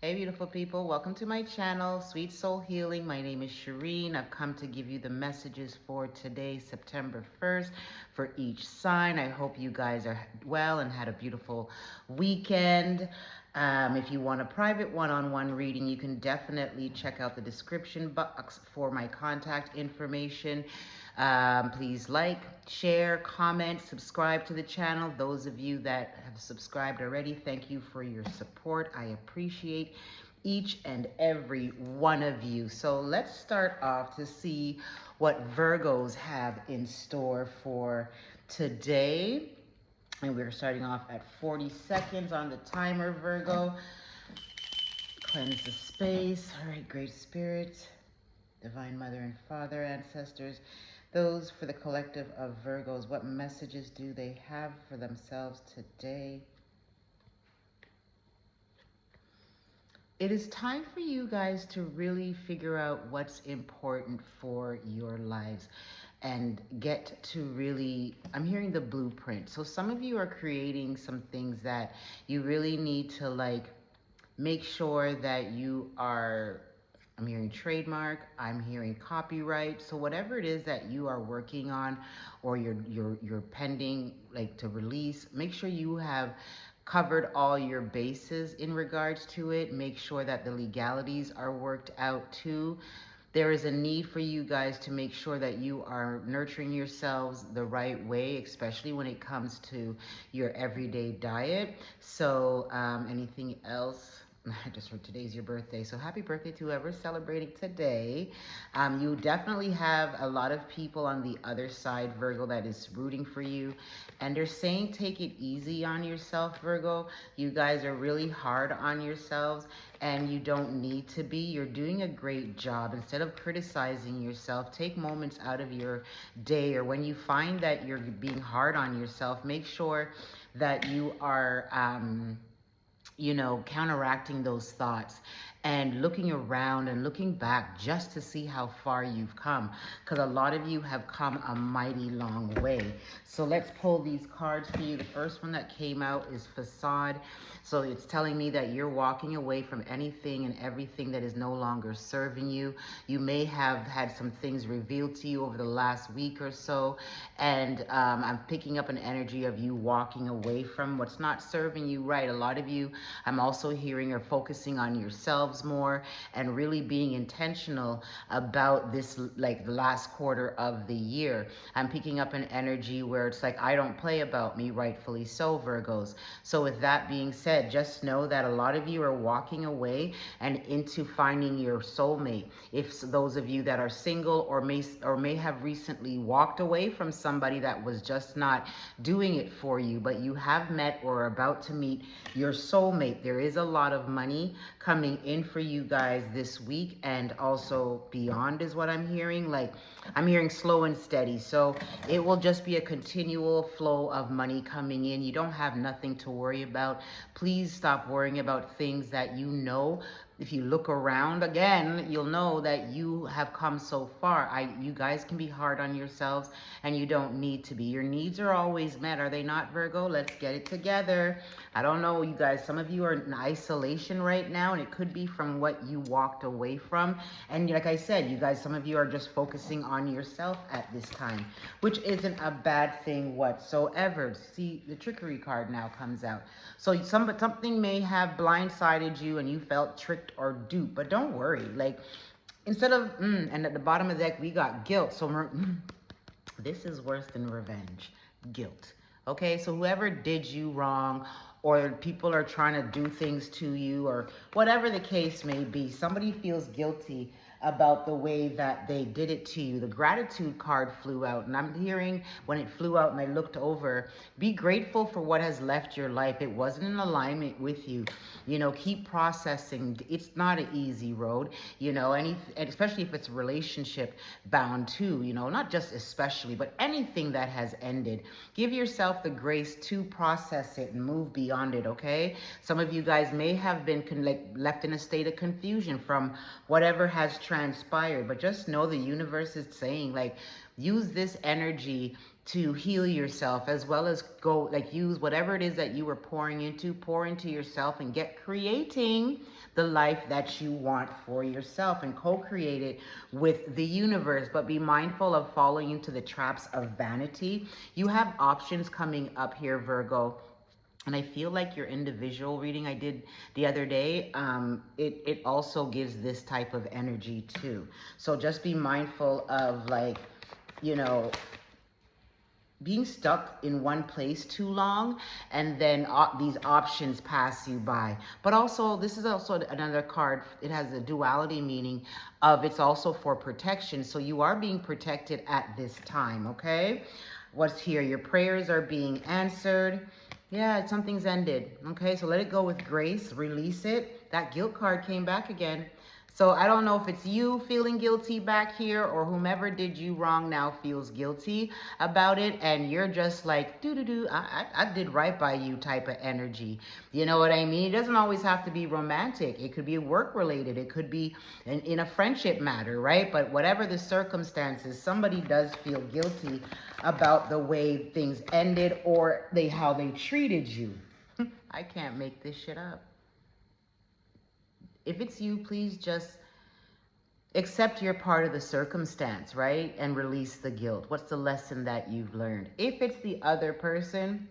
Hey beautiful people, welcome to my channel, Sweet Soul Healing. My name is Shireen. I've come to give you the messages for today, September 1st, for each sign. I hope you guys are well and had a beautiful weekend. If you want a private one-on-one reading, you can definitely check out the description box for my contact information. Please like, share, comment, subscribe to the channel. Those of you that have subscribed already, thank you for your support. I appreciate each and every one of you. So let's start off to see what Virgos have in store for today. And we're starting off at 40 seconds on the timer, Virgo. Cleanse the space. All right, Great Spirit, Divine Mother and Father, ancestors, those for the collective of Virgos, what messages do they have for themselves today? It is time for you guys to really figure out what's important for your lives and get to really, I'm hearing the blueprint. So some of you are creating some things that you really need to make sure that you are, I'm hearing trademark, I'm hearing copyright. So whatever it is that you are working on or you're pending to release, make sure you have covered all your bases in regards to it. Make sure that the legalities are worked out too. There is a need for you guys to make sure that you are nurturing yourselves the right way, especially when it comes to your everyday diet. So anything else? I just heard today's your birthday, so happy birthday to whoever's celebrating today. You definitely have a lot of people on the other side, Virgo, that is rooting for you. And they're saying take it easy on yourself, Virgo. You guys are really hard on yourselves, and you don't need to be. You're doing a great job. Instead of criticizing yourself, take moments out of your day, or when you find that you're being hard on yourself, make sure that you are counteracting those thoughts and looking around and looking back just to see how far you've come, because a lot of you have come a mighty long way. So let's pull these cards for you. The first one that came out is Facade. So it's telling me that you're walking away from anything and everything that is no longer serving you. You may have had some things revealed to you over the last week or so, and I'm picking up an energy of you walking away from what's not serving you right. A lot of you, I'm also hearing, are focusing on yourselves more and really being intentional about this, like the last quarter of the year. I'm picking up an energy where it's like, I don't play about me, rightfully so, Virgos. So with that being said, just know that a lot of you are walking away and into finding your soulmate. If those of you that are single or may have recently walked away from somebody that was just not doing it for you, but you have met or are about to meet your soulmate. There is a lot of money coming in for you guys this week and also beyond is what I'm hearing. I'm hearing slow and steady. So it will just be a continual flow of money coming in. You don't have nothing to worry about. Please stop worrying about things that you know. If you look around again, you'll know that you have come so far. You guys can be hard on yourselves, and you don't need to be. Your needs are always met, are they not, Virgo? Let's get it together. I don't know, you guys. Some of you are in isolation right now, and it could be from what you walked away from. And like I said, you guys, some of you are just focusing on yourself at this time, which isn't a bad thing whatsoever. See, the trickery card now comes out. So something may have blindsided you, and you felt tricked or duped, but don't worry. Instead of and at the bottom of the deck we got guilt. So this is worse than revenge. Guilt. Okay, so whoever did you wrong, or people are trying to do things to you, or whatever the case may be, somebody feels guilty about the way that they did it to you. The gratitude card flew out, and I'm hearing when it flew out and I looked over, be grateful for what has left your life. It wasn't in alignment with you. Keep processing. It's not an easy road, and especially if it's relationship bound too, not just especially, but anything that has ended. Give yourself the grace to process it and move beyond it, okay? Some of you guys may have been left in a state of confusion from whatever has transpired, but just know the universe is saying, use this energy to heal yourself, as well as use whatever it is that you were pour into yourself and get creating, the life that you want for yourself and co-create it with the universe. But be mindful of falling into the traps of vanity. You have options coming up here, Virgo. And I feel like your individual reading I did the other day, it also gives this type of energy too. So just be mindful of, like, you know, being stuck in one place too long, and then these options pass you by. But also, this is also another card. It has a duality meaning of, it's also for protection. So you are being protected at this time, okay? What's here? Your prayers are being answered. Yeah, something's ended. Okay, so let it go with grace. Release it. That guilt card came back again. So I don't know if it's you feeling guilty back here, or whomever did you wrong now feels guilty about it, and you're just like, I did right by you type of energy. You know what I mean? It doesn't always have to be romantic. It could be work related. It could be in a friendship matter, right? But whatever the circumstances, somebody does feel guilty about the way things ended, or how they treated you. I can't make this shit up. If it's you, please just accept you're part of the circumstance, right? And release the guilt. What's the lesson that you've learned? If it's the other person,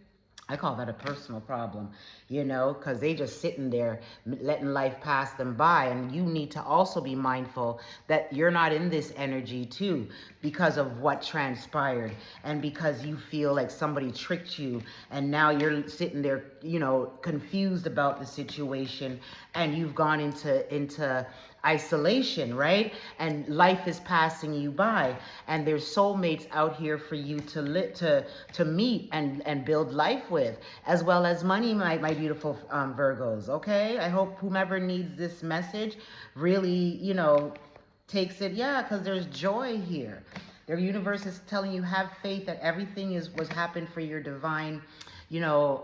I call that a personal problem, you know, because they just sitting there letting life pass them by. And you need to also be mindful that you're not in this energy too, because of what transpired, and because you feel like somebody tricked you, and now you're sitting there, you know, confused about the situation, and you've gone into isolation, right? And life is passing you by, and there's soulmates out here for you to meet and build life with, as well as money, my beautiful Virgos. Okay, I hope whomever needs this message really, you know, takes it. Yeah, because there's joy here. The universe is telling you, have faith that everything was happened for your divine, you know,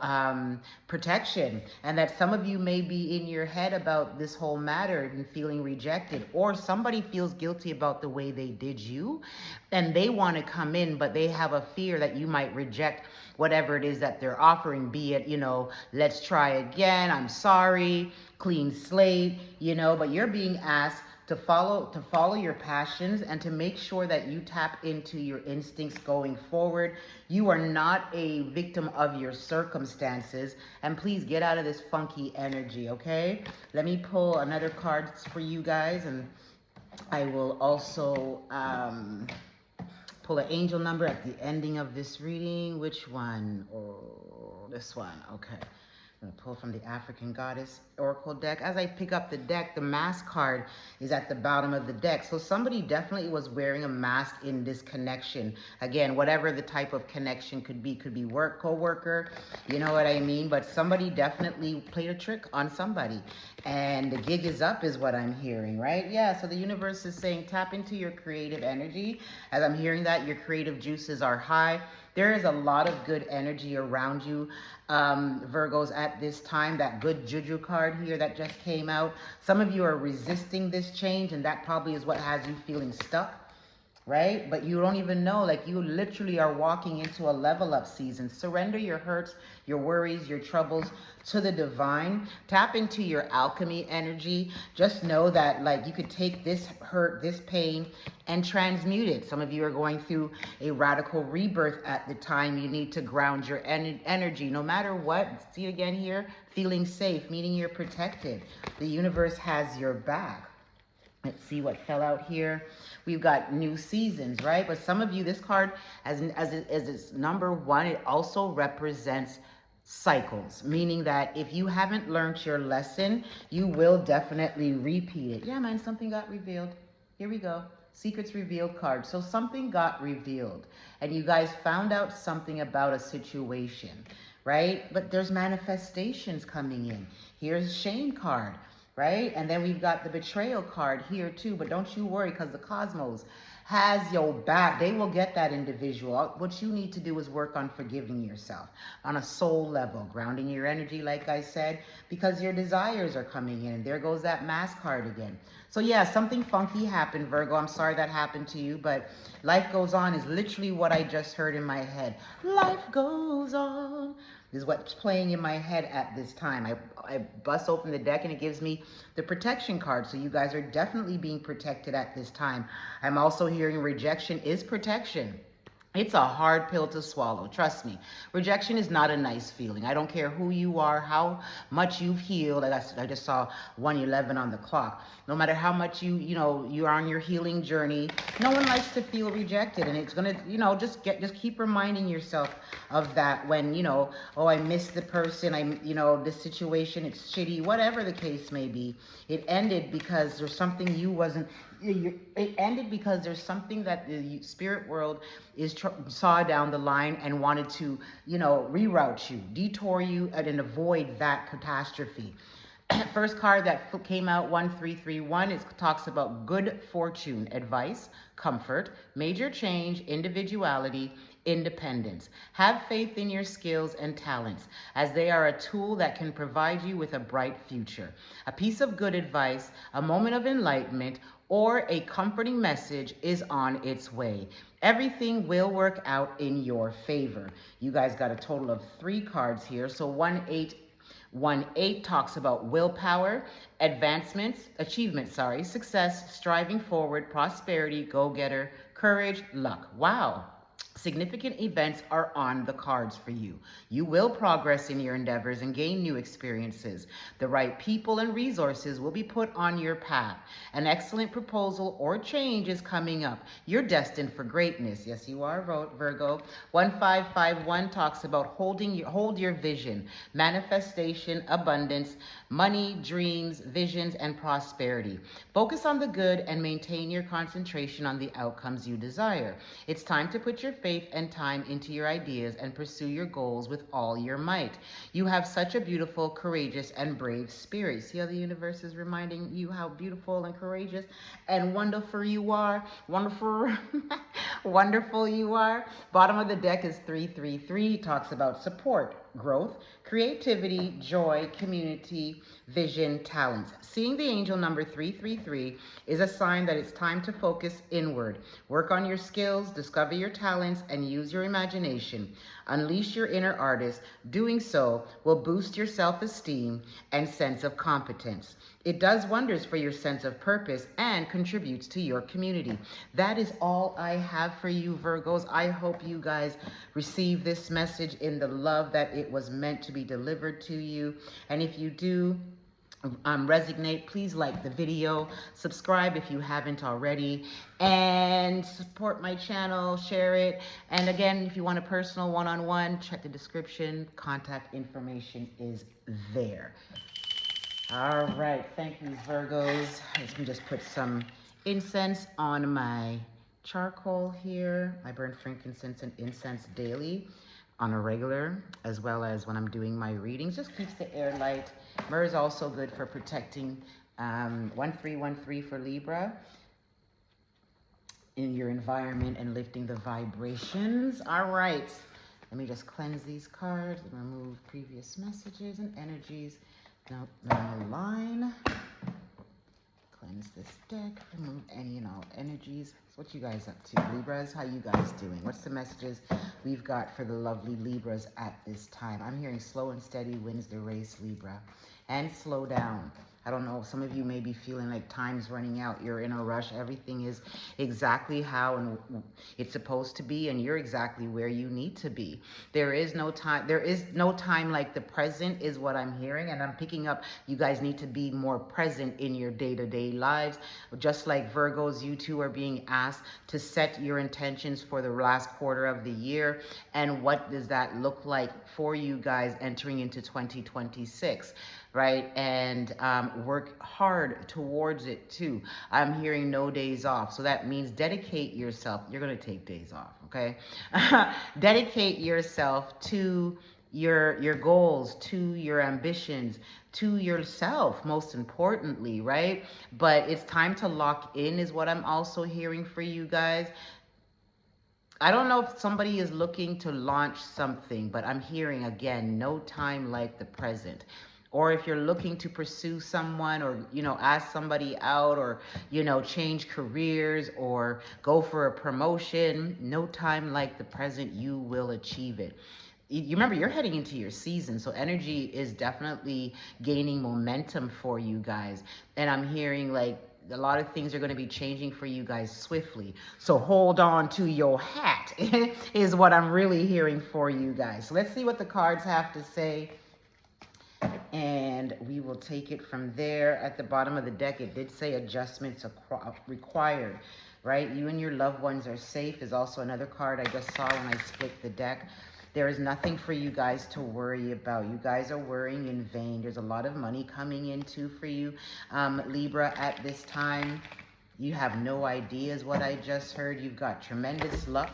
protection, and that some of you may be in your head about this whole matter and feeling rejected, or somebody feels guilty about the way they did you, and they want to come in, but they have a fear that you might reject whatever it is that they're offering, be it, you know, let's try again, I'm sorry, clean slate, you know. But you're being asked to follow your passions, and to make sure that you tap into your instincts going forward. You are not a victim of your circumstances, and please get out of this funky energy, okay? Let me pull another card for you guys, and I will also pull an angel number at the ending of this reading. Which one? Oh, this one. Okay. I'm going to pull from the African Goddess Oracle deck. As I pick up the deck, the mask card is at the bottom of the deck. So somebody definitely was wearing a mask in this connection. Again, whatever the type of connection could be work, co-worker, you know what I mean? But somebody definitely played a trick on somebody. And the gig is up is what I'm hearing, right? Yeah, so the universe is saying tap into your creative energy. As I'm hearing that, your creative juices are high. There is a lot of good energy around you, Virgos, at this time. That good juju card here that just came out. Some of you are resisting this change, and that probably is what has you feeling stuck, right? But you don't even know, like, you literally are walking into a level up season. Surrender your hurts, your worries, your troubles to the divine. Tap into your alchemy energy. Just know that, like, you could take this hurt, this pain, and transmute it. Some of you are going through a radical rebirth at the time. You need to ground your energy, no matter what. See again here, feeling safe, meaning you're protected. The universe has your back. Let's see what fell out here. We've got new seasons, right? But some of you, this card, as its number one, it also represents cycles, meaning that if you haven't learned your lesson, you will definitely repeat it. Yeah, man, something got revealed. Here we go. Secrets revealed card. So something got revealed, and you guys found out something about a situation, right? But there's manifestations coming in. Here's shame card, right? And then we've got the betrayal card here too. But don't you worry, because the cosmos has your back. They will get that individual. What you need to do is work on forgiving yourself on a soul level, grounding your energy, like I said, because your desires are coming in. And there goes that mask card again. So yeah, something funky happened, Virgo. I'm sorry that happened to you, but life goes on is literally what I just heard in my head. Life goes on. This is what's playing in my head at this time. I bust open the deck and it gives me the protection card. So you guys are definitely being protected at this time. I'm also hearing rejection is protection. It's a hard pill to swallow. Trust me. Rejection is not a nice feeling. I don't care who you are, how much you've healed. I just saw 1:11 on the clock. No matter how much you're on your healing journey, no one likes to feel rejected. And it's going to, just keep reminding yourself of that when, oh, I missed the person. This situation, it's shitty, whatever the case may be. It ended because there's something it ended because there's something that the spirit world saw down the line and wanted to, reroute you, detour you, and avoid that catastrophe. First card that came out, 1331, it talks about good fortune, advice, comfort, major change, individuality, independence. Have faith in your skills and talents, as they are a tool that can provide you with a bright future. A piece of good advice, a moment of enlightenment, or a comforting message is on its way. Everything will work out in your favor. You guys got a total of 3 cards here. So 1-8 talks about willpower, achievement, success, striving forward, prosperity, go-getter, courage, luck. Wow. Significant events are on the cards for you. You will progress in your endeavors and gain new experiences. The right people and resources will be put on your path. An excellent proposal or change is coming up. You're destined for greatness. Yes, you are, Virgo. 1551 talks about hold your vision, manifestation, abundance, money, dreams, visions, and prosperity. Focus on the good and maintain your concentration on the outcomes you desire. It's time to put your faith and time into your ideas and pursue your goals with all your might. You have such a beautiful, courageous, and brave spirit. See how the universe is reminding you how beautiful and courageous and wonderful you are? Wonderful you are. Bottom of the deck is 333. Talks about support, growth, creativity, joy, community, vision, talents. Seeing the angel number 333 is a sign that it's time to focus inward. Work on your skills, discover your talents, and use your imagination. Unleash your inner artist. Doing so will boost your self-esteem and sense of competence. It does wonders for your sense of purpose and contributes to your community. That is all I have for you, Virgos. I hope you guys receive this message in the love that it was meant to be delivered to you. And if you do resonate, please like the video, subscribe if you haven't already, and support my channel, share it. And again, if you want a personal one-on-one, check the description. Contact information is there. All right, thank you, Virgos. Let me just put some incense on my charcoal here. I burn frankincense and incense daily on a regular, as well as when I'm doing my readings. Just keeps the air light. Myrrh is also good for protecting 1313 for Libra in your environment and lifting the vibrations. All right, let me just cleanse these cards and remove previous messages and energies. Now line. Cleanse this deck, remove any and all energies. So what you guys up to, Libras? How you guys doing? What's the messages we've got for the lovely Libras at this time? I'm hearing slow and steady wins the race, Libra. And slow down. I don't know, some of you may be feeling like time's running out. You're in a rush. Everything is exactly how and it's supposed to be, and you're exactly where you need to be. There is no time like the present is what I'm hearing, and I'm picking up you guys need to be more present in your day-to-day lives. Just like Virgos, you two are being asked to set your intentions for the last quarter of the year, and what does that look like for you guys entering into 2026? Right? And work hard towards it too. I'm hearing no days off. So that means dedicate yourself. You're going to take days off, okay? Dedicate yourself to your goals, to your ambitions, to yourself, most importantly, right? But it's time to lock in is what I'm also hearing for you guys. I don't know if somebody is looking to launch something, but I'm hearing again, no time like the present. Or if you're looking to pursue someone, or, ask somebody out, or, change careers or go for a promotion, no time like the present, you will achieve it. you remember, you're heading into your season, so energy is definitely gaining momentum for you guys. And I'm hearing like a lot of things are going to be changing for you guys swiftly. So hold on to your hat is what I'm really hearing for you guys. So let's see what the cards have to say, and we will take it from there. At the bottom of the deck, it did say adjustments required, right? You and your loved ones are safe is also another card I just saw when I split the deck. There is nothing for you guys to worry about. You guys are worrying in vain. There's a lot of money coming in too for you, Libra, at this time. You have no idea is what I just heard. You've got tremendous luck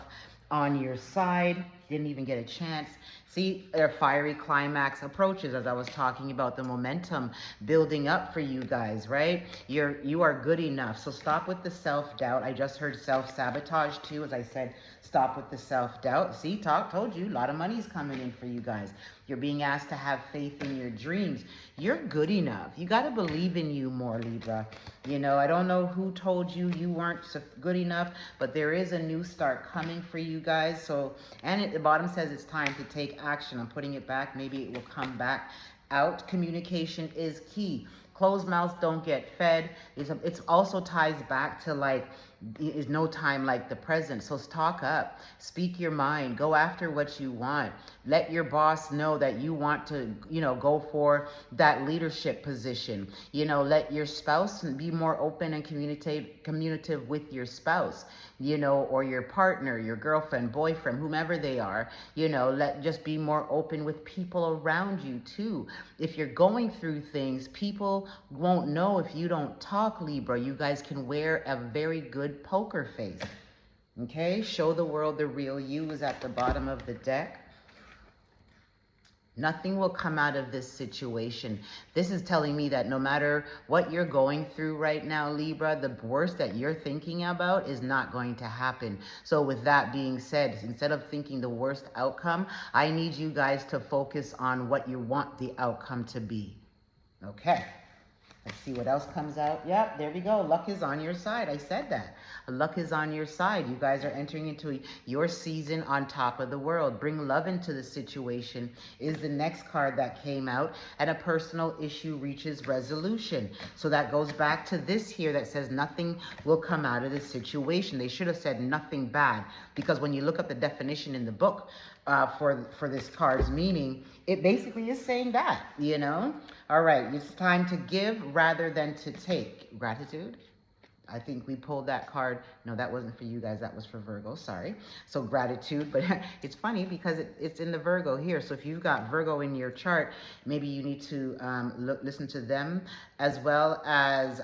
on your side. Didn't even get a chance. See, their fiery climax approaches, as I was talking about, the momentum building up for you guys, right? You are good enough. So stop with the self-doubt. I just heard self-sabotage too, as I said, stop with the self-doubt. See, told you, a lot of money's coming in for you guys. You're being asked to have faith in your dreams. You're good enough. You got to believe in you more, Libra. You know, I don't know who told you you weren't good enough, but there is a new start coming for you guys. So, and at the bottom says it's time to take action. I'm putting it back. Maybe it will come back out. Communication is key. Closed mouths don't get fed. It's also ties back to like, is no time like the present. So talk up, speak your mind, go after what you want. Let your boss know that you want to, you know, go for that leadership position. You know, let your spouse be more open and communicative with your spouse, you know, or your partner, your girlfriend, boyfriend, whomever they are. You know, just be more open with people around you too. If you're going through things, people won't know if you don't talk, Libra. You guys can wear a very good poker face. Okay, show the world the real you is at the bottom of the deck. Nothing will come out of this situation. This is telling me that no matter what you're going through right now, Libra, the worst that you're thinking about is not going to happen. So with that being said, instead of thinking the worst outcome, I need you guys to focus on what you want the outcome to be. Okay. Let's see what else comes out. Yep, there we go. Luck is on your side. I said that. Luck is on your side. You guys are entering into your season on top of the world. Bring love into the situation is the next card that came out. And a personal issue reaches resolution. So that goes back to this here that says nothing will come out of this situation. They should have said nothing bad. Because when you look up the definition in the book, for this card's meaning, it basically is saying that, you know. All right, it's time to give rather than to take. Gratitude. I think we pulled that card. No, that wasn't for you guys. That was for Virgo. Sorry. So gratitude. But it's funny because it's in the Virgo here. So if you've got Virgo in your chart, maybe you need to listen to them, as well as,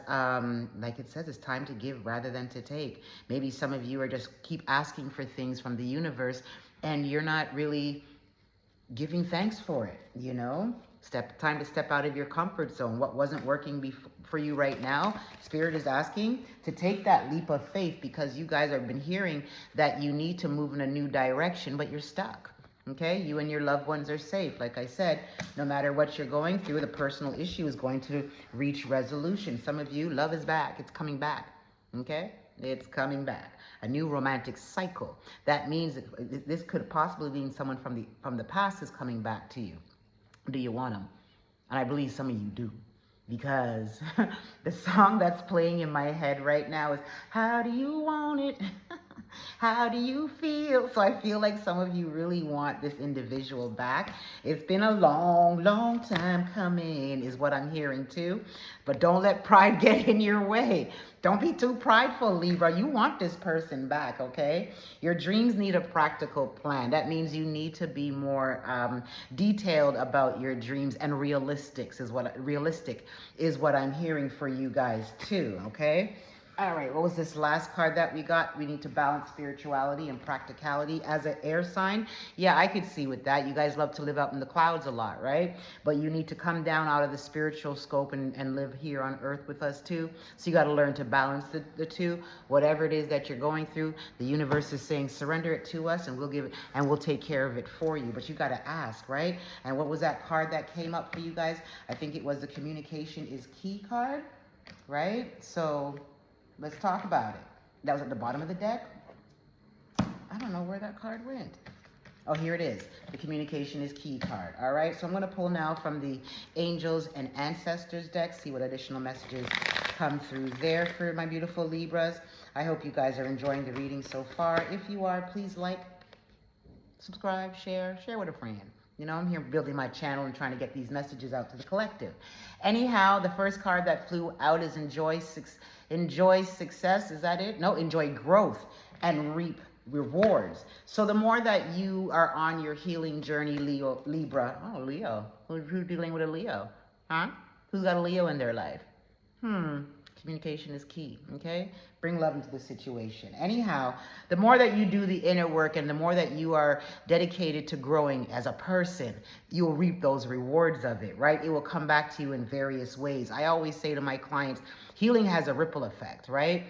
like it says, it's time to give rather than to take. Maybe some of you are just keep asking for things from the universe, and you're not really giving thanks for it, you know? Time to step out of your comfort zone. What wasn't working for you right now, Spirit is asking to take that leap of faith, because you guys have been hearing that you need to move in a new direction, but you're stuck. Okay, you and your loved ones are safe. Like I said, no matter what you're going through, the personal issue is going to reach resolution. Some of you, love is back. It's coming back. Okay, it's coming back. A new romantic cycle. That means that this could possibly mean someone from the past is coming back to you. Do you want them? And I believe some of you do, because the song that's playing in my head right now is, how do you want it? How do you feel? So I feel like some of you really want this individual back. It's been a long, long time coming, is what I'm hearing too. But don't let pride get in your way. Don't be too prideful, Libra. You want this person back, okay? Your dreams need a practical plan. That means you need to be more detailed about your dreams, and realistic is what I'm hearing for you guys too, okay? All right, what was this last card that we got? We need to balance spirituality and practicality as an air sign. Yeah, I could see with that. You guys love to live up in the clouds a lot, right? But you need to come down out of the spiritual scope and live here on earth with us too. So you got to learn to balance the two. Whatever it is that you're going through, the universe is saying, surrender it to us and we'll give it, and we'll take care of it for you. But you got to ask, right? And what was that card that came up for you guys? I think it was the communication is key card, right? So let's talk about it. That was at the bottom of the deck. I don't know where that card went. Oh, here it is. The communication is key card. All right, so I'm going to pull now from the Angels and Ancestors deck, see what additional messages come through there for my beautiful Libras. I hope you guys are enjoying the reading so far. If you are, please like, subscribe, share with a friend. You know, I'm here building my channel and trying to get these messages out to the collective. Anyhow, the first card that flew out is enjoy success. Is that it? No, enjoy growth and reap rewards. So the more that you are on your healing journey, Libra. Oh, Leo. Who's dealing with a Leo? Huh? Who's got a Leo in their life? Communication is key, okay? Bring love into the situation. Anyhow, the more that you do the inner work and the more that you are dedicated to growing as a person, you will reap those rewards of it, right? It will come back to you in various ways. I always say to my clients, healing has a ripple effect, right?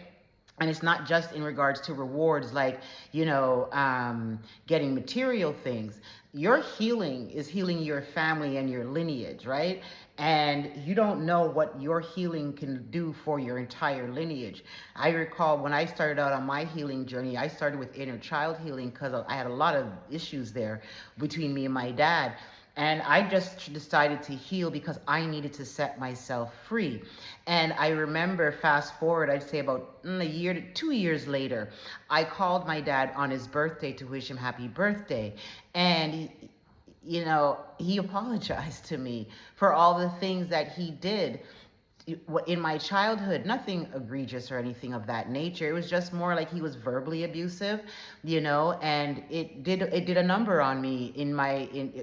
And it's not just in regards to rewards like, you know, getting material things. Your healing is healing your family and your lineage, right? And you don't know what your healing can do for your entire lineage. I recall when I started out on my healing journey, I started with inner child healing because I had a lot of issues there between me and my dad. And I just decided to heal because I needed to set myself free. And I remember, fast forward, I'd say about a year to 2 years later, I called my dad on his birthday to wish him happy birthday. And you know, he apologized to me for all the things that he did in my childhood. Nothing egregious or anything of that nature. It was just more like he was verbally abusive, you know, and it did a number on me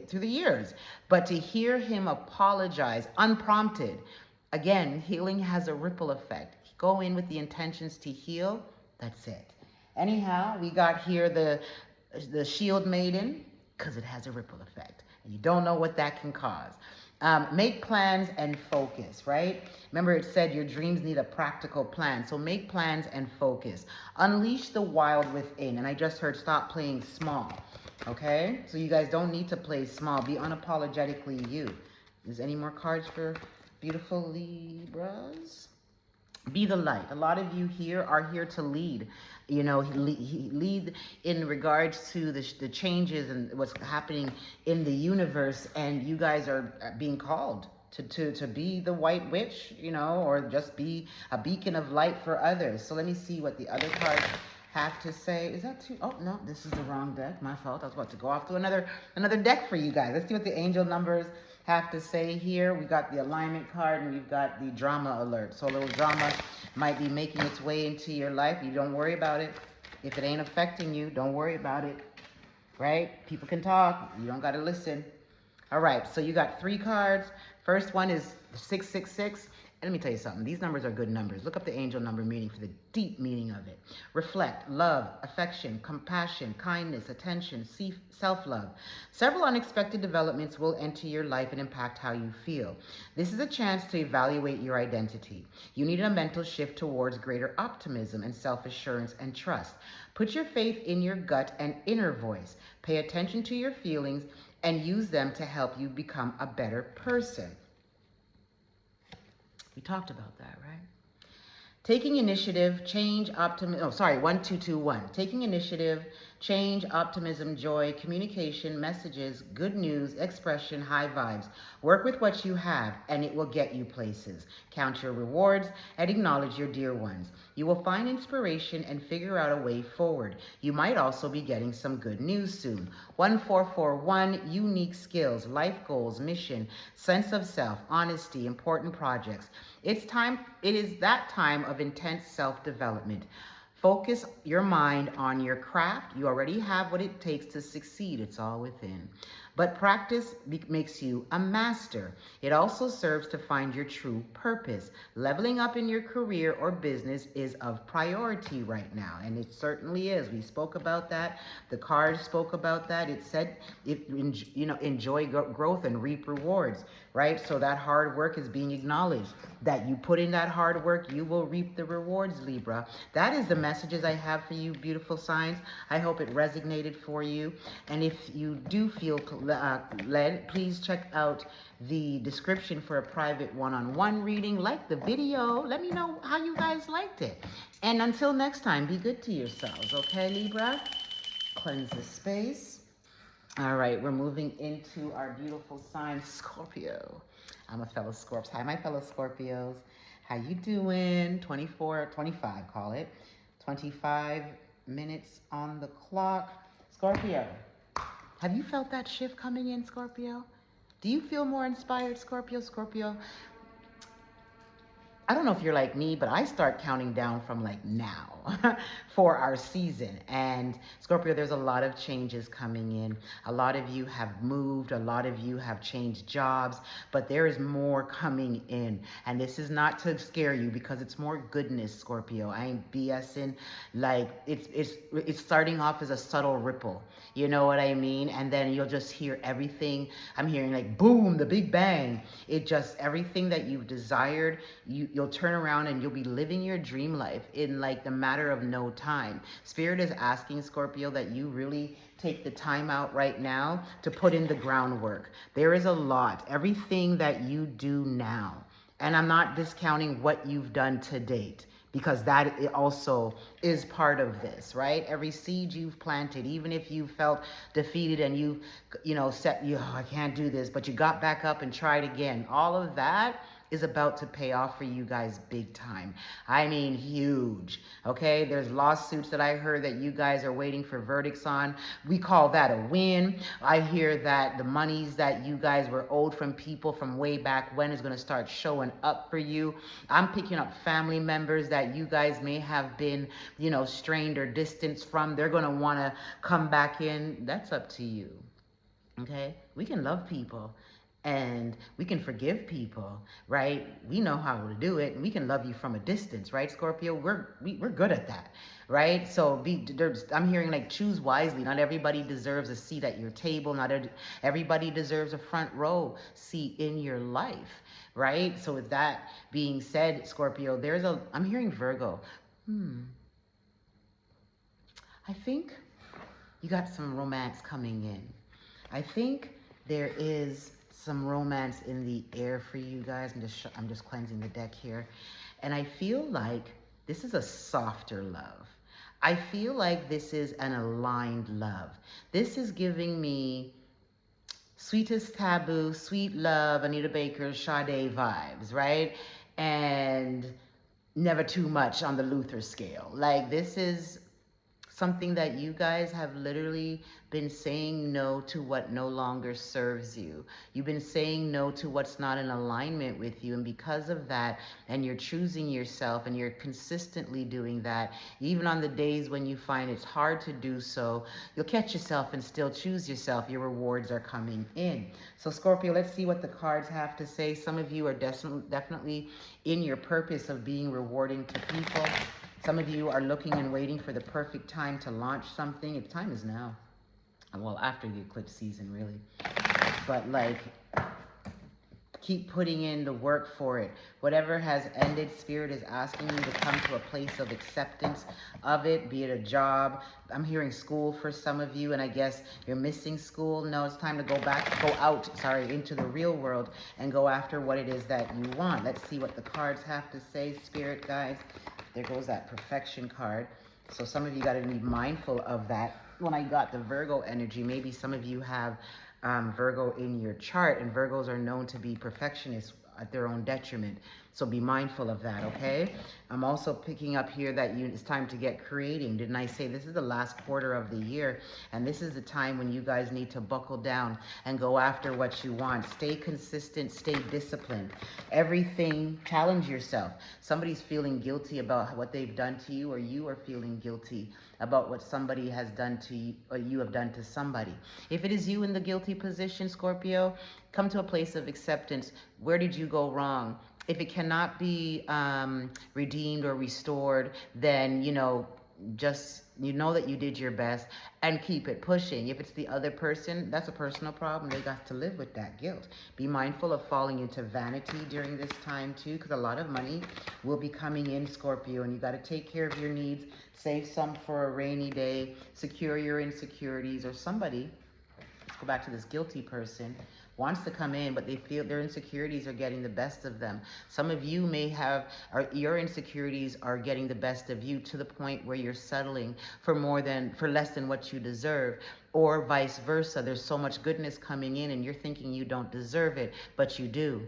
through the years. But to hear him apologize unprompted, again, healing has a ripple effect. Go in with the intentions to heal. That's it. Anyhow, we got here the Shield Maiden, because it has a ripple effect. And you don't know what that can cause. Make plans and focus, right? Remember it said your dreams need a practical plan. So make plans and focus. Unleash the wild within. And I just heard stop playing small, okay? So you guys don't need to play small. Be unapologetically you. Is any more cards for beautiful Libras? Be the light. A lot of you here are here to lead. You know, lead in regards to the changes and what's happening in the universe. And you guys are being called to be the white witch, you know, or just be a beacon of light for others. So let me see what the other cards have to say. Is that too? Oh, no, this is the wrong deck. My fault. I was about to go off to another deck for you guys. Let's see what the angel numbers have to say here. We got the alignment card and we've got the drama alert. So a little drama might be making its way into your life. You don't worry about it. If it ain't affecting you, don't worry about it, right? People can talk. You don't got to listen. All right, so you got 3 cards. First one is 666. And let me tell you something. These numbers are good numbers. Look up the angel number meaning for the deep meaning of it. Reflect, love, affection, compassion, kindness, attention, self-love. Several unexpected developments will enter your life and impact how you feel. This is a chance to evaluate your identity. You need a mental shift towards greater optimism and self-assurance and trust. Put your faith in your gut and inner voice. Pay attention to your feelings and use them to help you become a better person. We talked about that, right? Taking initiative, change, optimism. Oh, sorry, 1221. Taking initiative, change, optimism, joy, communication, messages, good news, expression, high vibes. Work with what you have, and it will get you places. Count your rewards and acknowledge your dear ones. You will find inspiration and figure out a way forward. You might also be getting some good news soon. 1441, unique skills, life goals, mission, sense of self, honesty, important projects. It is that time of intense self-development. Focus your mind on your craft. You already have what it takes to succeed. It's all within. But practice makes you a master. It also serves to find your true purpose. Leveling up in your career or business is of priority right now, and it certainly is. We spoke about that. The cards spoke about that. It said, enjoy growth and reap rewards, right? So that hard work is being acknowledged. That you put in that hard work, you will reap the rewards, Libra. That is the messages I have for you, beautiful signs. I hope it resonated for you. And if you do feel led, please check out the description for a private one-on-one reading. Like the video. Let me know how you guys liked it. And until next time, be good to yourselves, okay, Libra? Cleanse the space. All right, we're moving into our beautiful sign, Scorpio. I'm a fellow Scorpio. Hi, my fellow Scorpios. How you doing? 24, 25, call it. 25 minutes on the clock. Scorpio, have you felt that shift coming in, Scorpio? Do you feel more inspired, Scorpio? Scorpio, I don't know if you're like me, but I start counting down from like now for our season. And Scorpio, there's a lot of changes coming in. A lot of you have moved. A lot of you have changed jobs, but there is more coming in. And this is not to scare you because it's more goodness, Scorpio. I ain't BSing. Like it's starting off as a subtle ripple. You know what I mean? And then you'll just hear everything. I'm hearing like boom, the big bang. It just, everything that you've desired, you'll turn around and you'll be living your dream life in like the matter of no time. Spirit is asking, Scorpio, that you really take the time out right now to put in the groundwork. There is a lot, everything that you do now. And I'm not discounting what you've done to date, because that also is part of this, right? Every seed you've planted, even if you felt defeated and you said, oh, I can't do this, but you got back up and tried again. All of that is about to pay off for you guys big time. I mean, huge, okay? There's lawsuits that I heard that you guys are waiting for verdicts on. We call that a win. I hear that the monies that you guys were owed from people from way back when is gonna start showing up for you. I'm picking up family members that you guys may have been, strained or distanced from. They're gonna wanna come back in. That's up to you, okay? We can love people. And we can forgive people, right? We know how to do it, and we can love you from a distance, right, Scorpio? We're good at that, right? So I'm hearing like choose wisely. Not everybody deserves a seat at your table. Not everybody deserves a front row seat in your life, right? So with that being said, Scorpio, I'm hearing Virgo. I think you got some romance coming in. I think there is some romance in the air for you guys. I'm just cleansing the deck here. And I feel like this is a softer love. I feel like this is an aligned love. This is giving me Sweetest Taboo, Sweet Love, Anita Baker, Sade vibes, right? And Never Too Much on the Luther scale. Like, this is something that you guys have literally been saying no to what no longer serves you. You've been saying no to what's not in alignment with you. And because of that, and you're choosing yourself and you're consistently doing that, even on the days when you find it's hard to do so, you'll catch yourself and still choose yourself. Your rewards are coming in. So Scorpio, let's see what the cards have to say. Some of you are definitely in your purpose of being rewarding to people. Some of you are looking and waiting for the perfect time to launch something. The time is now. Well, after the eclipse season, really. But like, keep putting in the work for it. Whatever has ended, Spirit is asking you to come to a place of acceptance of it, be it a job. I'm hearing school for some of you, and I guess you're missing school. No, it's time to go out into the real world and go after what it is that you want. Let's see what the cards have to say, Spirit guides. There goes that perfection card. So some of you got to be mindful of that. When I got the Virgo energy, maybe some of you have Virgo in your chart, and Virgos are known to be perfectionists at their own detriment. So be mindful of that, okay? I'm also picking up here that it's time to get creating. Didn't I say this is the last quarter of the year? And this is the time when you guys need to buckle down and go after what you want. Stay consistent, stay disciplined. Everything, challenge yourself. Somebody's feeling guilty about what they've done to you, or you are feeling guilty about what somebody has done to you, or you have done to somebody. If it is you in the guilty position, Scorpio, come to a place of acceptance. Where did you go wrong? If it cannot be redeemed or restored, then, just that you did your best and keep it pushing. If it's the other person, that's a personal problem. They got to live with that guilt. Be mindful of falling into vanity during this time too, because a lot of money will be coming in, Scorpio, and you got to take care of your needs. Save some for a rainy day. Secure your insecurities, or somebody, let's go back to this guilty person. wants to come in, but they feel their insecurities are getting the best of them. Some of you may have, or your insecurities are getting the best of you to the point where you're settling for less than what you deserve, or vice versa. There's so much goodness coming in and you're thinking you don't deserve it, but you do.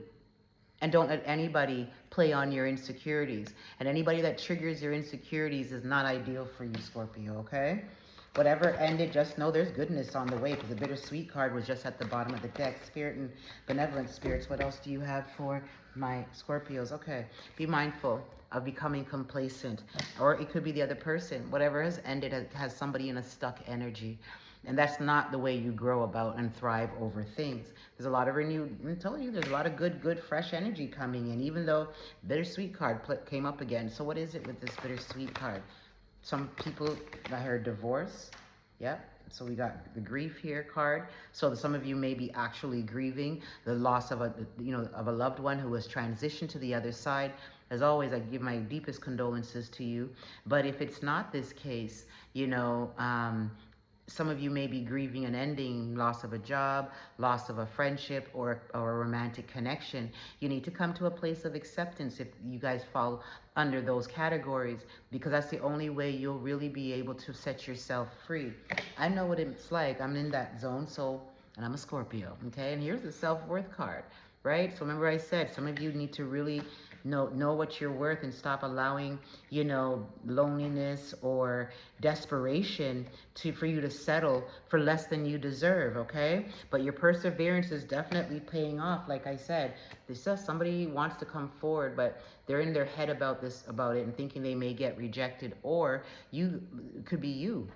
And don't let anybody play on your insecurities. And anybody that triggers your insecurities is not ideal for you, Scorpio, okay? Whatever ended, just know there's goodness on the way, because the bittersweet card was just at the bottom of the deck. Spirit and benevolent spirits, what else do you have for my Scorpios? Okay, be mindful of becoming complacent, or it could be the other person. Whatever has ended has somebody in a stuck energy. And that's not the way you grow about and thrive over things. There's a lot of renewed, I'm telling you, there's a lot of good, fresh energy coming in, even though bittersweet card came up again. So what is it with this bittersweet card? Some people, I heard divorce. Yep. So we got the grief here card. So some of you may be actually grieving the loss of a loved one who has transitioned to the other side. As always, I give my deepest condolences to you. But if it's not this case, some of you may be grieving an ending, loss of a job, loss of a friendship, or a romantic connection. You need to come to a place of acceptance if you guys fall under those categories, because that's the only way you'll really be able to set yourself free. I know what it's like. I'm in that zone, and I'm a Scorpio, okay? And here's the self-worth card, right? So remember I said, some of you need to really know what you're worth and stop allowing, loneliness or desperation for you to settle for less than you deserve, okay? But your perseverance is definitely paying off. Like I said, this says somebody wants to come forward, but they're in their head about it and thinking they may get rejected, or it could be you,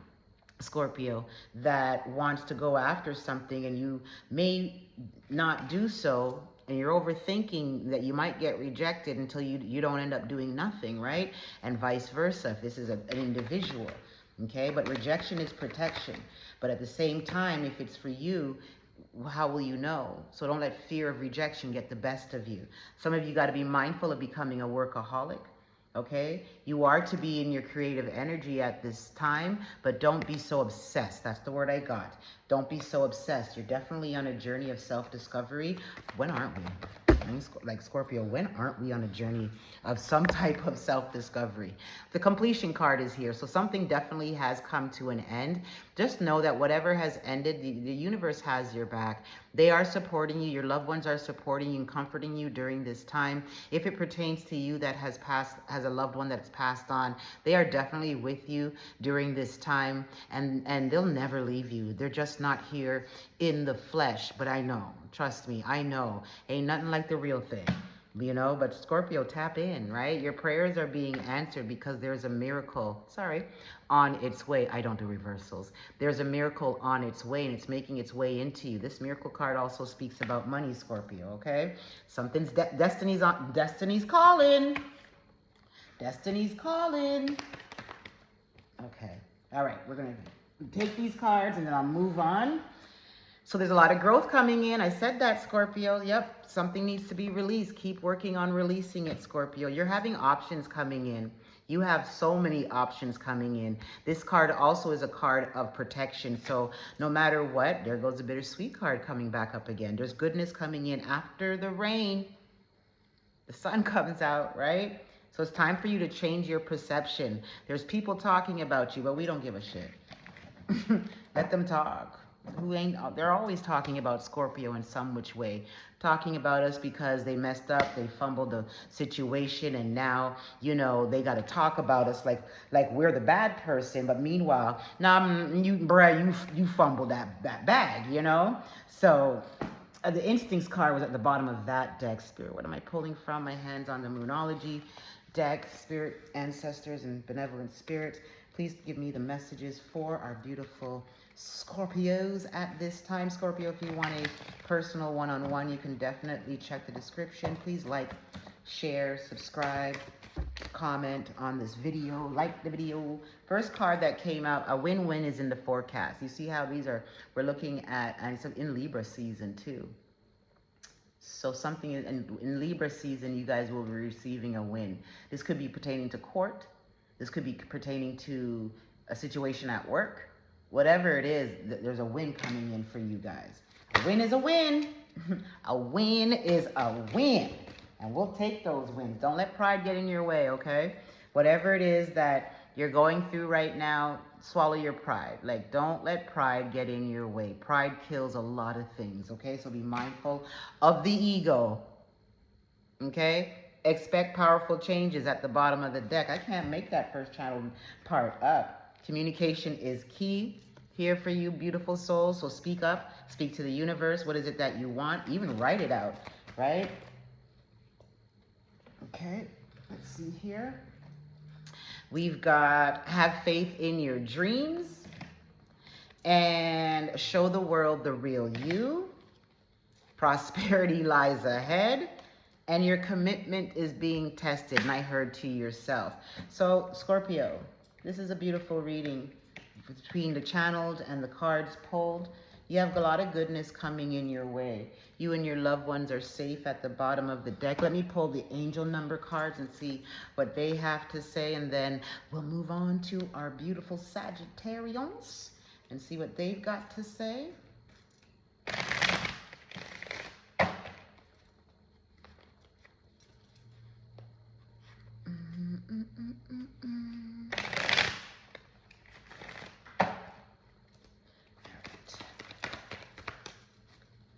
Scorpio, that wants to go after something and you may not do so, and you're overthinking that you might get rejected until you don't end up doing nothing, right? And vice versa, if this is an individual, okay? But rejection is protection. But at the same time, if it's for you, how will you know? So don't let fear of rejection get the best of you. Some of you got to be mindful of becoming a workaholic. Okay, you are to be in your creative energy at this time, but don't be so obsessed. That's the word I got. Don't be so obsessed. You're definitely on a journey of self-discovery. When aren't we? Like Scorpio, when aren't we on a journey of some type of self-discovery? The completion card is here, so something definitely has come to an end. Just know that whatever has ended, the universe has your back. They are supporting you. Your loved ones are supporting you and comforting you during this time. If it pertains to you that has a loved one that's passed on, they are definitely with you during this time, and they'll never leave you. They're just not here in the flesh, but I know. Trust me, I know. Ain't nothing like the real thing, but Scorpio, tap in, right? Your prayers are being answered because there's a miracle, on its way. I don't do reversals. There's a miracle on its way, and it's making its way into you. This miracle card also speaks about money, Scorpio, okay? Something's, destiny's calling. Destiny's calling. Okay, all right, we're gonna take these cards and then I'll move on. So there's a lot of growth coming in. I said that, Scorpio. Yep, something needs to be released. Keep working on releasing it, Scorpio. You're having options coming in. You have so many options coming in. This card also is a card of protection. So no matter what, there goes the bittersweet card coming back up again. There's goodness coming in after the rain. The sun comes out, right? So it's time for you to change your perception. There's people talking about you, but we don't give a shit. Let them talk. They're always talking about Scorpio in some which way, talking about us because they messed up, they fumbled the situation, and now they got to talk about us like we're the bad person. But meanwhile, you fumbled that bag, So the instincts card was at the bottom of that deck. Spirit, what am I pulling from? My hands on the Moonology deck. Spirit, ancestors, and benevolent spirits, please give me the messages for our beautiful Scorpios at this time. Scorpio, if you want a personal one-on-one, you can definitely check the description. Please like, share, subscribe, comment on this video, like the video. First card that came out, a win-win, is in the forecast. You see how we're looking at, and it's in Libra season too. So something in Libra season, you guys will be receiving a win. This could be pertaining to court. This could be pertaining to a situation at work. Whatever it is, there's a win coming in for you guys. A win is a win. A win is a win. And we'll take those wins. Don't let pride get in your way, okay? Whatever it is that you're going through right now, swallow your pride. Like, don't let pride get in your way. Pride kills a lot of things, okay? So be mindful of the ego, okay? Expect powerful changes at the bottom of the deck. I can't make that first channel part up. Communication is key here for you, beautiful souls. So speak up, speak to the universe. What is it that you want? Even write it out, right? Okay, let's see here. We've got have faith in your dreams and show the world the real you. Prosperity lies ahead and your commitment is being tested. And I heard to yourself. So Scorpio, this is a beautiful reading between the channeled and the cards pulled. You have a lot of goodness coming in your way. You and your loved ones are safe at the bottom of the deck. Let me pull the angel number cards and see what they have to say. And then we'll move on to our beautiful Sagittarians and see what they've got to say.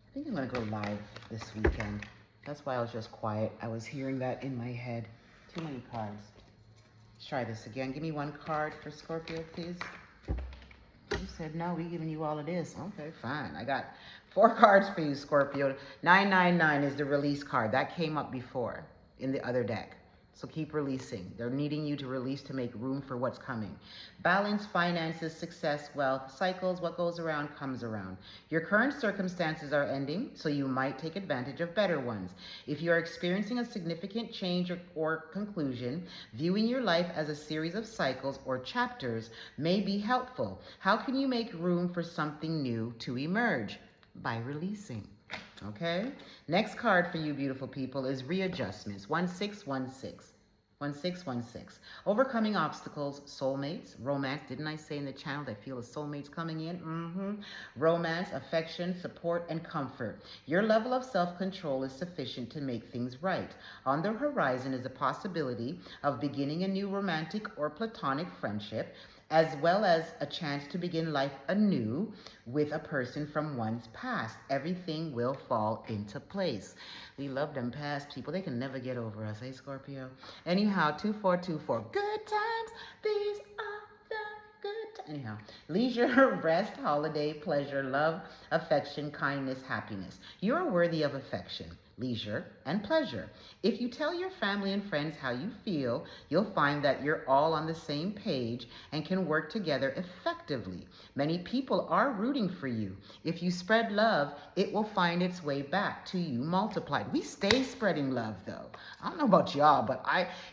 I think I'm going to go live this weekend. That's why I was just quiet. I was hearing that in my head. Too many cards. Let's try this again. Give me one card for Scorpio, please. You said no, we're giving you all of this. Okay, fine. I got 4 cards for you, Scorpio. 999 is the release card. That came up before in the other deck. So keep releasing. They're needing you to release to make room for what's coming. Balance, finances, success, wealth, cycles, what goes around comes around. Your current circumstances are ending, so you might take advantage of better ones. If you are experiencing a significant change or conclusion, viewing your life as a series of cycles or chapters may be helpful. How can you make room for something new to emerge? By releasing. Okay, next card for you beautiful people is readjustments. 1616. 1616. Overcoming obstacles, soulmates, romance. Didn't I say in the channel that I feel a soulmate's coming in? Romance, affection, support, and comfort. Your level of self-control is sufficient to make things right. On the horizon is a possibility of beginning a new romantic or platonic friendship, as well as a chance to begin life anew with a person from one's past. Everything will fall into place. We love them past people. They can never get over us, eh, Scorpio? Anyhow, 2424. Good times. These are the good times. Anyhow, leisure, rest, holiday, pleasure, love, affection, kindness, happiness. You are worthy of affection, leisure, and pleasure. If you tell your family and friends how you feel, you'll find that you're all on the same page and can work together effectively. Many people are rooting for you. If you spread love, it will find its way back to you multiplied. We stay spreading love though. I don't know about y'all, but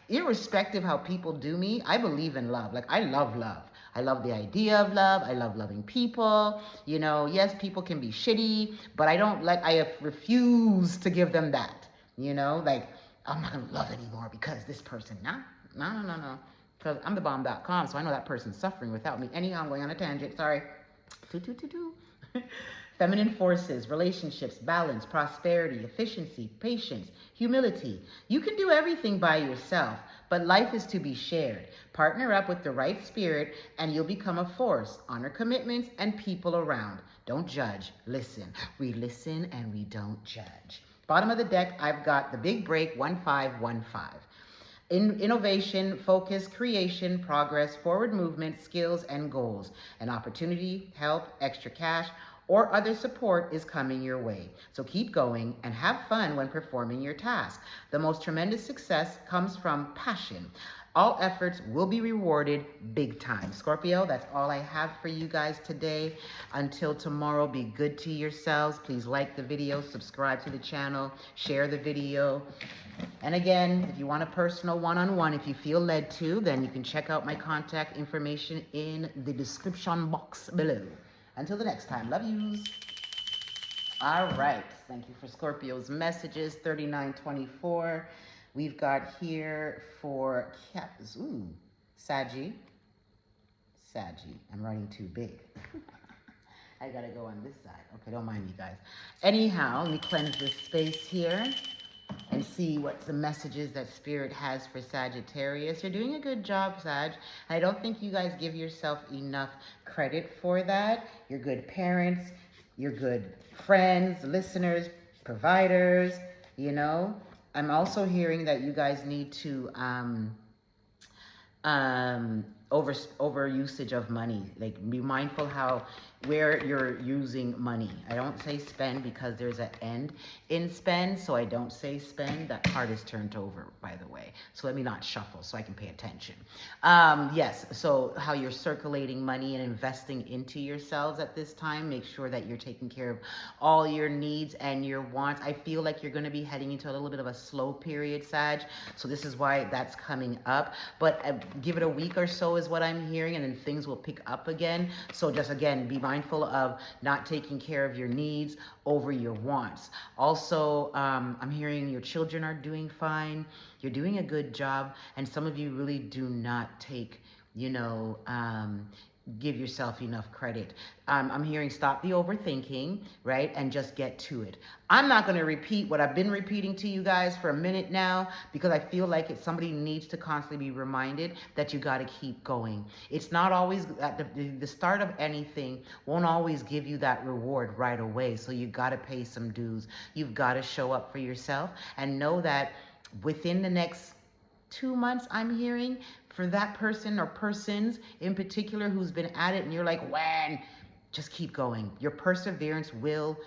irrespective how people do me, I believe in love. Like, I love love. I love the idea of love. I love loving people. You know, yes, people can be shitty, but I refuse to give them that. You know, like, I'm not going to love anymore because this person, no. Because I'm thebomb.com, so I know that person's suffering without me. Anyhow, I'm going on a tangent. Sorry. Feminine forces, relationships, balance, prosperity, efficiency, patience, humility. You can do everything by yourself, but life is to be shared. Partner up with the right spirit and you'll become a force. Honor commitments and people around. Don't judge, listen. We listen and we don't judge. Bottom of the deck, I've got the big break, 1515. Innovation, focus, creation, progress, forward movement, skills, and goals. An opportunity, help, extra cash, or other support is coming your way. So keep going and have fun when performing your task. The most tremendous success comes from passion. All efforts will be rewarded big time. Scorpio, that's all I have for you guys today. Until tomorrow, be good to yourselves. Please like the video, subscribe to the channel, share the video. And again, if you want a personal one-on-one, if you feel led to, then you can check out my contact information in the description box below. Until the next time, love yous. All right, thank you for Scorpio's messages, 3924. We've got here for Saggy. I'm writing too big. I gotta go on this side. Okay, don't mind me, guys. Anyhow, let me cleanse this space here and see what the messages that Spirit has for Sagittarius. You're doing a good job, Sag. I don't think you guys give yourself enough credit for that. You're good parents. You're good friends, listeners, providers, you know. I'm also hearing that you guys need to over usage of money. Like, be mindful where you're using money. I don't say spend because there's an end in spend, so I don't say spend. That card is turned over, by the way, so let me not shuffle so I can pay attention. Yes, so how you're circulating money and investing into yourselves at this time. Make sure that you're taking care of all your needs and your wants. I feel like you're going to be heading into a little bit of a slow period, Sag, so this is why that's coming up. But give it a week or so is what I'm hearing, and then things will pick up again. So just, again, be mindful of not taking care of your needs over your wants. Also, I'm hearing your children are doing fine. You're doing a good job, and some of you really do not take, give yourself enough credit. I'm hearing stop the overthinking, right? And just get to it. I'm not going to repeat what I've been repeating to you guys for a minute now, because I feel like somebody needs to constantly be reminded that you got to keep going. It's not always at the start of anything won't always give you that reward right away. So you got to pay some dues. You've got to show up for yourself and know that within the next 2 months, I'm hearing, for that person or persons in particular who's been at it and you're like, when? Just keep going. Your perseverance will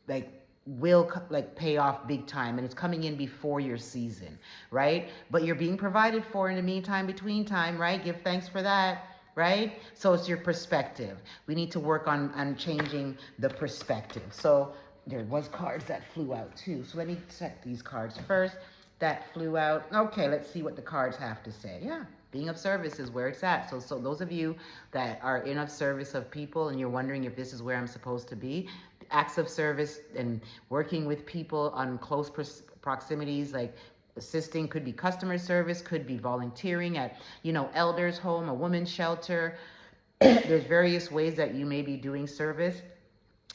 pay off big time, and it's coming in before your season, right? But you're being provided for in the meantime, between time, right? Give thanks for that, right? So it's your perspective. We need to work on changing the perspective. So there was cards that flew out too. So let me check these cards first. That flew out. Okay, let's see what the cards have to say. Yeah, being of service is where it's at. So those of you that are in of service of people and you're wondering if this is where I'm supposed to be, acts of service and working with people on close proximities, like assisting, could be customer service, could be volunteering at, elders' home, a women's shelter. There's various ways that you may be doing service.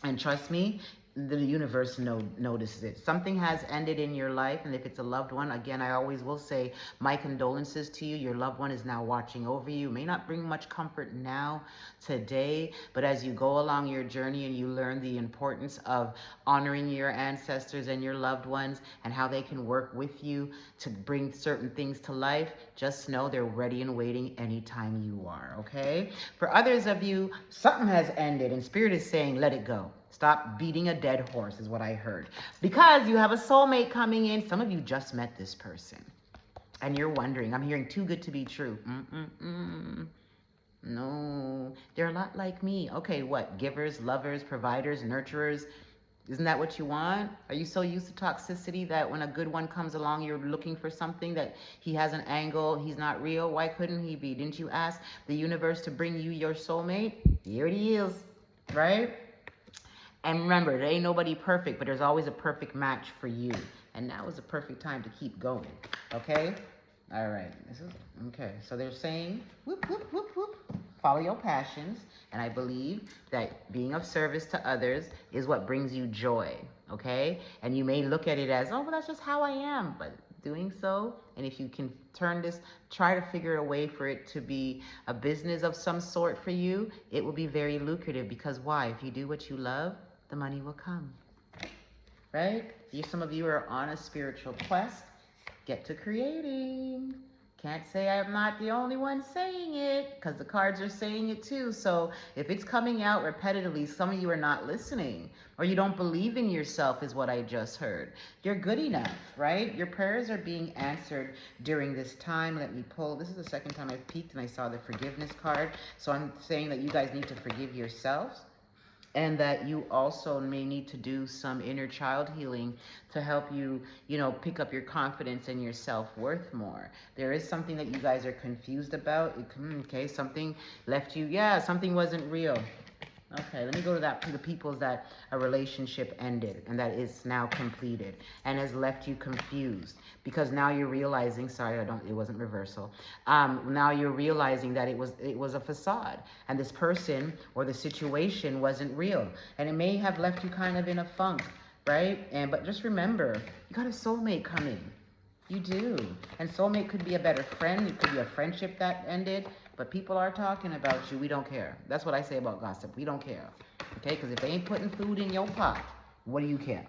And trust me, the universe notices it. Something has ended in your life, and if it's a loved one, again, I always will say my condolences to you. Your loved one is now watching over you. May not bring much comfort now, today, but as you go along your journey and you learn the importance of honoring your ancestors and your loved ones and how they can work with you to bring certain things to life, just know they're ready and waiting anytime you are, okay? For others of you, something has ended, and Spirit is saying, let it go. Stop beating a dead horse is what I heard. Because you have a soulmate coming in. Some of you just met this person. And you're wondering, I'm hearing too good to be true. No, they're a lot like me. Okay, what? Givers, lovers, providers, nurturers. Isn't that what you want? Are you so used to toxicity that when a good one comes along, you're looking for something that he has an angle, he's not real? Why couldn't he be? Didn't you ask the universe to bring you your soulmate? Here it is, right? And remember, there ain't nobody perfect, but there's always a perfect match for you. And now is the perfect time to keep going, okay? All right, okay. So they're saying, whoop, whoop, whoop, whoop. Follow your passions. And I believe that being of service to others is what brings you joy, okay? And you may look at it as, oh, well, that's just how I am. But doing so, and if you can turn this, try to figure a way for it to be a business of some sort for you, it will be very lucrative. Because why? If you do what you love, the money will come, right? Some of you are on a spiritual quest. Get to creating. Can't say I'm not the only one saying it, because the cards are saying it too. So if it's coming out repetitively, some of you are not listening, or you don't believe in yourself is what I just heard. You're good enough, right? Your prayers are being answered during this time. Let me pull. This is the second time I've peeked and I saw the forgiveness card. So I'm saying that you guys need to forgive yourselves, and that you also may need to do some inner child healing to help you, pick up your confidence and your self-worth more. There is something that you guys are confused about. Okay, something left you, something wasn't real. Okay, let me go to that, to the peoples that a relationship ended and that is now completed and has left you confused because now you're realizing, sorry, it wasn't reversal. Now you're realizing that it was a facade and this person or the situation wasn't real and it may have left you kind of in a funk, right? But just remember, you got a soulmate coming. You do. And soulmate could be a better friend. It could be a friendship that ended. But people are talking about you. We don't care. That's what I say about gossip. We don't care. Okay? Because if they ain't putting food in your pot, what do you care?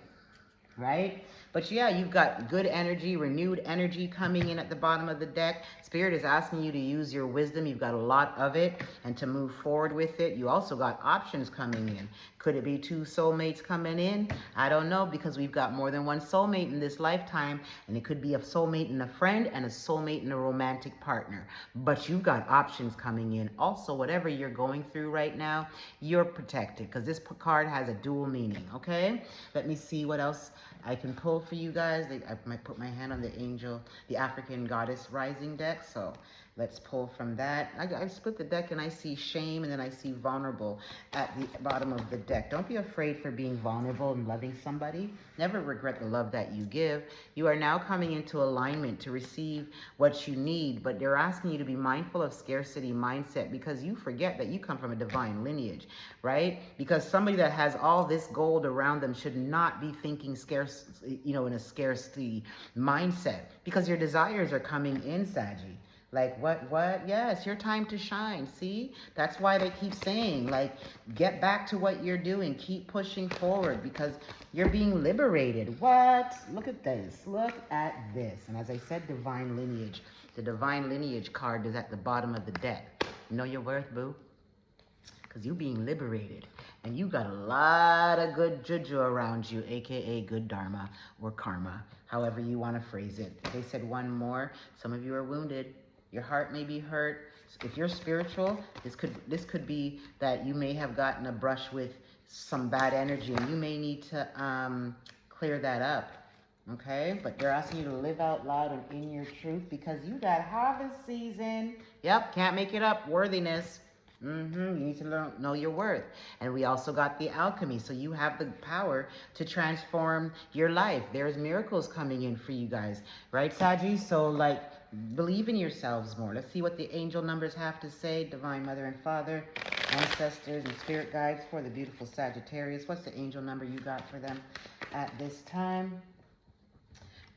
Right? But yeah, you've got good energy, renewed energy coming in at the bottom of the deck. Spirit is asking you to use your wisdom. You've got a lot of it and to move forward with it. You also got options coming in. Could it be two soulmates coming in? I don't know, because we've got more than one soulmate in this lifetime, and it could be a soulmate and a friend and a soulmate and a romantic partner. But you've got options coming in. Also, whatever you're going through right now, you're protected because this card has a dual meaning, okay? Let me see what else I can pull for you guys. I might put my hand on the angel, the African goddess rising deck. So let's pull from that. I split the deck and I see shame and then I see vulnerable at the bottom of the deck. Don't be afraid for being vulnerable and loving somebody. Never regret the love that you give. You are now coming into alignment to receive what you need, but they're asking you to be mindful of scarcity mindset because you forget that you come from a divine lineage, right? Because somebody that has all this gold around them should not be thinking scarce, in a scarcity mindset because your desires are coming in, Saggy. Like, what? Yeah, it's your time to shine. See? That's why they keep saying, like, get back to what you're doing. Keep pushing forward because you're being liberated. What? Look at this. Look at this. And as I said, divine lineage. The divine lineage card is at the bottom of the deck. You know your worth, boo? Because you're being liberated. And you got a lot of good juju around you, a.k.a. good dharma or karma, however you want to phrase it. They said one more. Some of you are wounded. Your heart may be hurt. If you're spiritual, this could be that you may have gotten a brush with some bad energy and you may need to clear that up. Okay? But they're asking you to live out loud and in your truth because you got harvest season. Yep, can't make it up. Worthiness. You need to know your worth. And we also got the alchemy. So you have the power to transform your life. There's miracles coming in for you guys. Right, Saji? So, like, believe in yourselves more. Let's see what the angel numbers have to say. Divine Mother and Father, ancestors, and spirit guides for the beautiful Sagittarius. What's the angel number you got for them at this time?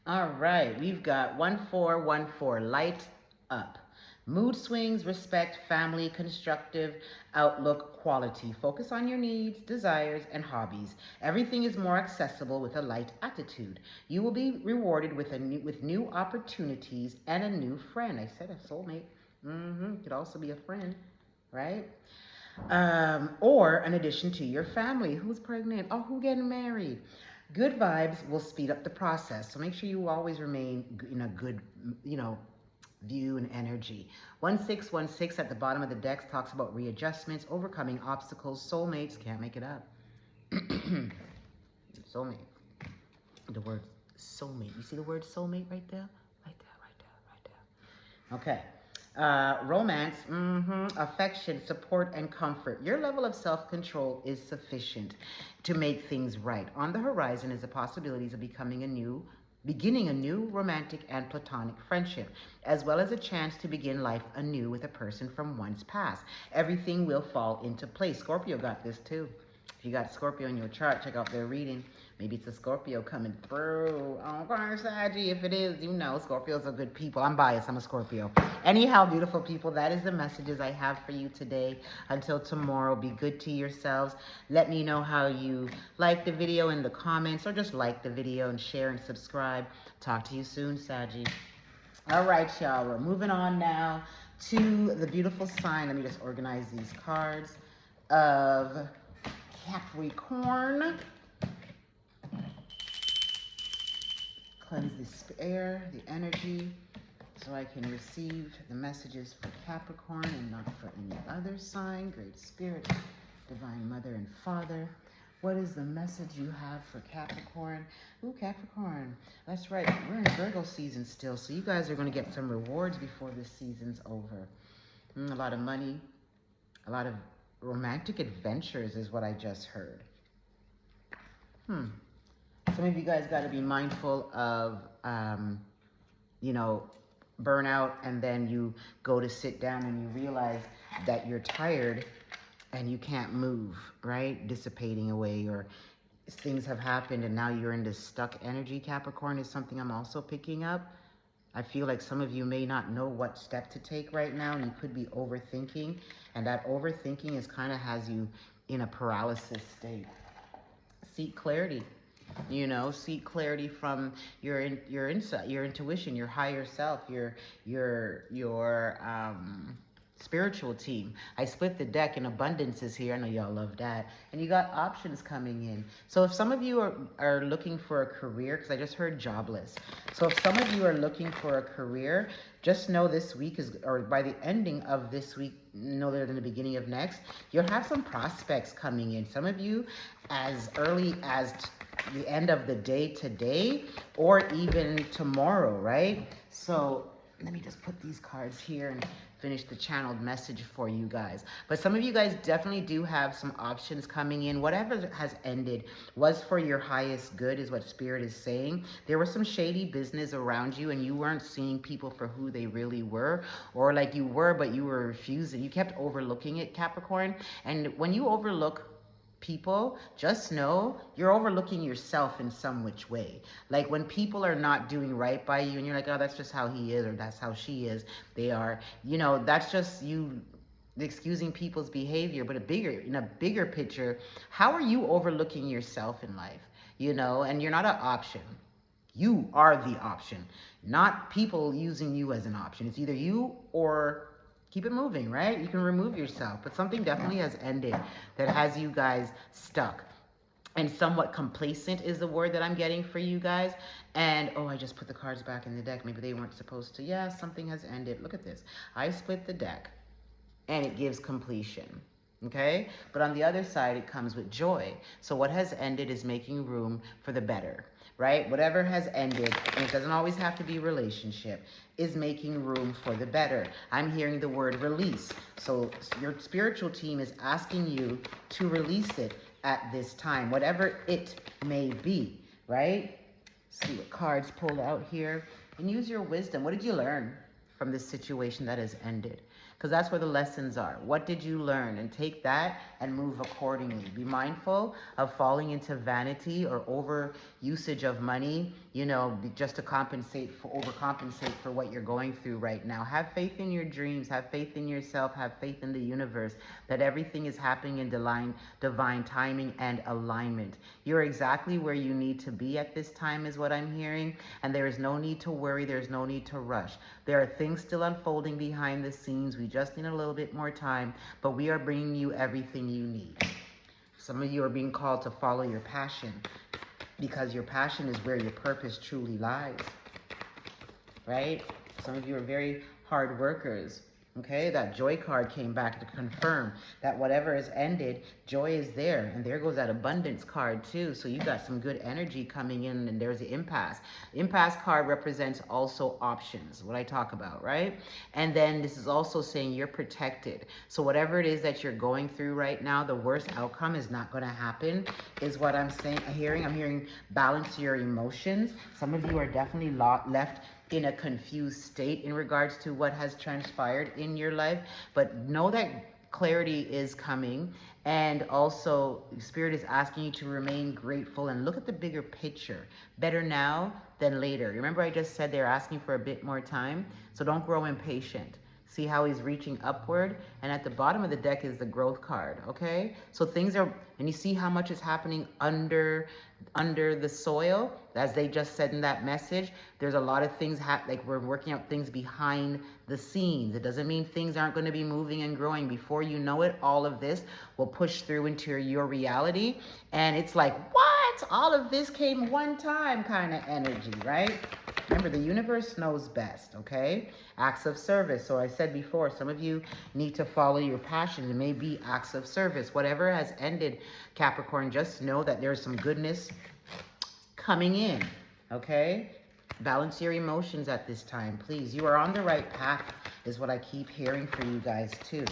All right. We've got 1414. Light up. Mood swings, respect, family, constructive outlook, quality. Focus on your needs, desires, and hobbies. Everything is more accessible with a light attitude. You will be rewarded with new opportunities and a new friend. I said a soulmate. Could also be a friend, right? Or an addition to your family. Who's pregnant? Oh, who getting married? Good vibes will speed up the process. So make sure you always remain in a good, view and energy. 1616 at the bottom of the deck talks about readjustments, overcoming obstacles, soulmates. Can't make it up. Soulmate. The word soulmate. You see the word soulmate right there? Right there. Okay. Romance, affection, support, and comfort. Your level of self-control is sufficient to make things right. On the horizon is the possibilities of beginning a new romantic and platonic friendship, as well as a chance to begin life anew with a person from one's past. Everything will fall into place. Scorpio got this too. If you got Scorpio in your chart, check out their reading. Maybe it's a Scorpio coming through. Oh, Saggy, if it is, Scorpios are good people. I'm biased. I'm a Scorpio. Anyhow, beautiful people, that is the messages I have for you today. Until tomorrow, be good to yourselves. Let me know how you like the video in the comments, or just like the video and share and subscribe. Talk to you soon, Saggy. All right, y'all. We're moving on now to the beautiful sign. Let me just organize these cards of Capricorn. Cleanse the air, the energy, so I can receive the messages for Capricorn and not for any other sign. Great Spirit, Divine Mother and Father. What is the message you have for Capricorn? Ooh, Capricorn. That's right. We're in Virgo season still, so you guys are going to get some rewards before this season's over. A lot of money, a lot of romantic adventures is what I just heard. Some of you guys got to be mindful of, you know, burnout, and then you go to sit down and you realize that you're tired and you can't move, right? Dissipating away, or things have happened and now you're in this stuck energy, Capricorn, is something I'm also picking up. I feel like some of you may not know what step to take right now, and you could be overthinking, and that overthinking is kind of has you in a paralysis state. Seek clarity. You know, seek clarity from your insight, your intuition, your higher self, your spiritual team. I split the deck and abundance is here. I know y'all love that. And you got options coming in. So if some of you are looking for a career, because I just heard jobless. So if some of you are looking for a career, just know this week is, or by the ending of this week, no later than the beginning of next, you'll have some prospects coming in. Some of you as early as the end of the day today, or even tomorrow, right? So let me just put these cards here and finish the channeled message for you guys. But some of you guys definitely do have some options coming in. Whatever has ended was for your highest good, is what Spirit is saying. There was some shady business around you and you weren't seeing people for who they really were, or like you were, but you were refusing. You kept overlooking it, Capricorn. And when you overlook people, just know you're overlooking yourself in some which way. Like when people are not doing right by you and you're like, oh, that's just how he is, or that's how she is, they are, you know, that's just you excusing people's behavior. But in a bigger picture, how are you overlooking yourself in life? You know, and you're not an option. You are the option, not people using you as an option. It's either you or keep it moving, right? You can remove yourself, but something definitely has ended that has you guys stuck. And somewhat complacent is the word that I'm getting for you guys. And, oh, I just put the cards back in the deck. Maybe they weren't supposed to. Yeah, something has ended. Look at this. I split the deck, and it gives completion. Okay? But on the other side, it comes with joy. So what has ended is making room for the better, right? Whatever has ended, and it doesn't always have to be relationship, is making room for the better. I'm hearing the word release. So your spiritual team is asking you to release it at this time, whatever it may be, right? See what cards pulled out here. And use your wisdom. What did you learn from this situation that has ended? Because that's where the lessons are. What did you learn? And take that and move accordingly. Be mindful of falling into vanity or over usage of money, you know, just to overcompensate for what you're going through right now. Have faith in your dreams. Have faith in yourself. Have faith in the universe, that everything is happening in divine timing and alignment. You're exactly where you need to be at this time, is what I'm hearing. And there is no need to worry. There's no need to rush. There are things still unfolding behind the scenes. We just need a little bit more time, but we are bringing you everything you need. Some of you are being called to follow your passion, because your passion is where your purpose truly lies, right? Some of you are very hard workers. Okay, that joy card came back to confirm that whatever has ended, joy is there. And there goes that abundance card too. So you got some good energy coming in, and there's the impasse. Impasse card represents also options, what I talk about, right? And then this is also saying you're protected. So whatever it is that you're going through right now, the worst outcome is not going to happen, is what I'm saying. I'm hearing balance your emotions. Some of you are definitely left in a confused state in regards to what has transpired in your life, but know that clarity is coming. And also Spirit is asking you to remain grateful and look at the bigger picture. Better now than later. Remember I just said they're asking for a bit more time, so don't grow impatient. See how he's reaching upward? And at the bottom of the deck is the growth card, okay? So things are, and you see how much is happening under the soil, as they just said in that message. There's a lot of things, like we're working out things behind the scenes. It doesn't mean things aren't going to be moving and growing. Before you know it, all of this will push through into your reality. And it's like, what? All of this came one time kind of energy, right? Remember, the universe knows best, okay? Acts of service. So I said before, some of you need to follow your passion. It may be acts of service. Whatever has ended, Capricorn, just know that there's some goodness coming in, okay? Balance your emotions at this time, please. You are on the right path, is what I keep hearing for you guys, too.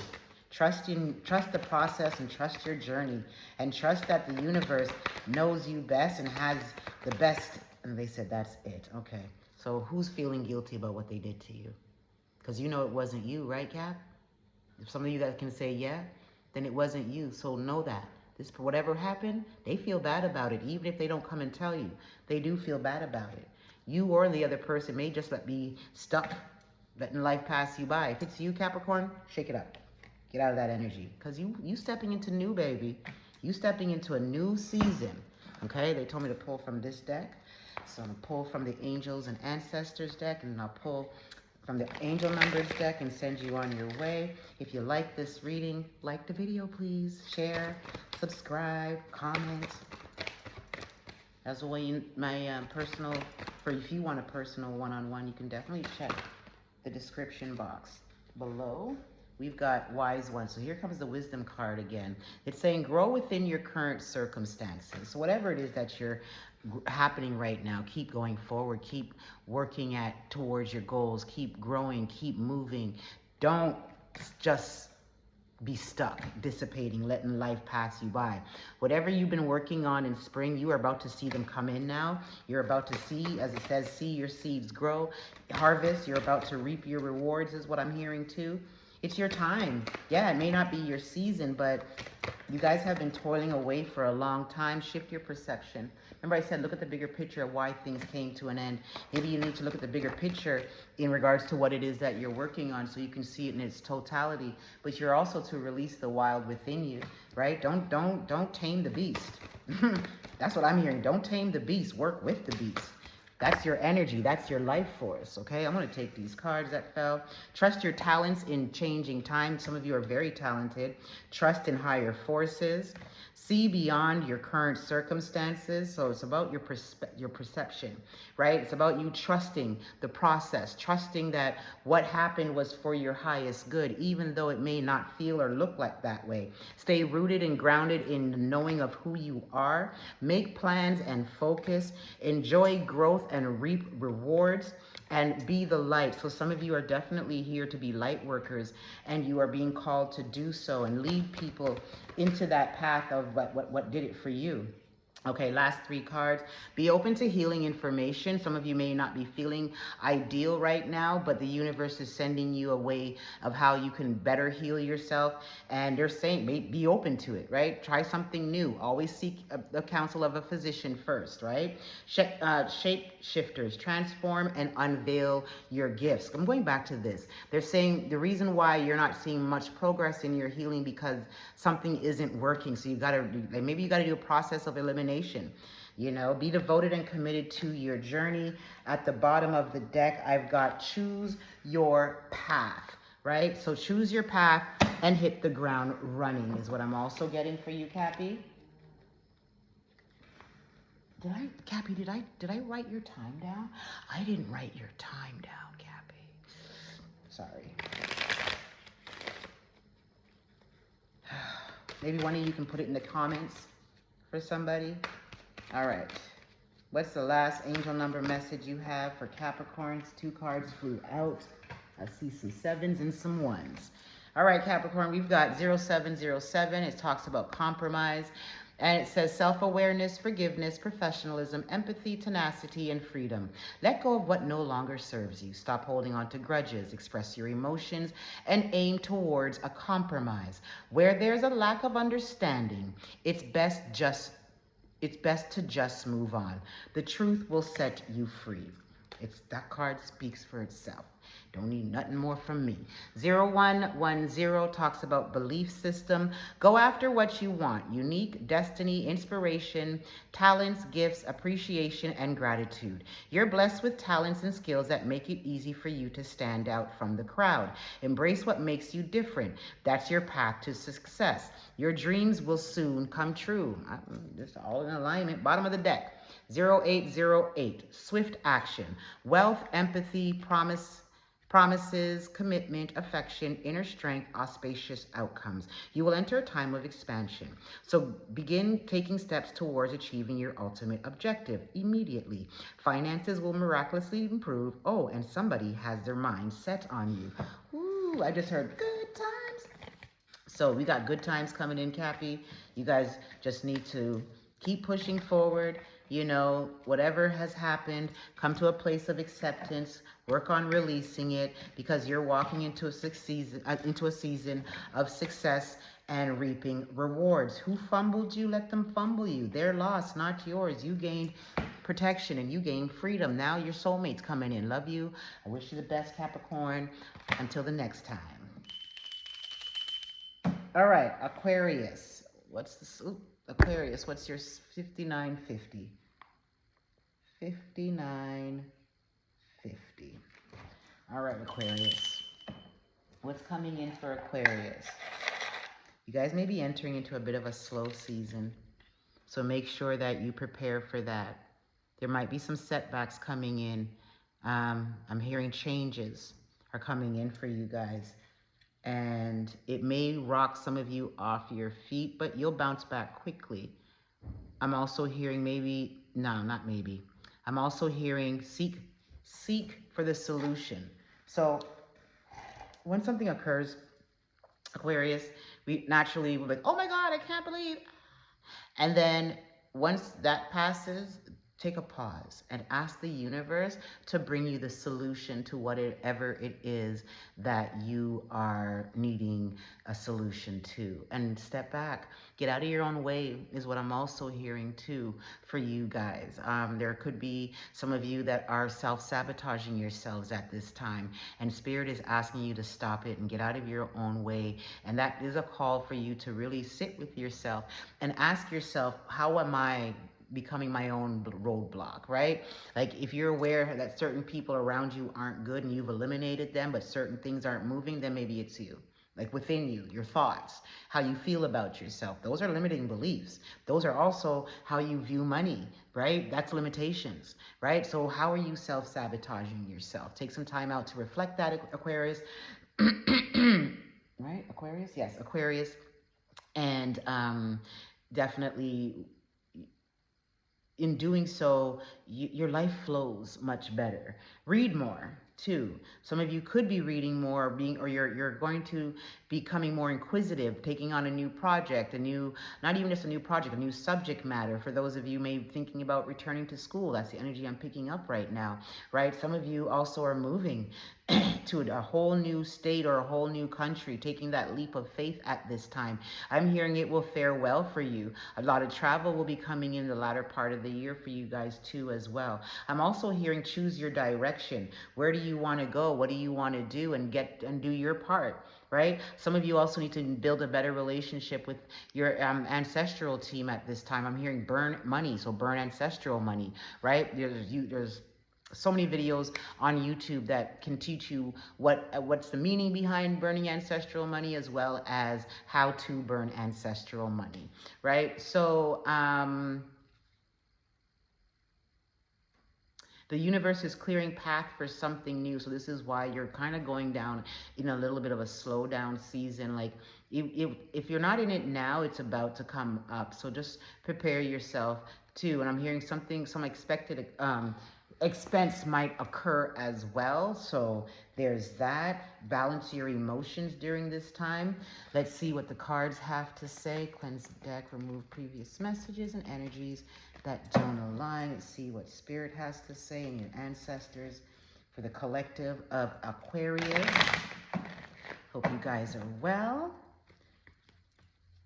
Trust the process and trust your journey, and trust that the universe knows you best and has the best. And they said, that's it. Okay. So who's feeling guilty about what they did to you? Because you know it wasn't you, right, Cap? If some of you guys can say yeah, then it wasn't you. So know that. This, whatever happened, they feel bad about it. Even if they don't come and tell you, they do feel bad about it. You or the other person may just be stuck, letting life pass you by. If it's you, Capricorn, shake it up. Get out of that energy. Because you stepping into new, baby. You stepping into a new season. Okay? They told me to pull from this deck. So I'm going to pull from the Angels and Ancestors deck. And I'll pull from the Angel Numbers deck and send you on your way. If you like this reading, like the video, please. Share, subscribe, comment. That's the way my personal, if you want a personal one-on-one, you can definitely check the description box below. We've got Wise One. So here comes the Wisdom card again. It's saying grow within your current circumstances. So whatever it is that you're happening right now, keep going forward, keep working towards your goals, keep growing, keep moving. Don't just be stuck, dissipating, letting life pass you by. Whatever you've been working on in spring, you are about to see them come in now. You're about to see, as it says, see your seeds grow, harvest. You're about to reap your rewards is what I'm hearing too. It's your time. Yeah, it may not be your season, but you guys have been toiling away for a long time. Shift your perception. Remember I said, look at the bigger picture of why things came to an end. Maybe you need to look at the bigger picture in regards to what it is that you're working on so you can see it in its totality. But you're also to release the wild within you, right? Don't tame the beast. That's what I'm hearing. Don't tame the beast. Work with the beast. That's your energy. That's your life force, okay? I'm going to take these cards that fell. Trust your talents in changing time. Some of you are very talented. Trust in higher forces. See beyond your current circumstances. So it's about your perception, right? It's about you trusting the process, trusting that what happened was for your highest good, even though it may not feel or look like that way. Stay rooted and grounded in the knowing of who you are. Make plans and focus. Enjoy growth and reap rewards. And be the light. So some of you are definitely here to be light workers, and you are being called to do so and lead people into that path of what did it for you. Okay, last three cards. Be open to healing information. Some of you may not be feeling ideal right now, but the universe is sending you a way of how you can better heal yourself. And they're saying, be open to it, right? Try something new. Always seek the counsel of a physician first, right? Shape shifters, transform and unveil your gifts. I'm going back to this. They're saying the reason why you're not seeing much progress in your healing because something isn't working. So maybe you got to do a process of elimination. You know, be devoted and committed to your journey. At the bottom of the deck, I've got choose your path, right? So choose your path and hit the ground running is what I'm also getting for you, Cappy. Cappy, did I write your time down? I didn't write your time down, Cappy. Sorry. Maybe one of you can put it in the comments for somebody. All right. What's the last angel number message you have for Capricorns? 2 cards flew out. I see some 7s and some 1s. All right, Capricorn, we've got 0707. It talks about compromise. And it says self-awareness, forgiveness, professionalism, empathy, tenacity, and freedom. Let go of what no longer serves you. Stop holding on to grudges. Express your emotions and aim towards a compromise. Where there's a lack of understanding, it's best to just move on. The truth will set you free. That card speaks for itself. Don't need nothing more from me. 0110 talks about belief system. Go after what you want. Unique, destiny, inspiration, talents, gifts, appreciation, and gratitude. You're blessed with talents and skills that make it easy for you to stand out from the crowd. Embrace what makes you different. That's your path to success. Your dreams will soon come true. Just all in alignment. Bottom of the deck. 0808. Swift action. Wealth, empathy, promises, commitment, affection, inner strength, auspicious outcomes. You will enter a time of expansion. So begin taking steps towards achieving your ultimate objective immediately. Finances will miraculously improve. Oh, and somebody has their mind set on you. Ooh, I just heard good times. So we got good times coming in, Cappy. You guys just need to keep pushing forward. You know, whatever has happened, come to a place of acceptance. Work on releasing it, because you're walking into a season of success and reaping rewards. Who fumbled you? Let them fumble you. Their loss, not yours. You gained protection and you gained freedom. Now your soulmate's coming in. Love you. I wish you the best, Capricorn. Until the next time. All right, Aquarius. What's this? Aquarius, what's your 5950? 5950. All right, Aquarius. What's coming in for Aquarius? You guys may be entering into a bit of a slow season, so make sure that you prepare for that. There might be some setbacks coming in. I'm hearing changes are coming in for you guys. And it may rock some of you off your feet, but you'll bounce back quickly. I'm also hearing I'm also hearing seek for the solution. So when something occurs, Aquarius, we naturally will be like, oh my God, I can't believe. And then once that passes, take a pause and ask the universe to bring you the solution to whatever it is that you are needing a solution to. And step back. Get out of your own way is what I'm also hearing too for you guys. There could be some of you that are self-sabotaging yourselves at this time. And Spirit is asking you to stop it and get out of your own way. And that is a call for you to really sit with yourself and ask yourself, how am I becoming my own roadblock, right? Like if you're aware that certain people around you aren't good and you've eliminated them, but certain things aren't moving, then maybe it's you. Like within you, your thoughts, how you feel about yourself. Those are limiting beliefs. Those are also how you view money, right? That's limitations, right? So how are you self-sabotaging yourself? Take some time out to reflect that, Aquarius. Right? Aquarius? Yes, Aquarius. And definitely in doing so, your life flows much better. Read more too. Some of you could be reading more, or you're going to be becoming more inquisitive, taking on a new project, not even just a new project, a new subject matter. For those of you maybe thinking about returning to school, that's the energy I'm picking up right now, right? Some of you also are moving to a whole new state or a whole new country, taking that leap of faith at this time. I'm hearing it will fare well for you. A lot of travel will be coming in the latter part of the year for you guys too as well. I'm also hearing choose your direction. Where do you want to go? What do you want to do? And do your part, right? Some of you also need to build a better relationship with your ancestral team at this time. I'm hearing burn money, so burn ancestral money, right? There's so many videos on YouTube that can teach you what's the meaning behind burning ancestral money, as well as how to burn ancestral money, right? So the universe is clearing path for something new. So this is why you're kind of going down in a little bit of a slowdown season. Like if you're not in it now, it's about to come up. So just prepare yourself too. And I'm hearing some expected expense might occur as well. So there's that. Balance your emotions during this time. Let's see what the cards have to say. Cleanse the deck, remove previous messages and energies that don't align. Let's see what Spirit has to say and your ancestors for the collective of Aquarius. Hope you guys are well.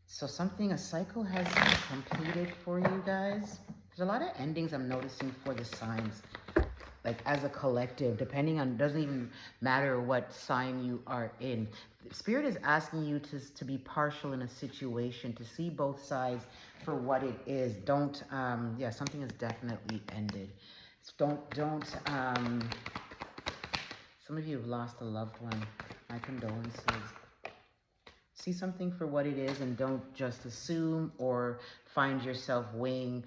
So a cycle has completed for you guys. There's a lot of endings I'm noticing for the signs. Like as a collective, depending on, doesn't even matter what sign you are in. Spirit is asking you to be partial in a situation, to see both sides for what it is. Don't, something has definitely ended. Don't, some of you have lost a loved one. My condolences. See something for what it is and don't just assume or find yourself weighing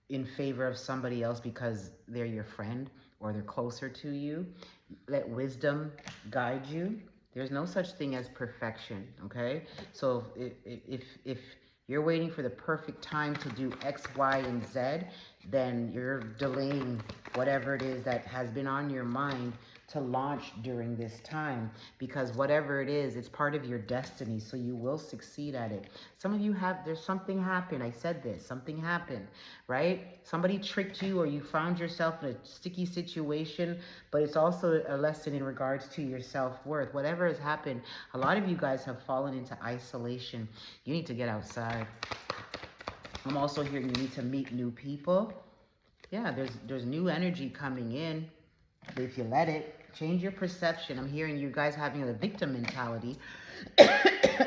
in favor of somebody else because they're your friend or they're closer to you. Let wisdom guide you. There's no such thing as perfection, okay? So if you're waiting for the perfect time to do X, Y, and Z, then you're delaying whatever it is that has been on your mind to launch during this time, because whatever it is, it's part of your destiny, so you will succeed at it. Some of you there's something happened. I said this, something happened, right? Somebody tricked you, or you found yourself in a sticky situation, but it's also a lesson in regards to your self-worth. Whatever has happened, a lot of you guys have fallen into isolation. You need to get outside. I'm also hearing you need to meet new people. Yeah, there's new energy coming in. If you let it, change your perception. I'm hearing you guys having a victim mentality.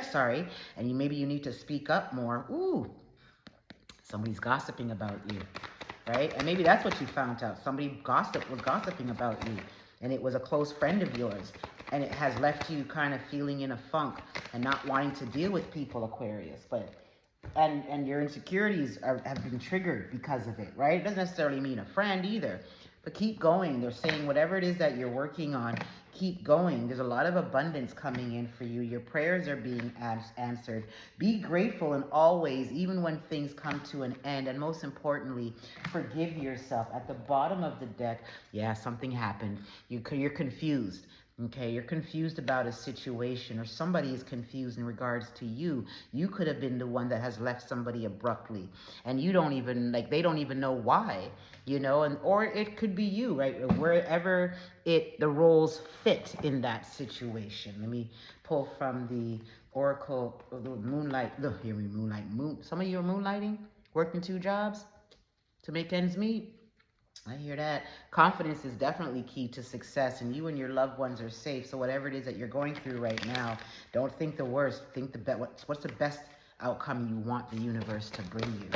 Sorry. And maybe you need to speak up more. Ooh, somebody's gossiping about you, right? And maybe that's what you found out. Somebody was gossiping about you, and it was a close friend of yours. And it has left you kind of feeling in a funk and not wanting to deal with people, Aquarius. And your insecurities have been triggered because of it, right? It doesn't necessarily mean a friend either. But keep going. They're saying whatever it is that you're working on, keep going. There's a lot of abundance coming in for you. Your prayers are being answered. Be grateful in all ways, even when things come to an end. And most importantly, forgive yourself. At the bottom of the deck, yeah, something happened. You're confused. Okay, you're confused about a situation, or somebody is confused in regards to you. You could have been the one that has left somebody abruptly, and you don't even, they don't even know why, or it could be you, right? Wherever the roles fit in that situation. Let me pull from the Oracle, the Moonlight. Look, here we moonlight. Some of you are moonlighting, working 2 jobs to make ends meet. I hear that. Confidence is definitely key to success, and you and your loved ones are safe. So whatever it is that you're going through right now, don't think the worst. Think the best. What's the best outcome you want the universe to bring you,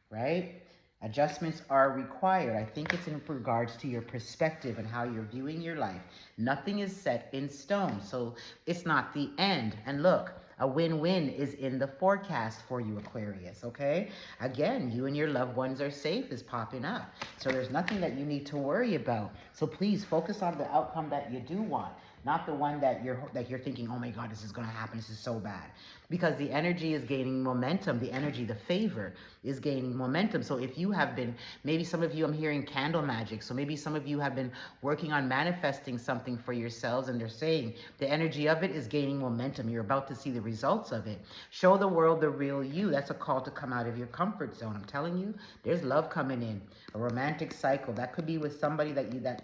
right? Adjustments are required. I think it's in regards to your perspective and how you're viewing your life. Nothing is set in stone, so it's not the end. And look, a win-win is in the forecast for you, Aquarius, okay? Again, you and your loved ones are safe is popping up. So there's nothing that you need to worry about. So please focus on the outcome that you do want, not the one that you're thinking, oh my God, this is going to happen. This is so bad. Because the energy is gaining momentum. The energy, the favor is gaining momentum. So if you have been, maybe some of you, I'm hearing candle magic. So maybe some of you have been working on manifesting something for yourselves, and they're saying the energy of it is gaining momentum. You're about to see the results of it. Show the world the real you. That's a call to come out of your comfort zone. I'm telling you, there's love coming in. A romantic cycle. That could be with somebody that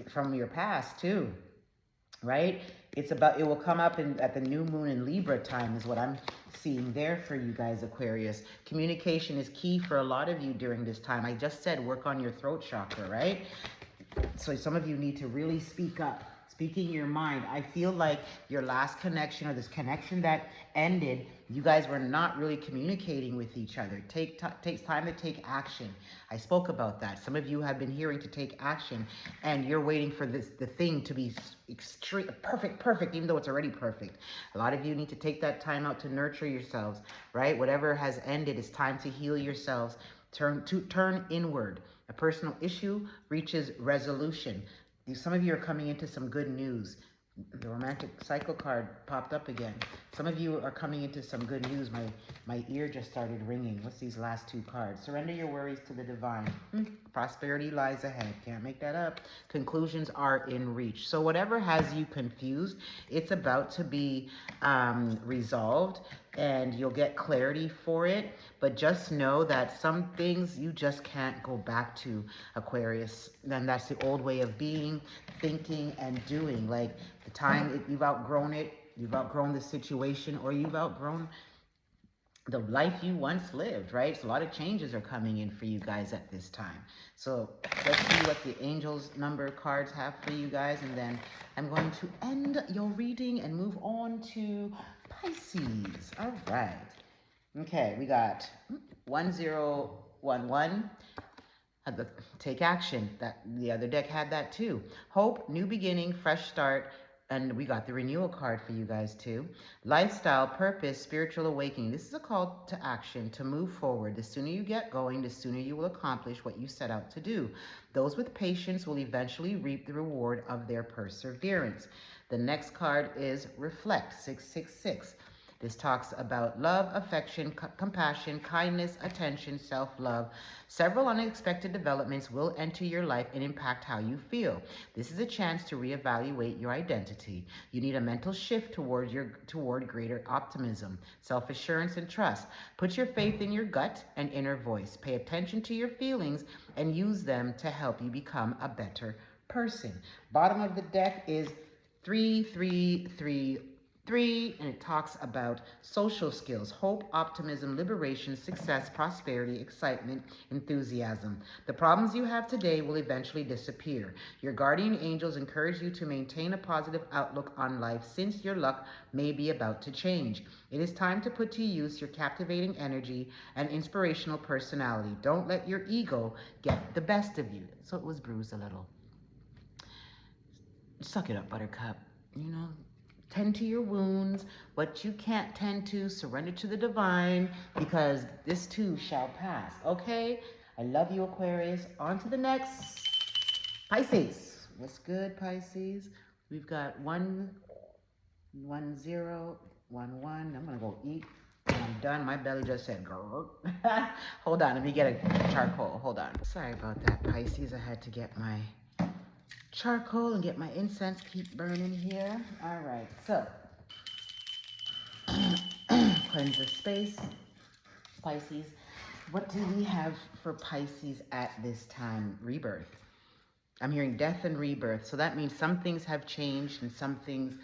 from your past too. Right? It will come up at the new moon in Libra time is what I'm seeing there for you guys, Aquarius. Communication is key for a lot of you during this time. I just said work on your throat chakra, right? So some of you need to really speak up. Speaking your mind. I feel like your last connection, or this connection that ended, you guys were not really communicating with each other. Takes time to take action. I spoke about that. Some of you have been hearing to take action, and you're waiting for the thing to be extreme, perfect, even though it's already perfect. A lot of you need to take that time out to nurture yourselves, right? Whatever has ended, it's time to heal yourselves. Turn inward. A personal issue reaches resolution. Some of you are coming into some good news. The romantic cycle card popped up again. Some of you are coming into some good news. My ear just started ringing. What's these last 2 cards? Surrender your worries to the divine. Prosperity lies ahead. Can't make that up. Conclusions are in reach. So whatever has you confused, it's about to be resolved, and you'll get clarity for it. But just know that some things you just can't go back to, Aquarius. Then that's the old way of being, thinking, and doing. Like the time you've outgrown it, you've outgrown the situation, or you've outgrown the life you once lived, right? So a lot of changes are coming in for you guys at this time. So let's see what the angels number cards have for you guys, and then I'm going to end your reading and move on to Pisces. All right. Okay, we got 1011. Take action. That the other deck had that too. Hope, new beginning, fresh start. And we got the renewal card for you guys too. Lifestyle, purpose, spiritual awakening. This is a call to action, to move forward. The sooner you get going, the sooner you will accomplish what you set out to do. Those with patience will eventually reap the reward of their perseverance. The next card is Reflect, 666. This talks about love, affection, compassion, kindness, attention, self-love. Several unexpected developments will enter your life and impact how you feel. This is a chance to reevaluate your identity. You need a mental shift toward greater optimism, self-assurance, and trust. Put your faith in your gut and inner voice. Pay attention to your feelings and use them to help you become a better person. Bottom of the deck is 3-3-3-3, and it talks about social skills, hope, optimism, liberation, success, prosperity, excitement, enthusiasm. The problems you have today will eventually disappear. Your guardian angels encourage you to maintain a positive outlook on life since your luck may be about to change. It is time to put to use your captivating energy and inspirational personality. Don't let your ego get the best of you. So it was bruised a little. Suck it up, Buttercup. You know, tend to your wounds. What you can't tend to, surrender to the divine, because this too shall pass. Okay? I love you, Aquarius. On to the next. Pisces. What's good, Pisces? We've got 1, 1, 0, 1, 1. I'm going to go eat. I'm done. My belly just said, grrr. Hold on. Let me get a charcoal. Hold on. Sorry about that, Pisces. I had to get my charcoal and get my incense keep burning here. All right, so cleanse the space. Pisces, what do we have for Pisces at this time? Rebirth. I'm hearing death and rebirth. So that means some things have changed and some things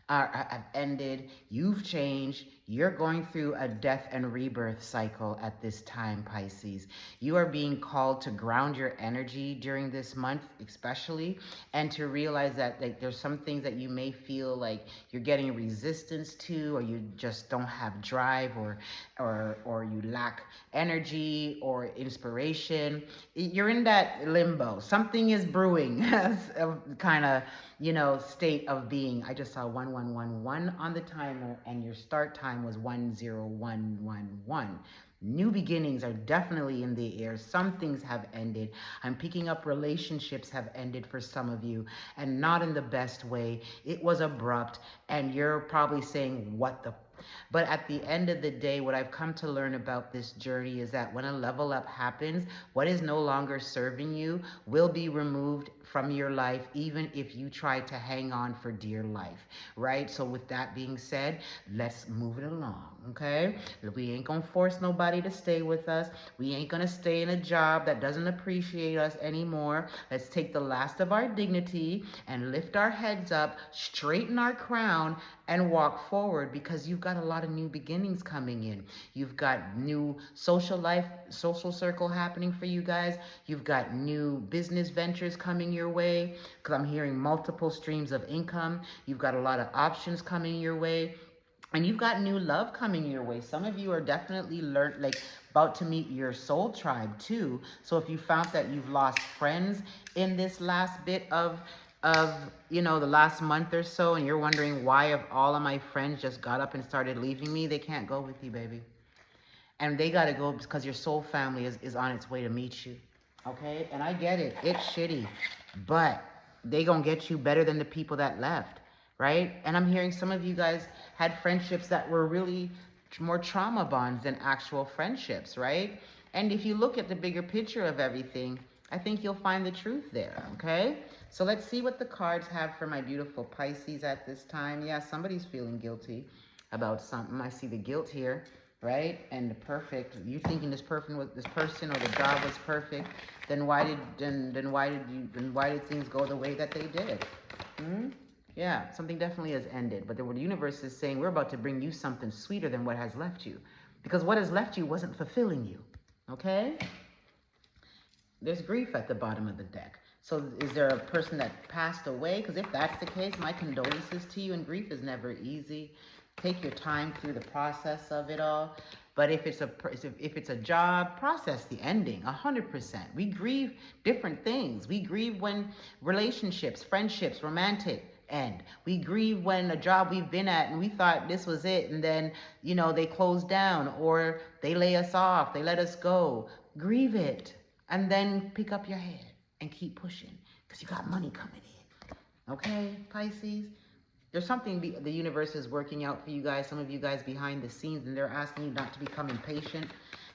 have ended. You've changed. You're going through a death and rebirth cycle at this time, Pisces. You are being called to ground your energy during this month, especially, and to realize that there's some things that you may feel like you're getting resistance to, or you just don't have drive, or you lack energy or inspiration. You're in that limbo. Something is brewing, kind of, state of being. I just saw 1111 on the timer, and your start time was 10111. New beginnings are definitely in the air. Some things have ended. I'm picking up relationships have ended for some of you, and not in the best way. It was abrupt, and you're probably saying, what the... But at the end of the day, what I've come to learn about this journey is that when a level up happens, what is no longer serving you will be removed from your life, even if you try to hang on for dear life, right? So with that being said, let's move it along, okay? We ain't gonna force nobody to stay with us. We ain't gonna stay in a job that doesn't appreciate us anymore. Let's take the last of our dignity and lift our heads up, straighten our crown, and walk forward, because you've got a lot of new beginnings coming in. You've got new social life, social circle happening for you guys. You've got new business ventures coming your way, because I'm hearing multiple streams of income. You've got a lot of options coming your way. And you've got new love coming your way. Some of you are definitely about to meet your soul tribe too. So if you found that you've lost friends in this last bit of the last month or so, and you're wondering why of all of my friends just got up and started leaving me, they can't go with you, baby. And they got to go because your soul family is on its way to meet you. Okay? And I get it. It's shitty. But they going to get you better than the people that left. Right? And I'm hearing some of you guys had friendships that were really more trauma bonds than actual friendships. Right? And if you look at the bigger picture of everything, I think you'll find the truth there. Okay? So let's see what the cards have for my beautiful Pisces at this time. Yeah, somebody's feeling guilty about something. I see the guilt here, right? And the perfect. You thinking this person or the job was perfect? Then why did things go the way that they did? Yeah, something definitely has ended. But the universe is saying we're about to bring you something sweeter than what has left you, because what has left you wasn't fulfilling you. Okay? There's grief at the bottom of the deck. So is there a person that passed away? Because if that's the case, my condolences to you. And grief is never easy. Take your time through the process of it all. But if it's a job, process the ending 100%. We grieve different things. We grieve when relationships, friendships, romantic end. We grieve when a job we've been at and we thought this was it, and then they close down or they lay us off, they let us go. Grieve it, and then pick up your head and keep pushing, because you got money coming in. Okay, Pisces? There's something the universe is working out for you guys, some of you guys behind the scenes, and they're asking you not to become impatient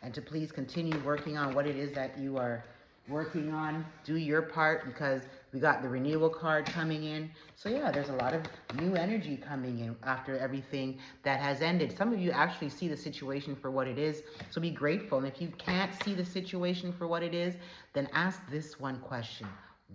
and to please continue working on what it is that you are working on. Do your part, because we got the renewal card coming in. So yeah, there's a lot of new energy coming in after everything that has ended. Some of you actually see the situation for what it is, so be grateful. And if you can't see the situation for what it is, then ask this one question: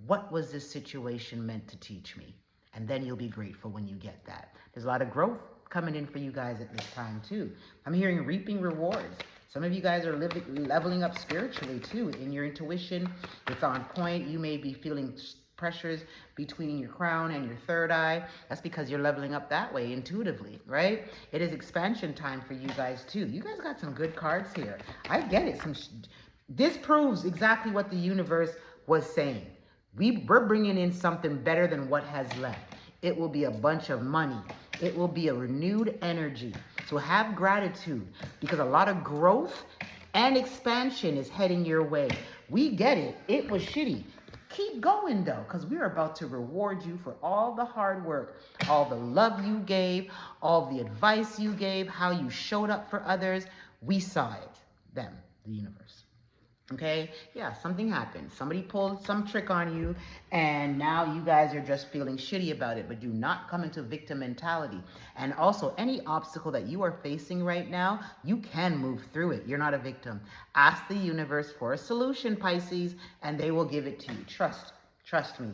what was this situation meant to teach me? And then you'll be grateful when you get that. There's a lot of growth coming in for you guys at this time too. I'm hearing reaping rewards. Some of you guys are leveling up spiritually too. In your intuition, it's on point. You may be feeling pressures between your crown and your third eye. That's because you're leveling up that way intuitively, right? It is expansion time for you guys too. You guys got some good cards here. I get it. This proves exactly what the universe was saying. We're bringing in something better than what has left. It will be a bunch of money. It will be a renewed energy. So have gratitude, because a lot of growth and expansion is heading your way. We get it. It was shitty. Keep going though, because we're about to reward you for all the hard work, all the love you gave, all the advice you gave, how you showed up for others. We saw it. Them, the universe. Okay, yeah, something happened. Somebody pulled some trick on you, and now you guys are just feeling shitty about it. But do not come into victim mentality. And also, any obstacle that you are facing right now, you can move through it. You're not a victim. Ask the universe for a solution, Pisces, and they will give it to you. Trust me.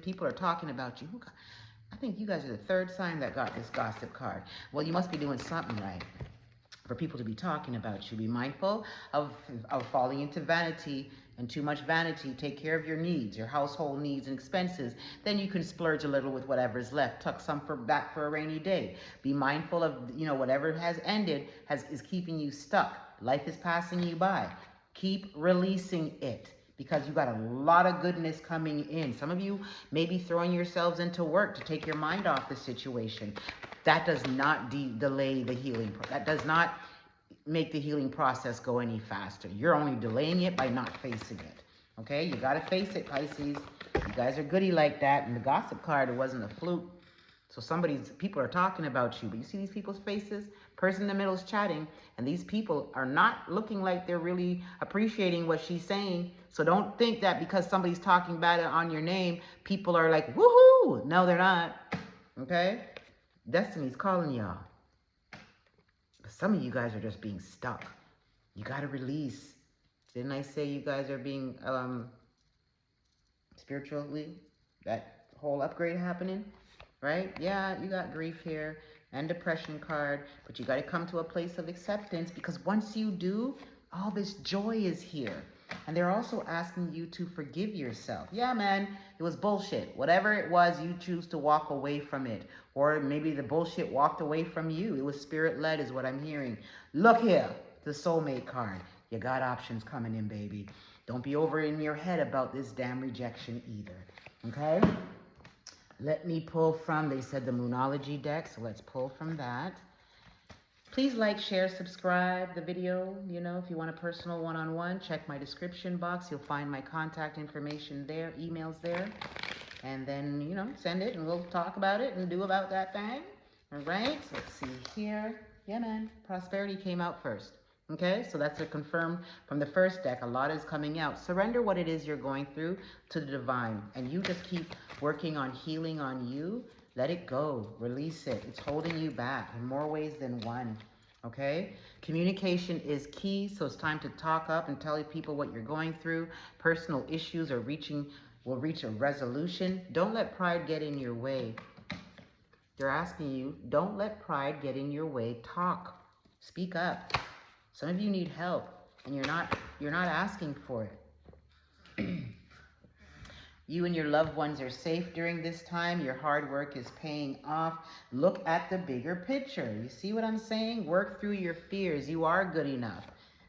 People are talking about you. I think you guys are the third sign that got this gossip card. Well, you must be doing something right for people to be talking about you. Be mindful of falling into vanity and too much vanity. Take care of your needs, your household needs and expenses. Then you can splurge a little with whatever's left. Tuck some back for a rainy day. Be mindful of, whatever has ended is keeping you stuck. Life is passing you by. Keep releasing it, because you got a lot of goodness coming in. Some of you may be throwing yourselves into work to take your mind off the situation. That does not delay the healing. That does not make the healing process go any faster. You're only delaying it by not facing it. Okay? You got to face it, Pisces. You guys are goody like that. And the gossip card, it wasn't a fluke. So people are talking about you. But you see these people's faces? Person in the middle is chatting. And these people are not looking like they're really appreciating what she's saying. So don't think that because somebody's talking bad on your name, people are like, woohoo! No, they're not. Okay? Destiny's calling y'all. But some of you guys are just being stuck. You got to release. Didn't I say you guys are being spiritually, that whole upgrade happening? Right? Yeah, you got grief here and depression card, but you got to come to a place of acceptance, because once you do, all this joy is here. And they're also asking you to forgive yourself. Yeah, man, it was bullshit. Whatever it was, you choose to walk away from it. Or maybe the bullshit walked away from you. It was spirit-led is what I'm hearing. Look here, the soulmate card. You got options coming in, baby. Don't be over in your head about this damn rejection either. Okay? Let me pull from, they said the Moonology deck, so let's pull from that. Please like, share, subscribe the video. If you want a personal one-on-one, check my description box. You'll find my contact information there, emails there. And then, send it and we'll talk about it and do about that thing. All right, so let's see here. Yeah, man, prosperity came out first. Okay, so that's a confirm from the first deck. A lot is coming out. Surrender what it is you're going through to the divine. And you just keep working on healing on you. Let it go. Release it. It's holding you back in more ways than one. Okay? Communication is key, so it's time to talk up and tell people what you're going through. Personal issues will reach a resolution. Don't let pride get in your way. They're asking you, don't let pride get in your way. Talk. Speak up. Some of you need help, and you're not asking for it. You and your loved ones are safe during this time. Your hard work is paying off. Look at the bigger picture. You see what I'm saying? Work through your fears. You are good enough.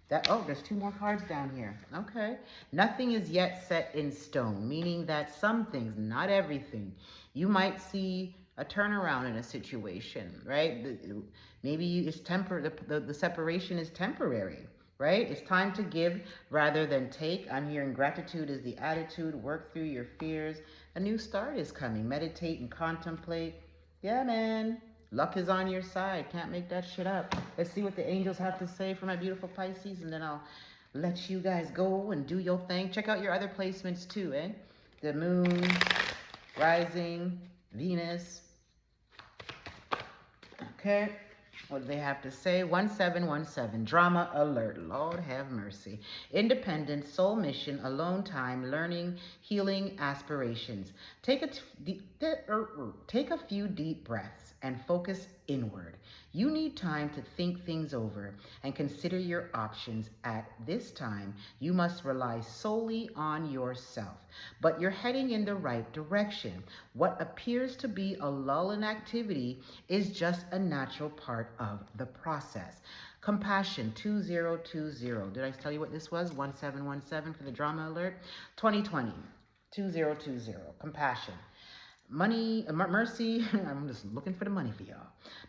There's 2 more cards down here. Okay. Nothing is yet set in stone, meaning that some things, not everything. You might see a turnaround in a situation, right? Maybe it's the separation is temporary. Right? It's time to give rather than take. I'm hearing gratitude is the attitude. Work through your fears. A new start is coming. Meditate and contemplate. Yeah, man. Luck is on your side. Can't make that shit up. Let's see what the angels have to say for my beautiful Pisces, and then I'll let you guys go and do your thing. Check out your other placements too, eh? The moon, rising, Venus. Okay. What do they have to say? 1717. Drama alert. Lord have mercy. Independence, soul mission, alone time, learning, healing, aspirations. Take a few deep breaths and focus inward. You need time to think things over and consider your options. At this time, you must rely solely on yourself. But you're heading in the right direction. What appears to be a lull in activity is just a natural part of the process. Compassion 2020. Did I tell you what this was? 1717 for the drama alert. 2020 2020. Compassion. Money, mercy, I'm just looking for the money for y'all.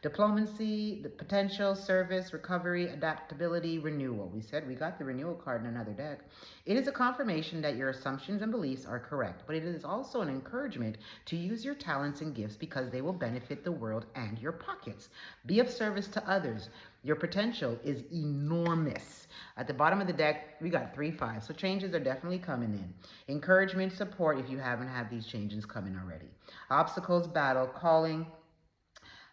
Diplomacy, the potential, service, recovery, adaptability, renewal. We said we got the renewal card in another deck. It is a confirmation that your assumptions and beliefs are correct, but it is also an encouragement to use your talents and gifts because they will benefit the world and your pockets. Be of service to others. Your potential is enormous. At the bottom of the deck, we got 3-5. So changes are definitely coming in. Encouragement, support if you haven't had these changes coming already. Obstacles, battle, calling,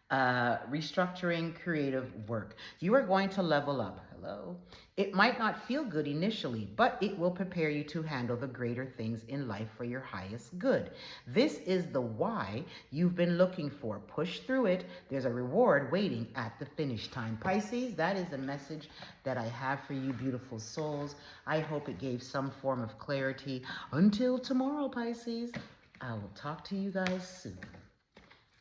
restructuring, creative work. You are going to level up. Hello. It might not feel good initially, but it will prepare you to handle the greater things in life for your highest good. This is the why you've been looking for. Push through it. There's a reward waiting at the finish time. Pisces, that is the message that I have for you, beautiful souls. I hope it gave some form of clarity. Until tomorrow, Pisces, I will talk to you guys soon.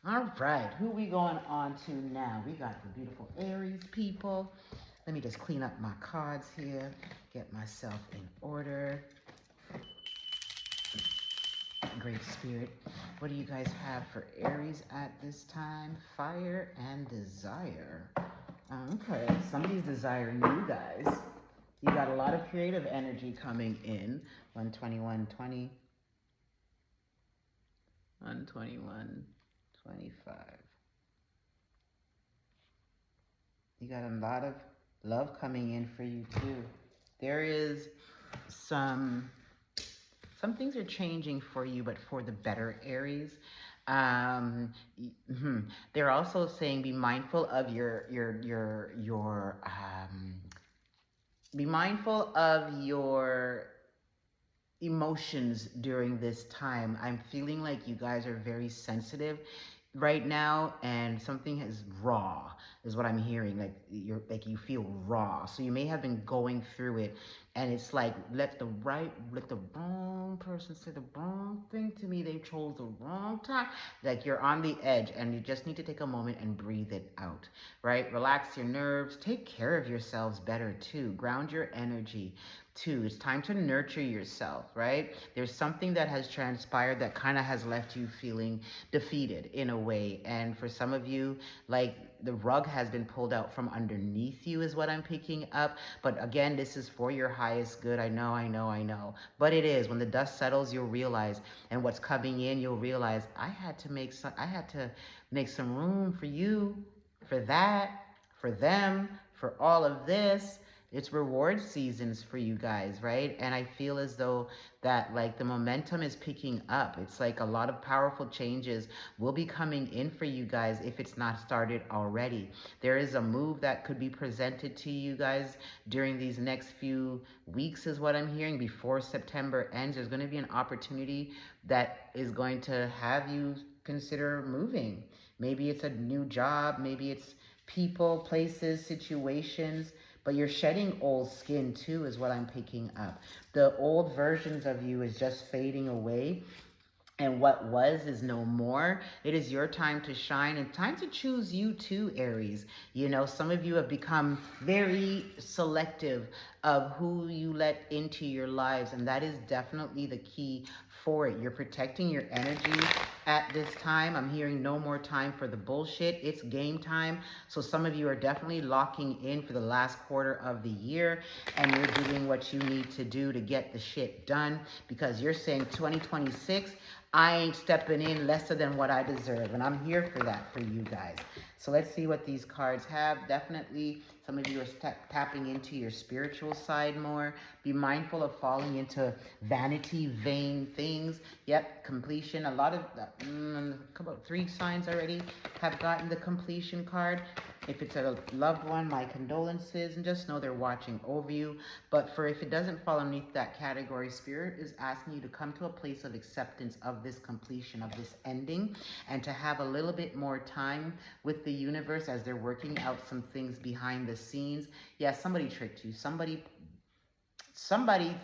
All right, who we going on to now? We got the beautiful Aries people. Let me just clean up my cards here, get myself in order. Great Spirit, what do you guys have for Aries at this time? Fire and desire. Okay, somebody's desiring you guys. You got a lot of creative energy coming in. 121, 20. 121, 25. You got a lot of love coming in for you too. There is some things are changing for you, but for the better, Aries. They're also saying be mindful of be mindful of your emotions during this time. I'm feeling like you guys are very sensitive right now, and something is raw is what I'm hearing. Like you feel raw, so you may have been going through it, and it's like let the wrong person say the wrong thing to me. They chose the wrong time. Like you're on the edge, and you just need to take a moment and breathe it out, right? Relax your nerves, take care of yourselves better too, ground your energy too. It's time to nurture yourself, right? There's something that has transpired that kind of has left you feeling defeated in a way. And for some of you, like the rug has been pulled out from underneath you is what I'm picking up. But again, this is for your highest good. I know. But it is. When the dust settles, you'll realize, and what's coming in, you'll realize I had to make some room for you, for that, for them, for all of this. It's reward seasons for you guys, right? And I feel as though that like the momentum is picking up. It's like a lot of powerful changes will be coming in for you guys if it's not started already. There is a move that could be presented to you guys during these next few weeks is what I'm hearing. Before September ends, there's going to be an opportunity that is going to have you consider moving. Maybe it's a new job. Maybe it's people, places, situations. But you're shedding old skin too is what I'm picking up. The old versions of you is just fading away. And what was is no more. It is your time to shine and time to choose you too, Aries. You know, some of you have become very selective of who you let into your lives. And that is definitely the key for it. You're protecting your energy at this time. I'm hearing no more time for the bullshit. It's game time. So some of you are definitely locking in for the last quarter of the year, and you're doing what you need to do to get the shit done, because you're saying 2026, I ain't stepping in lesser than what I deserve. And I'm here for that for you guys. So let's see what these cards have. Definitely, some of you are tapping into your spiritual side more. Be mindful of falling into vanity, vain things. Yep, completion. A lot of, about 3 signs already have gotten the completion card. If it's a loved one, my condolences, and just know they're watching over you. But for if it doesn't fall underneath that category, Spirit is asking you to come to a place of acceptance of this completion, of this ending, and to have a little bit more time with the universe as they're working out some things behind the scenes. Yeah, somebody tricked you. Somebody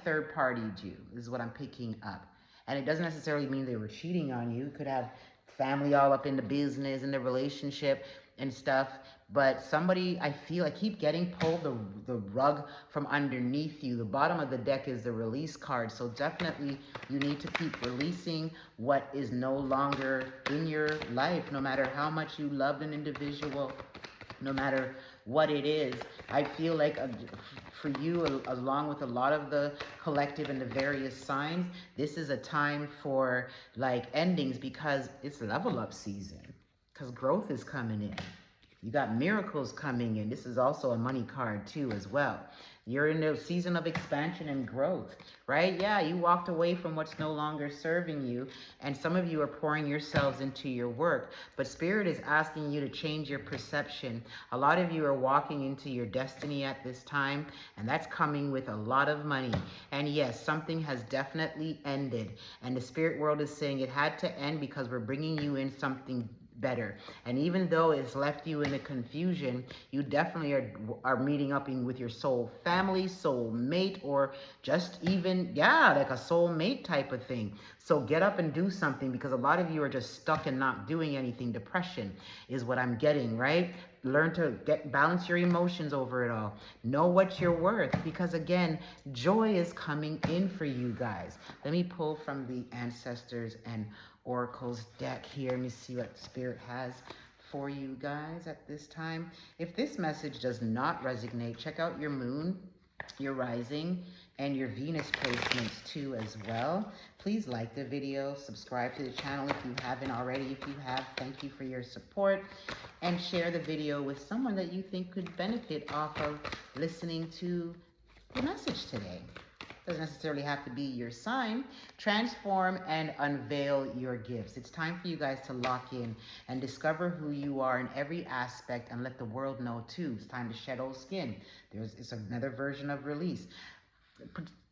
third-partied you is what I'm picking up. And it doesn't necessarily mean they were cheating on you. You could have family all up in the business and the relationship and stuff. But somebody, I keep getting pulled the rug from underneath you. The bottom of the deck is the release card. So definitely you need to keep releasing what is no longer in your life, no matter how much you loved an individual, no matter what it is. I feel like for you, along with a lot of the collective and the various signs, this is a time for like endings, because it's level up season, because growth is coming in. You got miracles coming in. This is also a money card too as well. You're in a season of expansion and growth, right? Yeah, you walked away from what's no longer serving you, and some of you are pouring yourselves into your work, but Spirit is asking you to change your perception. A lot of you are walking into your destiny at this time, and that's coming with a lot of money. And yes, something has definitely ended, and the spirit world is saying it had to end because we're bringing you in something better. And even though it's left you in a confusion, you definitely are meeting up with your soul family, soul mate, or just even, yeah, like a soul mate type of thing. So get up and do something, because a lot of you are just stuck and not doing anything. Depression is what I'm getting, right? Learn to balance your emotions over it all. Know what you're worth, because again, joy is coming in for you guys. Let me pull from the ancestors and oracles deck here. Let me see what Spirit has for you guys at this time. If this message does not resonate, check out your moon, your rising, and your Venus placements too as well. Please like the video, subscribe to the channel if you haven't already. If you have, thank you for your support, and share the video with someone that you think could benefit off of listening to the message today. Doesn't necessarily have to be your sign. Transform and unveil your gifts. It's time for you guys to lock in and discover who you are in every aspect, and let the world know too. It's time to shed old skin. It's another version of release.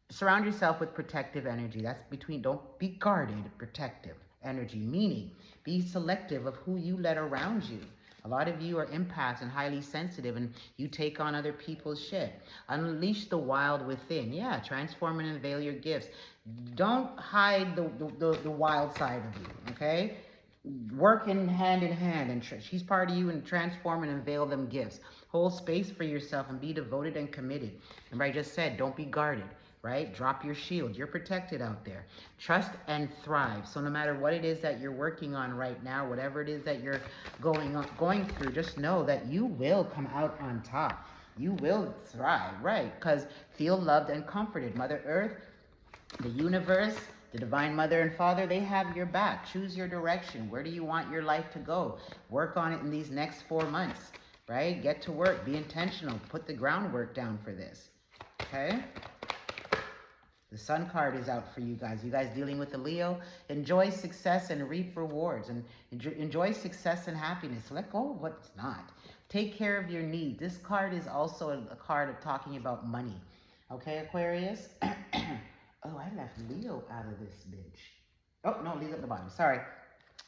Surround yourself with protective energy. That's don't be guarded, protective energy, meaning be selective of who you let around you. A lot of you are empaths and highly sensitive, and you take on other people's shit. Unleash the wild within. Yeah, transform and unveil your gifts. Don't hide the wild side of you, okay? Work in hand, and she's part of you, and transform and unveil them gifts. Hold space for yourself and be devoted and committed. Remember, I just said, don't be guarded. Right? Drop your shield. You're protected out there. Trust and thrive. So no matter what it is that you're working on right now, whatever it is that you're going through, just know that you will come out on top. You will thrive, right? Because feel loved and comforted. Mother Earth, the universe, the Divine Mother and Father, they have your back. Choose your direction. Where do you want your life to go? Work on it in these next 4 months, right? Get to work. Be intentional. Put the groundwork down for this, okay? The Sun card is out for you guys. You guys dealing with a Leo, enjoy success and reap rewards, and enjoy success and happiness. Let go of what's not. Take care of your needs. This card is also a card of talking about money. Okay, Aquarius? Oh, I left Leo out of this bitch. Oh, no, Leo's at the bottom. Sorry.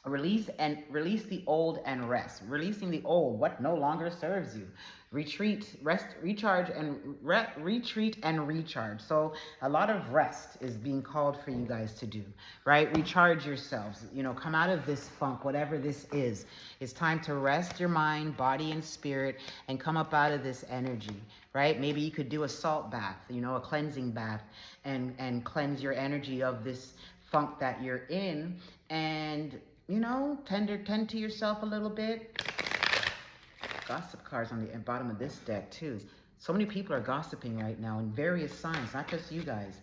Release the old and rest. Releasing the old, what no longer serves you. Retreat, rest, recharge, and retreat and recharge. So a lot of rest is being called for you guys to do, right? Recharge yourselves. You know, come out of this funk, whatever this is. It's time to rest your mind, body, and spirit, and come up out of this energy, right? Maybe you could do a salt bath, you know, a cleansing bath, and cleanse your energy of this funk that you're in, and you know, tend to yourself a little bit. Gossip cards on the bottom of this deck too. So many people are gossiping right now in various signs, not just you guys.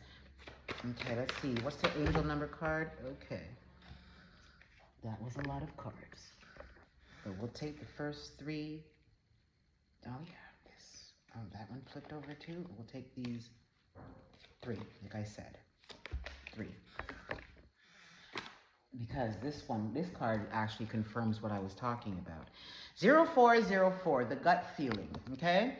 Okay, let's see. What's the angel number card? Okay. That was a lot of cards. But we'll take the first three. Oh, yeah, this. Oh, that one flipped over too. We'll take these three, like I said. Three. Because this card actually confirms what I was talking about. 0404, the gut feeling, okay?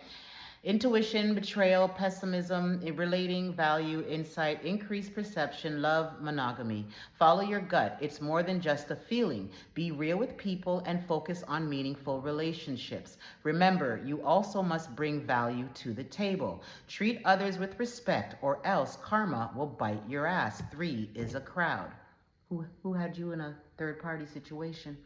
Intuition, betrayal, pessimism, relating, value, insight, increased perception, love, monogamy. Follow your gut. It's more than just a feeling. Be real with people and focus on meaningful relationships. Remember, you also must bring value to the table. Treat others with respect or else karma will bite your ass. 3 is a crowd. Who had you in a third-party situation?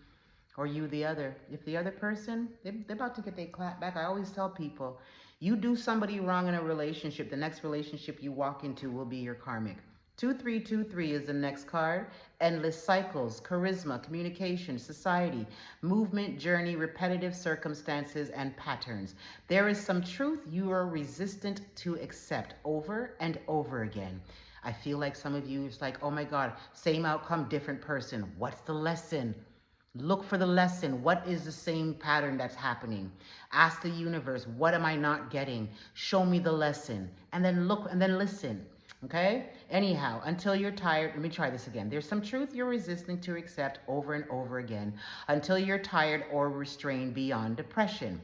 Or you the other? If the other person, they're about to get their clap back. I always tell people, you do somebody wrong in a relationship, the next relationship you walk into will be your karmic. 2323 is the next card. Endless cycles, charisma, communication, society, movement, journey, repetitive circumstances, and patterns. There is some truth you are resistant to accept over and over again. I feel like some of you, it's like, oh my God, same outcome, different person. What's the lesson? Look for the lesson. What is the same pattern that's happening? Ask the universe, what am I not getting? Show me the lesson. And then look and then listen. Okay? Anyhow, until you're tired, let me try this again. There's some truth you're resisting to accept over and over again until you're tired or restrained beyond depression.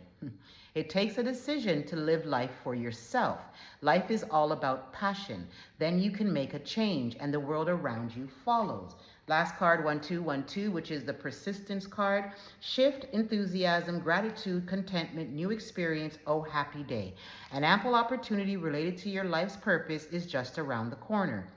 It takes a decision to live life for yourself. Life is all about passion. Then you can make a change and the world around you follows. Last card, 1212, which is the persistence card. Shift, enthusiasm, gratitude, contentment, new experience, oh happy day. An ample opportunity related to your life's purpose is just around the corner.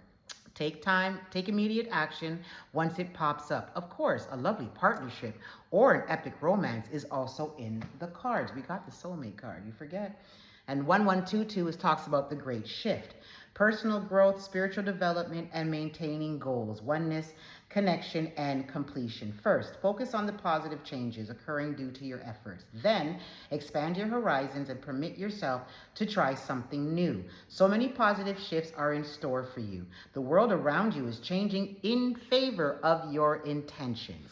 Take time, take immediate action once it pops up. Of course, a lovely partnership or an epic romance is also in the cards. We got the soulmate card, you forget. And 1122 talks about the great shift. Personal growth, spiritual development, and maintaining goals, oneness, connection, and completion. First, focus on the positive changes occurring due to your efforts. Then, expand your horizons and permit yourself to try something new. So many positive shifts are in store for you. The world around you is changing in favor of your intentions.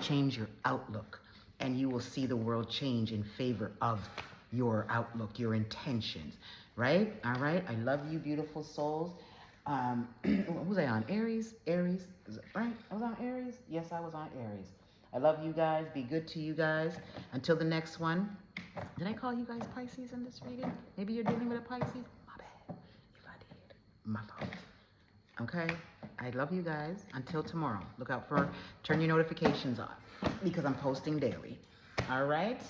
Change your outlook, and you will see the world change in favor of your outlook, your intentions. Right? All right. I love you, beautiful souls. What was I on? Aries? Aries. Is it right? I was on Aries? Yes, I was on Aries. I love you guys. Be good to you guys. Until the next one. Did I call you guys Pisces in this reading? Maybe you're dealing with a Pisces? My bad. If I did, my fault. Okay? I love you guys. Until tomorrow. Look out for, turn your notifications on because I'm posting daily. All right?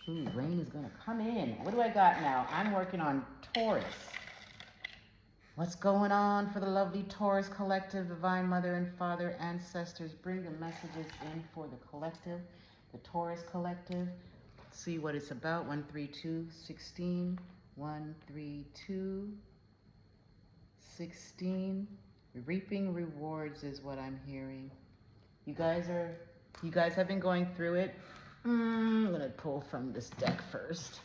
Ooh, rain is going to come in. What do I got now? I'm working on Taurus. What's going on for the lovely Taurus collective, Divine Mother and Father, ancestors? Bring the messages in for the collective, the Taurus collective. Let's see what it's about. 132, 16. 132, 16. Reaping rewards is what I'm hearing. You guys have been going through it. I'm going to pull from this deck first.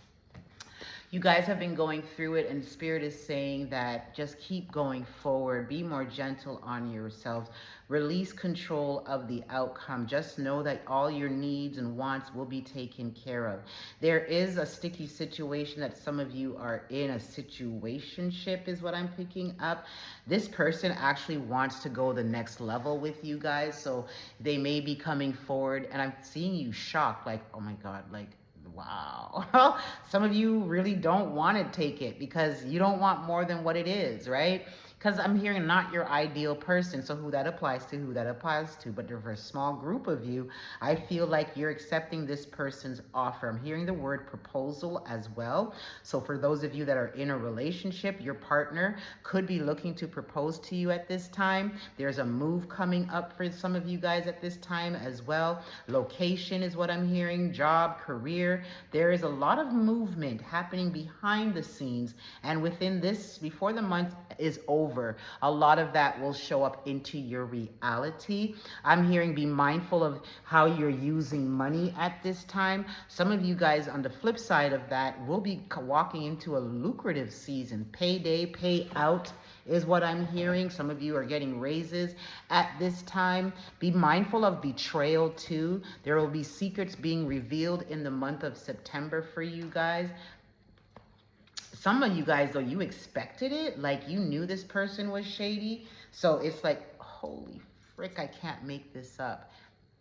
You guys have been going through it, and Spirit is saying that just keep going forward. Be more gentle on yourselves. Release control of the outcome. Just know that all your needs and wants will be taken care of. There is a sticky situation that some of you are in. A situationship is what I'm picking up. This person actually wants to go the next level with you guys, so they may be coming forward, and I'm seeing you shocked, like, oh my God, like, wow. Some of you really don't want to take it because you don't want more than what it is, right? Because I'm hearing not your ideal person. So who that applies to, who that applies to. But for a small group of you, I feel like you're accepting this person's offer. I'm hearing the word proposal as well. So for those of you that are in a relationship, your partner could be looking to propose to you at this time. There's a move coming up for some of you guys at this time as well. Location is what I'm hearing. Job, career. There is a lot of movement happening behind the scenes. And within this, before the month is over, over, a lot of that will show up into your reality. I'm hearing be mindful of how you're using money at this time. Some of you guys on the flip side of that will be walking into a lucrative season. Payday, payout is what I'm hearing. Some of you are getting raises at this time. Be mindful of betrayal too. There will be secrets being revealed in the month of September for you guys. Some of you guys, though, you expected it. Like, you knew this person was shady. So it's like, holy frick, I can't make this up.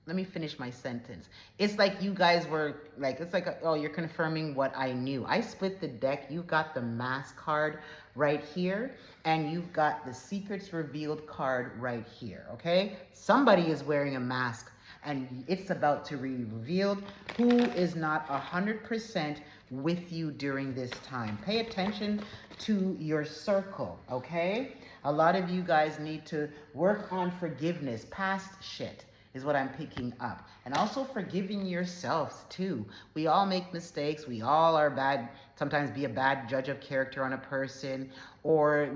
Let me finish my sentence. It's like you guys were like, it's like, oh, you're confirming what I knew. I split the deck. You've got the Mask card right here, and you've got the Secrets Revealed card right here, okay? Somebody is wearing a mask, and it's about to be revealed who is not 100% with you during this time. Pay attention to your circle, okay? A lot of you guys need to work on forgiveness, past shit is what I'm picking up. And also forgiving yourselves too. We all make mistakes. We all are bad, sometimes be a bad judge of character on a person, or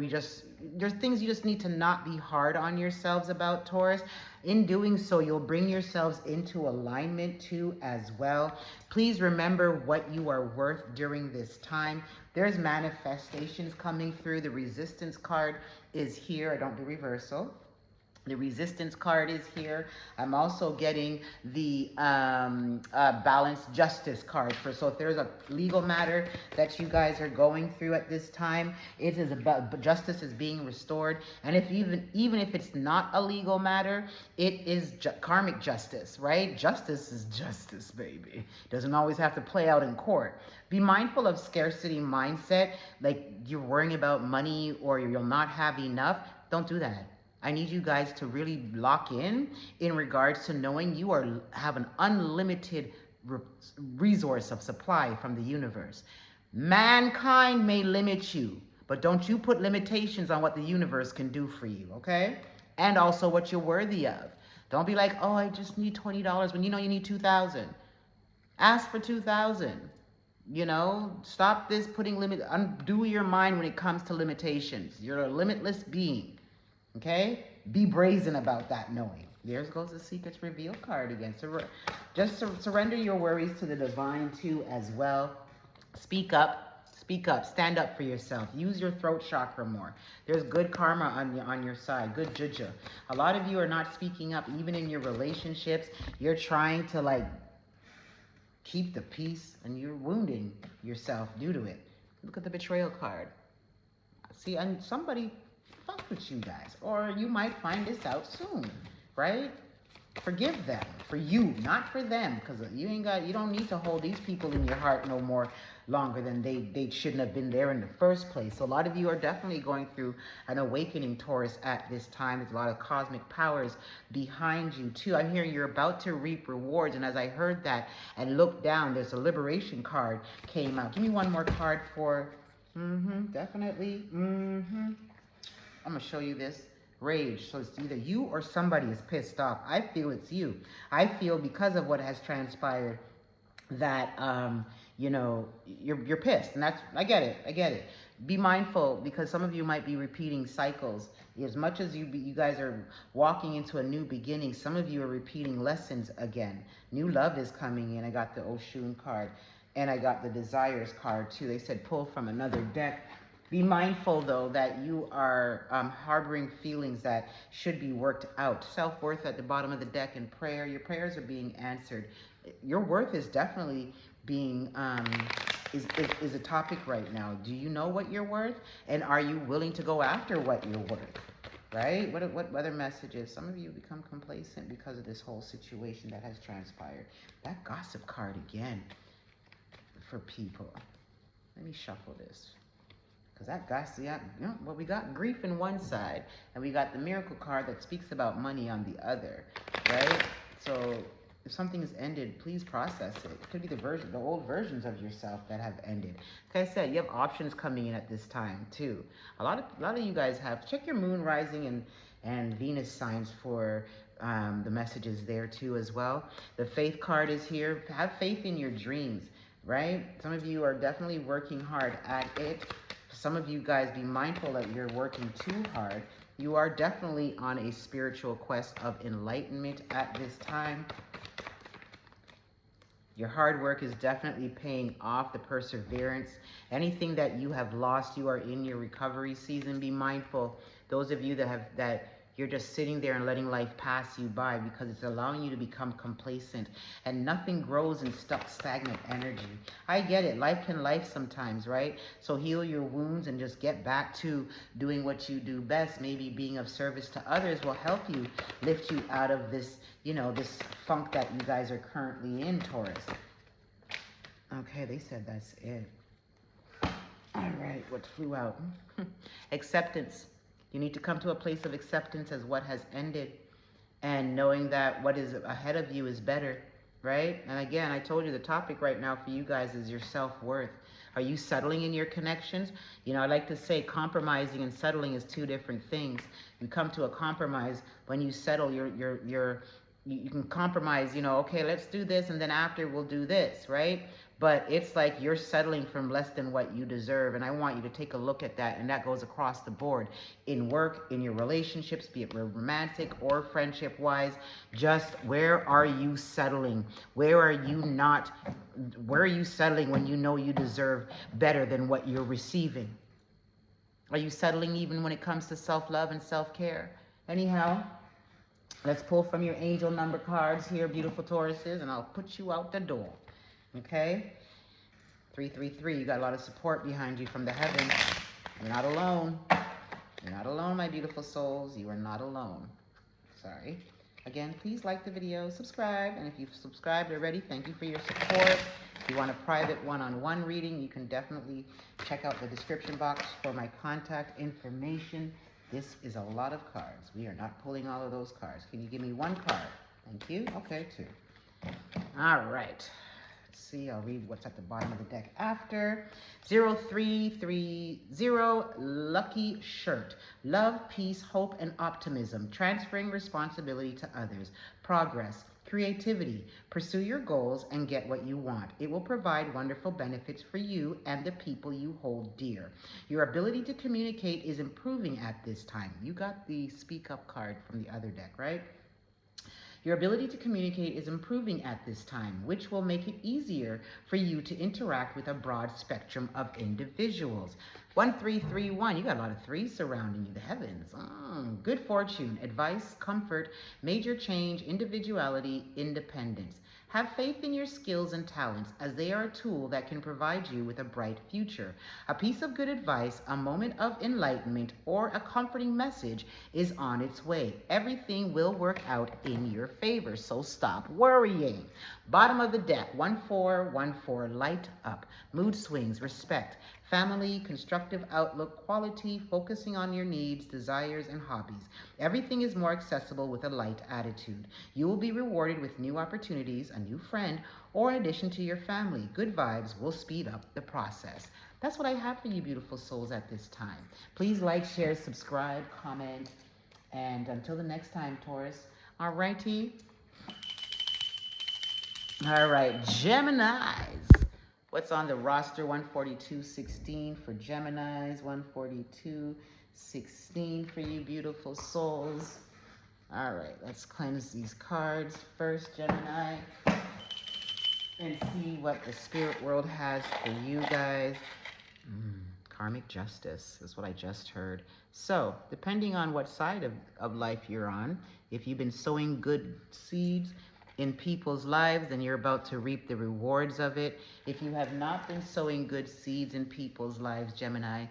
there's things you just need to not be hard on yourselves about, Taurus. In doing so, you'll bring yourselves into alignment too as well. Please remember what you are worth during this time. There's manifestations coming through. The Resistance card is here. I don't do reversal. The Resistance card is here. I'm also getting the Balanced Justice card. So if there's a legal matter that you guys are going through at this time, it is about justice is being restored. And if even if it's not a legal matter, it is karmic justice, right? Justice is justice, baby. Doesn't always have to play out in court. Be mindful of scarcity mindset, like you're worrying about money or you'll not have enough. Don't do that. I need you guys to really lock in regards to knowing you have an unlimited resource of supply from the universe. Mankind may limit you, but don't you put limitations on what the universe can do for you, okay? And also what you're worthy of. Don't be like, oh, I just need $20 when you know you need $2,000. Ask for $2,000. You know, stop this undo your mind when it comes to limitations. You're a limitless being. Okay? Be brazen about that knowing. There goes the Secrets Revealed card again. Just surrender your worries to the divine too as well. Speak up. Speak up. Stand up for yourself. Use your throat chakra more. There's good karma on your side. Good juju. A lot of you are not speaking up even in your relationships. You're trying to like keep the peace and you're wounding yourself due to it. Look at the Betrayal card. See, and somebody fuck with you guys, or you might find this out soon, right? Forgive them for you, not for them, because you don't need to hold these people in your heart no more longer than they shouldn't have been there in the first place. So a lot of you are definitely going through an awakening, Taurus, at this time. There's a lot of cosmic powers behind you too. I'm hearing you're about to reap rewards, and as I heard that and looked down, there's a Liberation card came out. Give me one more card for definitely I'm going to show you this. Rage. So it's either you or somebody is pissed off. I feel it's you. I feel because of what has transpired that, you know, you're pissed. And I get it. Be mindful because some of you might be repeating cycles. As much as you guys are walking into a new beginning, some of you are repeating lessons again. New love is coming in. I got the Oshun card and I got the Desires card too. They said pull from another deck. Be mindful, though, that you are harboring feelings that should be worked out. Self-worth at the bottom of the deck and prayer. Your prayers are being answered. Your worth is definitely being, is a topic right now. Do you know what you're worth? And are you willing to go after what you're worth? Right? What other messages? Some of you become complacent because of this whole situation that has transpired. That Gossip card again for people. Let me shuffle this. Because that guy, well, we got grief in one side, and we got the Miracle card that speaks about money on the other, right? So if something has ended, please process it. It could be the old versions of yourself that have ended. Like I said, you have options coming in at this time too. A lot of you guys have. Check your moon, rising, and Venus signs for the messages there too as well. The Faith card is here. Have faith in your dreams, right? Some of you are definitely working hard at it. Some of you guys, be mindful that you're working too hard. You are definitely on a spiritual quest of enlightenment at this time. Your hard work is definitely paying off, the perseverance. Anything that you have lost, you are in your recovery season. Be mindful. Those of you that you're just sitting there and letting life pass you by, because it's allowing you to become complacent, and nothing grows in stuck, stagnant energy. I get it. Life can life sometimes, right? So heal your wounds and just get back to doing what you do best. Maybe being of service to others will help you, lift you out of this, you know, this funk that you guys are currently in, Taurus. Okay, they said that's it. All right, what flew out? Acceptance. You need to come to a place of acceptance as what has ended, and knowing that what is ahead of you is better, right? And again, I told you the topic right now for you guys is your self-worth. Are you settling in your connections? You know, I like to say compromising and settling is two different things. You come to a compromise when you settle. You can compromise. You know, okay, let's do this, and then after we'll do this, right? But it's like you're settling from less than what you deserve. And I want you to take a look at that. And that goes across the board in work, in your relationships, be it romantic or friendship wise. Just where are you settling? Where are you settling when you know you deserve better than what you're receiving? Are you settling even when it comes to self-love and self-care? Anyhow, let's pull from your angel number cards here, beautiful Tauruses, and I'll put you out the door. Okay, 333, you got a lot of support behind you from the heavens. You're not alone. You're not alone, my beautiful souls. You are not alone. Sorry. Again, please like the video, subscribe, and if you've subscribed already, thank you for your support. If you want a private one-on-one reading, you can definitely check out the description box for my contact information. This is a lot of cards. We are not pulling all of those cards. Can you give me one card? Thank you. Okay, two. All right. See, I'll read what's at the bottom of the deck after. 0330, lucky shirt. Love, peace, hope, and optimism. Transferring responsibility to others. Progress, creativity. Pursue your goals and get what you want. It will provide wonderful benefits for you and the people you hold dear. Your ability to communicate is improving at this time. You got the speak up card from the other deck, right? Your ability to communicate is improving at this time, which will make it easier for you to interact with a broad spectrum of individuals. 1331, you got a lot of threes surrounding you, the heavens. Good fortune, advice, comfort, major change, individuality, independence. Have faith in your skills and talents, as they are a tool that can provide you with a bright future. A piece of good advice, a moment of enlightenment, or a comforting message is on its way. Everything will work out in your favor, so stop worrying. Bottom of the deck, 1414, light up. Mood swings, respect. Family, constructive outlook, quality, focusing on your needs, desires, and hobbies. Everything is more accessible with a light attitude. You will be rewarded with new opportunities, a new friend, or an addition to your family. Good vibes will speed up the process. That's what I have for you, beautiful souls, at this time. Please like, share, subscribe, comment, and until the next time, Taurus. All righty. All right, Geminis. What's on the roster? 142.16 for Geminis. 142.16 for you beautiful souls. All right, let's cleanse these cards first, Gemini, and see what the spirit world has for you guys. Karmic justice is what I just heard. So, depending on what side of life you're on, if you've been sowing good seeds in people's lives, then you're about to reap the rewards of it. If you have not been sowing good seeds in people's lives, Gemini,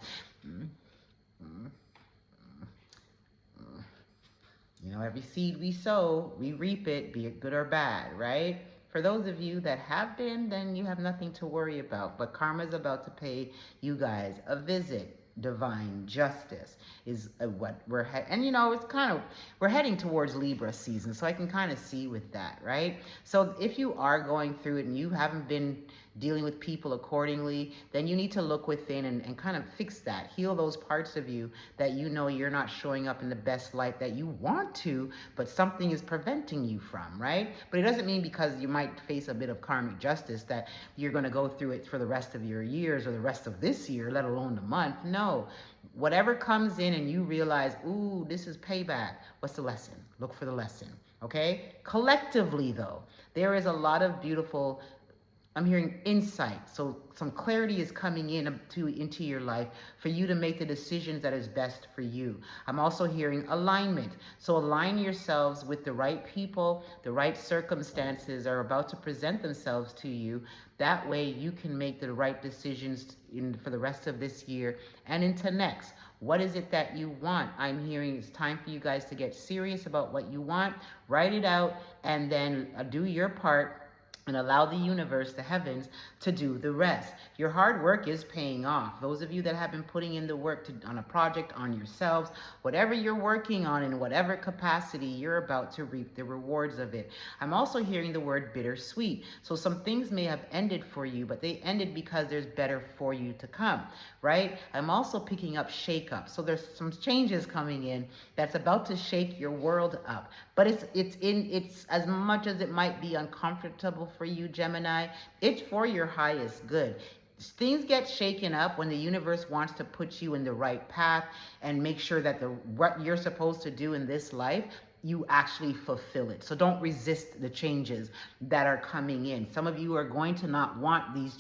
you know, every seed we sow, we reap it, be it good or bad, right? For those of you that have been, then you have nothing to worry about. But karma's about to pay you guys a visit. divine justice is what we're and you know, it's kind of, we're heading towards Libra season, so I can kind of see with that, right? So if you are going through it and you haven't been dealing with people accordingly, then you need to look within and kind of fix that. Heal those parts of you that you know you're not showing up in the best light that you want to, but something is preventing you from, right? But it doesn't mean because you might face a bit of karmic justice that you're going to go through it for the rest of your years or the rest of this year, let alone the month. No. Whatever comes in and you realize, ooh, this is payback. What's the lesson? Look for the lesson, okay? Collectively, though, there is a lot of beautiful, I'm hearing insight. So some clarity is coming into your life for you to make the decisions that is best for you. I'm also hearing alignment. So align yourselves with the right people. The right circumstances are about to present themselves to you. That way you can make the right decisions for the rest of this year and into next. What is it that you want? I'm hearing it's time for you guys to get serious about what you want. Write it out and then do your part and allow the universe, the heavens, to do the rest. Your hard work is paying off. Those of you that have been putting in the work on a project, on yourselves, whatever you're working on in whatever capacity, you're about to reap the rewards of it. I'm also hearing the word bittersweet. So some things may have ended for you, but they ended because there's better for you to come, right? I'm also picking up shake up. So there's some changes coming in that's about to shake your world up. But it's as much as it might be uncomfortable for you, Gemini, it's for your highest good. Things get shaken up when the universe wants to put you in the right path and make sure that what you're supposed to do in this life, you actually fulfill it. So don't resist the changes that are coming in. Some of you are going to not want these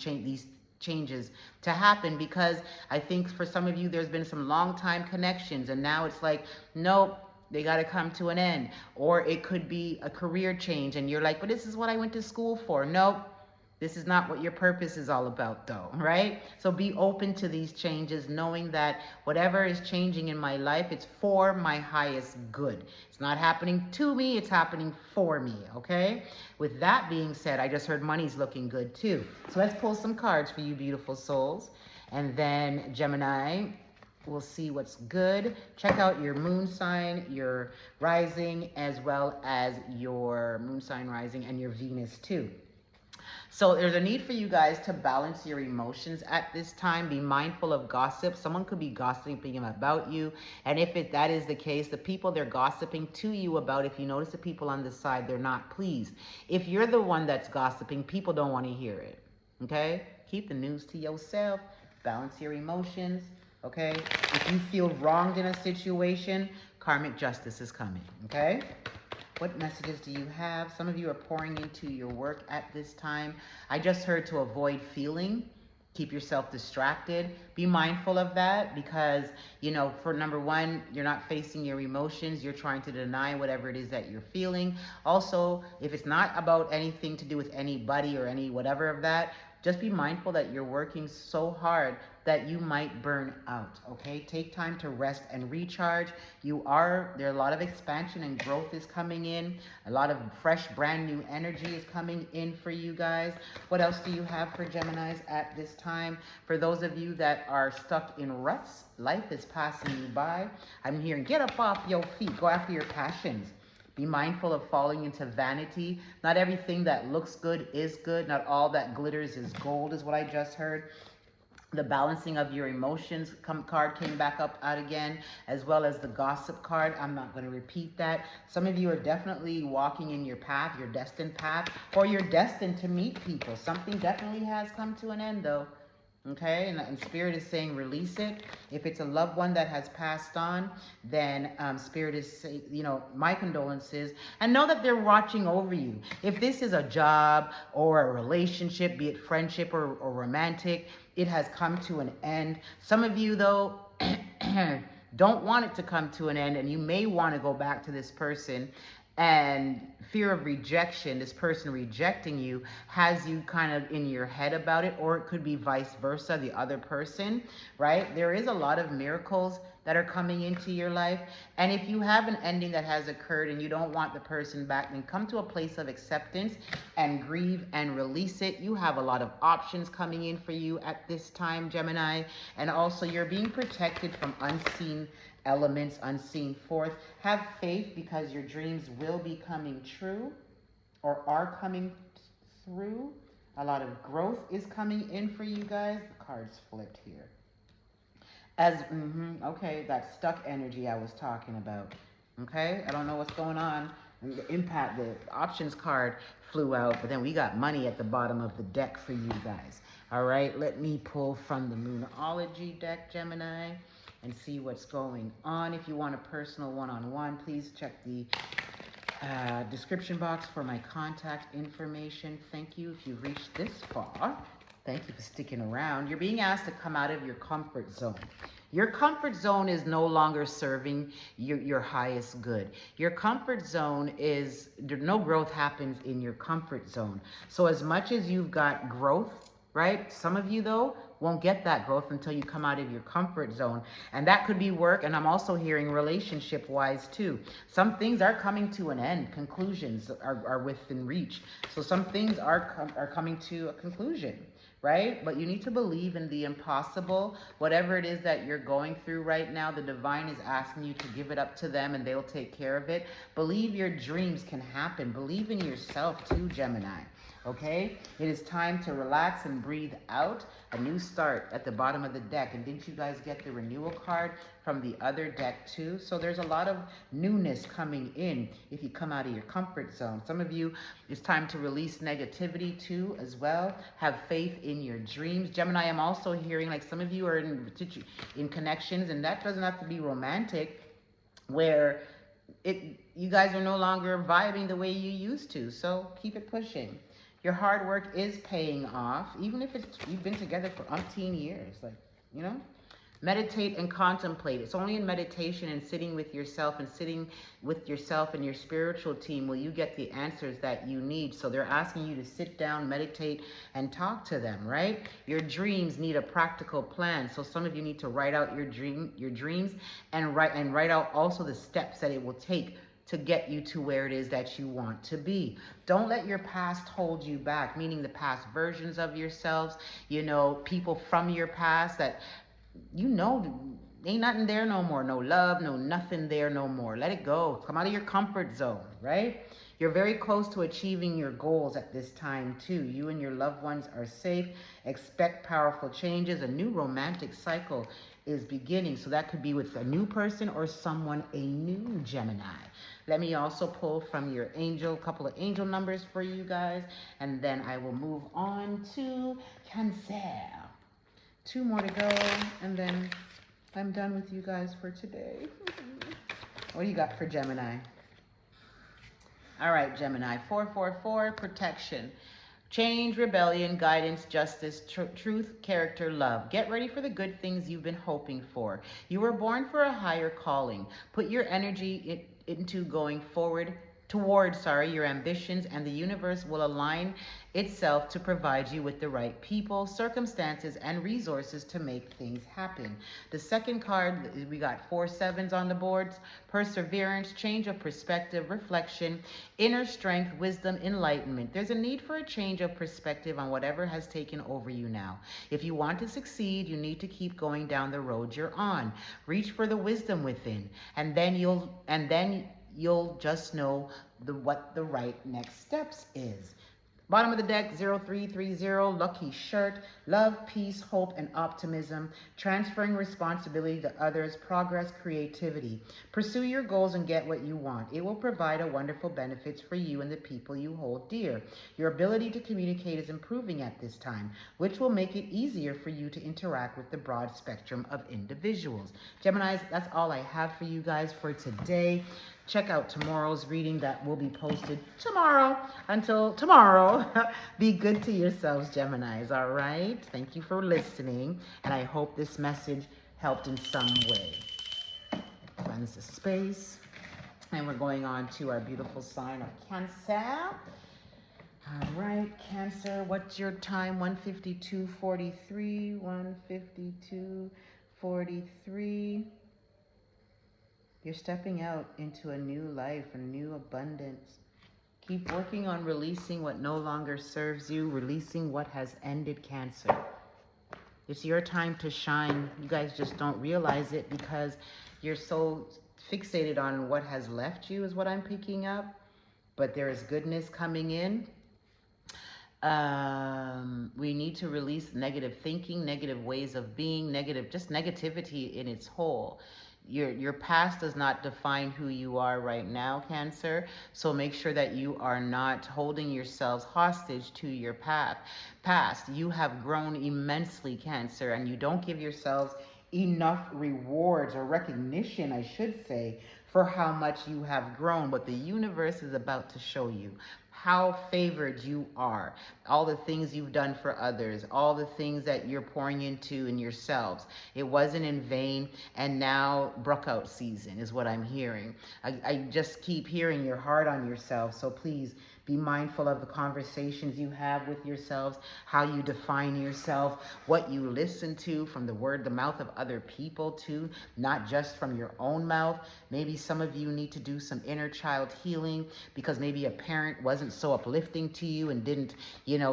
changes to happen because I think for some of you there's been some long time connections and now it's like, nope, they got to come to an end. Or it could be a career change and you're like, but this is what I went to school for. Nope, this is not what your purpose is all about though, right? So be open to these changes, knowing that whatever is changing in my life, it's for my highest good. It's not happening to me, it's happening for me, okay? With that being said, I just heard money's looking good too. So let's pull some cards for you beautiful souls. And then Gemini, we'll see what's good. Check out your moon sign, your rising, as well as your moon sign rising and your Venus too. So there's a need for you guys to balance your emotions at this time. Be mindful of gossip. Someone could be gossiping about you. And if that is the case, the people they're gossiping to you about, if you notice the people on the side, they're not pleased. If you're the one that's gossiping, people don't want to hear it. Okay? Keep the news to yourself. Balance your emotions. Okay? If you feel wronged in a situation, karmic justice is coming. Okay? What messages do you have? Some of you are pouring into your work at this time. I just heard to avoid feeling. Keep yourself distracted. Be mindful of that because, you know, for number one, you're not facing your emotions. You're trying to deny whatever it is that you're feeling. Also, if it's not about anything to do with anybody or any whatever of that, just be mindful that you're working so hard that you might burn out, okay? Take time to rest and recharge. There are a lot of expansion and growth is coming in. A lot of fresh, brand new energy is coming in for you guys. What else do you have for Geminis at this time? For those of you that are stuck in ruts, life is passing you by. I'm hearing, get up off your feet, go after your passions. Be mindful of falling into vanity. Not everything that looks good is good. Not all that glitters is gold is what I just heard. The balancing of your emotions card came back up out again, as well as the gossip card. I'm not going to repeat that. Some of you are definitely walking in your path, your destined path, or you're destined to meet people. Something definitely has come to an end though. Okay, and Spirit is saying release it. If it's a loved one that has passed on, then Spirit is saying, you know, my condolences. And know that they're watching over you. If this is a job or a relationship, be it friendship or romantic, it has come to an end. Some of you, though, don't want it to come to an end, and you may want to go back to this person. And fear of rejection, this person rejecting you, has you kind of in your head about it, or it could be vice versa, the other person, right? There is a lot of miracles that are coming into your life. And if you have an ending that has occurred and you don't want the person back, then come to a place of acceptance and grieve and release it. You have a lot of options coming in for you at this time, Gemini. And also you're being protected from unseen elements, unseen forth. Have faith because your dreams will be coming true or are coming through. A lot of growth is coming in for you guys. The cards flipped here. Okay, that stuck energy I was talking about. Okay, I don't know what's going on. The impact, the options card flew out, but then we got money at the bottom of the deck for you guys. All right, let me pull from the Moonology deck, Gemini, and see what's going on. If you want a personal one-on-one, please check the description box for my contact information. Thank you if you've reached this far. Thank you for sticking around. You're being asked to come out of your comfort zone. Your comfort zone is no longer serving your highest good. Your comfort zone is, no growth happens in your comfort zone. So as much as you've got growth, right? Some of you, though, won't get that growth until you come out of your comfort zone. And that could be work, and I'm also hearing relationship-wise, too. Some things are coming to an end. Conclusions are within reach. So some things are coming to a conclusion, right? But you need to believe in the impossible. Whatever it is that you're going through right now, the divine is asking you to give it up to them, and they'll take care of it. Believe your dreams can happen. Believe in yourself, too, Gemini. Okay, it is time to relax and breathe out. A new start at the bottom of the deck. And didn't you guys get the renewal card from the other deck too? So there's a lot of newness coming in if you come out of your comfort zone. Some of you, it's time to release negativity too as well. Have faith in your dreams. Gemini, I'm also hearing like some of you are in connections, and that doesn't have to be romantic, where you guys are no longer vibing the way you used to. So keep it pushing. Your hard work is paying off, even if you've been together for umpteen years. Like, you know, meditate and contemplate. It's only in meditation and sitting with yourself and your spiritual team will you get the answers that you need. So they're asking you to sit down, meditate, and talk to them, right? Your dreams need a practical plan. So some of you need to write out your dreams and write out also the steps that it will take to get you to where it is that you want to be. Don't let your past hold you back, meaning the past versions of yourselves, you know, people from your past that, you know, ain't nothing there no more. No love, no nothing there no more. Let it go. Come out of your comfort zone, right? You're very close to achieving your goals at this time too. You and your loved ones are safe. Expect powerful changes. A new romantic cycle is beginning. So that could be with a new person or someone, a new Gemini. Let me also pull from your angel, a couple of angel numbers for you guys, and then I will move on to Cancer. 2 more to go, and then I'm done with you guys for today. What do you got for Gemini? All right, Gemini, 444, protection. Change, rebellion, guidance, justice, truth, character, love. Get ready for the good things you've been hoping for. You were born for a higher calling. Put your energy into going forward towards your ambitions, and the universe will align itself to provide you with the right people, circumstances, and resources to make things happen. The second card, we got 4 sevens on the boards: perseverance, change of perspective, reflection, inner strength, wisdom, enlightenment. There's a need for a change of perspective on whatever has taken over you now. If you want to succeed, you need to keep going down the road you're on. Reach for the wisdom within, and then you'll just know what the right next steps is. Bottom of the deck, 0330, lucky shirt, love, peace, hope, and optimism, transferring responsibility to others, progress, creativity. Pursue your goals and get what you want. It will provide a wonderful benefits for you and the people you hold dear. Your ability to communicate is improving at this time, which will make it easier for you to interact with the broad spectrum of individuals. Geminis, that's all I have for you guys for today. Check out tomorrow's reading that will be posted tomorrow. Until tomorrow, be good to yourselves, Geminis, all right? Thank you for listening, and I hope this message helped in some way. Cleanse the space, and we're going on to our beautiful sign of Cancer. All right, Cancer, what's your time? 1:52:43, 1:52:43. You're stepping out into a new life, a new abundance. Keep working on releasing what no longer serves you, releasing what has ended, Cancer. It's your time to shine. You guys just don't realize it because you're so fixated on what has left you, is what I'm picking up. But there is goodness coming in. We need to release negative thinking, negative ways of being, just negativity in its whole. Your past does not define who you are right now, Cancer. So make sure that you are not holding yourselves hostage to your past. You have grown immensely, Cancer, and you don't give yourselves enough rewards or recognition, I should say, for how much you have grown. But the universe is about to show you how favored you are, all the things you've done for others, all the things that you're pouring into in yourselves. It wasn't in vain, and now Brookout season is what I'm hearing. I just keep hearing you're hard on yourself, so please be mindful of the conversations you have with yourselves, how you define yourself, what you listen to from the mouth of other people too, not just from your own mouth. Maybe some of you need to do some inner child healing because maybe a parent wasn't so uplifting to you and didn't,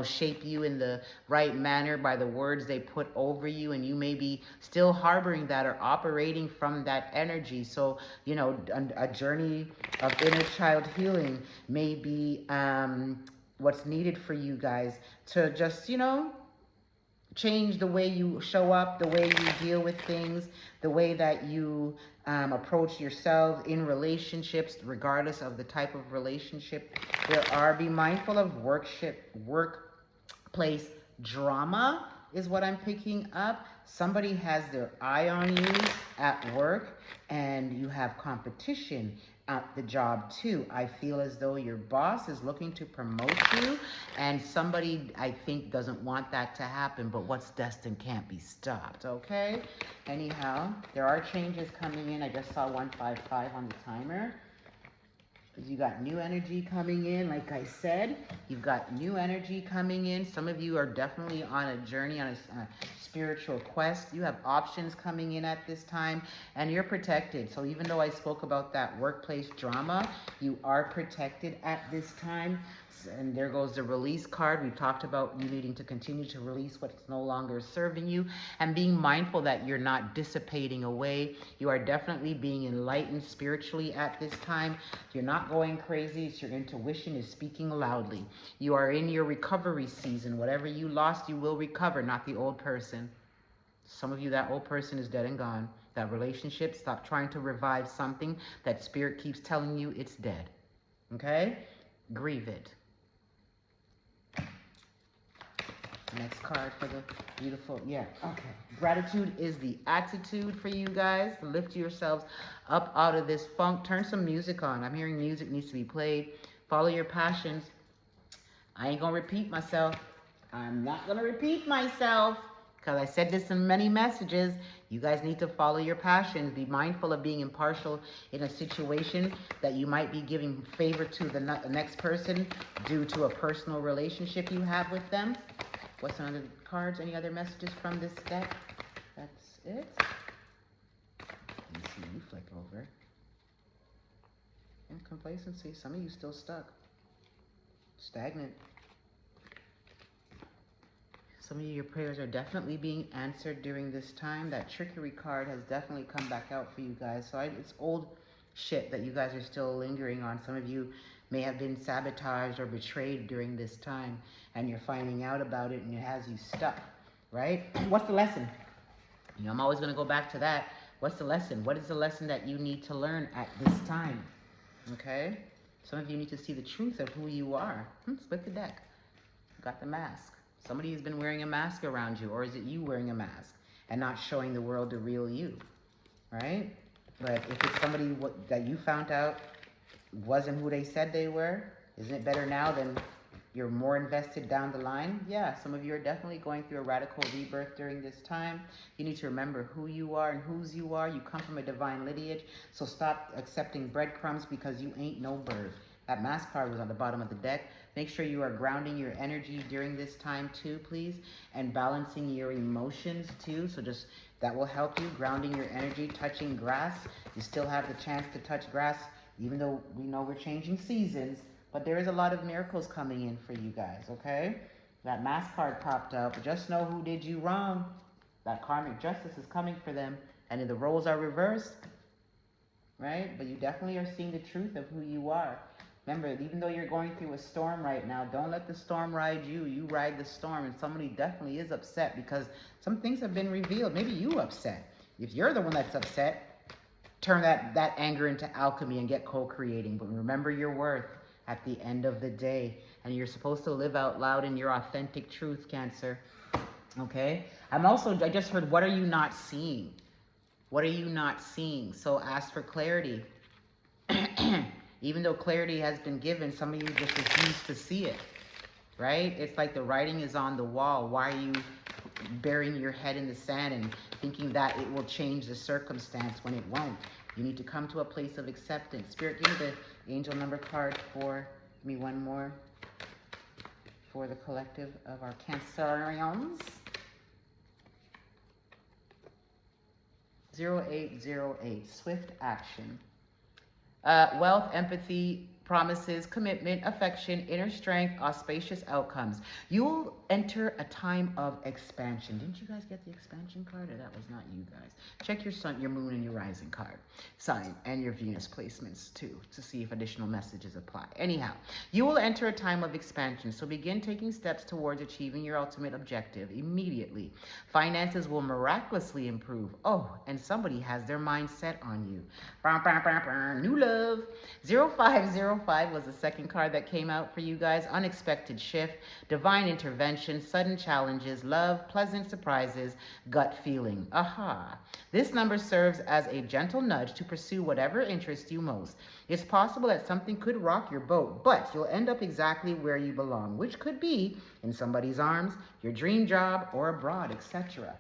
shape you in the right manner by the words they put over you, and you may be still harboring that or operating from that energy. So, a journey of inner child healing may be what's needed for you guys to just, change the way you show up, the way you deal with things, the way that you approach yourself in relationships, regardless of the type of relationship there are. Be mindful of workplace drama is what I'm picking up. Somebody has their eye on you at work, and you have competition at the job too. I feel as though your boss is looking to promote you, and somebody, I think, doesn't want that to happen, but what's destined can't be stopped, okay? Anyhow, there are changes coming in. I just saw 155 on the timer. You got new energy coming in, like I said. You've got new energy coming in. Some of you are definitely on a journey, on a spiritual quest. You have options coming in at this time, and you're protected. So even though I spoke about that workplace drama, you are protected at this time. And there goes the release card. We talked about you needing to continue to release what's no longer serving you and being mindful that you're not dissipating away. You are definitely being enlightened spiritually at this time. You're not going crazy. It's your intuition is speaking loudly. You are in your recovery season. Whatever you lost, you will recover, not the old person. Some of you, that old person is dead and gone. That relationship, stop trying to revive something that spirit keeps telling you it's dead. Okay? Grieve it. Next card for the beautiful, okay. Gratitude is the attitude for you guys. Lift yourselves up out of this funk. Turn some music on. I'm hearing music needs to be played. Follow your passions. I ain't gonna repeat myself. I'm not gonna repeat myself because I said this in many messages. You guys need to follow your passions. Be mindful of being impartial in a situation that you might be giving favor to the next person due to a personal relationship you have with them. What's some other cards? Any other messages from this deck? That's it. Let me see you flick over. And complacency. Some of you still stuck. Stagnant. Some of you, your prayers are definitely being answered during this time. That trickery card has definitely come back out for you guys. So it's old shit that you guys are still lingering on. Some of you may have been sabotaged or betrayed during this time, and you're finding out about it, and it has you stuck, right? What's the lesson? I'm always going to go back to that. What's the lesson? What is the lesson that you need to learn at this time? Okay? Some of you need to see the truth of who you are. Split the deck. Got the mask. Somebody has been wearing a mask around you, or is it you wearing a mask and not showing the world the real you, right? But if it's somebody that you found out wasn't who they said they were, isn't it better now than you're more invested down the line? Yeah, some of you are definitely going through a radical rebirth during this time. You need to remember who you are and whose you are. You come from a divine lineage, so stop accepting breadcrumbs because you ain't no bird. That Mass card was on the bottom of the deck. Make sure you are grounding your energy during this time too, please, and balancing your emotions too. So just that will help you, grounding your energy, touching grass. You still have the chance to touch grass, even though we know we're changing seasons, but there is a lot of miracles coming in for you guys, okay? That Mass card popped up. Just know who did you wrong. That karmic justice is coming for them, and the roles are reversed, right? But you definitely are seeing the truth of who you are. Remember, even though you're going through a storm right now, don't let the storm ride you. You ride the storm, and somebody definitely is upset because some things have been revealed. Maybe you upset. If you're the one that's upset, turn that anger into alchemy and get co-creating. But remember your worth at the end of the day. And you're supposed to live out loud in your authentic truth, Cancer. Okay? I just heard, what are you not seeing? What are you not seeing? So ask for clarity. Even though clarity has been given, some of you just refuse to see it, right? It's like the writing is on the wall. Why are you burying your head in the sand and thinking that it will change the circumstance when it won't? You need to come to a place of acceptance. Spirit, give me the angel number card for me, one more, for the collective of our Cancerians. 0808, swift action. Wealth, empathy, promises, commitment, affection, inner strength, auspicious outcomes. You will enter a time of expansion. Didn't you guys get the expansion card? Or that was not you guys. Check your sun, your moon, and your rising card sign, and your Venus placements too, to see if additional messages apply. Anyhow, you will enter a time of expansion. So begin taking steps towards achieving your ultimate objective immediately. Finances will miraculously improve. Oh, and somebody has their mind set on you. New love. 0505 was the second card that came out for you guys. Unexpected shift, divine intervention, sudden challenges, love, pleasant surprises, gut feeling. Aha. This number serves as a gentle nudge to pursue whatever interests you most. It's possible that something could rock your boat, but you'll end up exactly where you belong, which could be in somebody's arms, your dream job, or abroad, etc.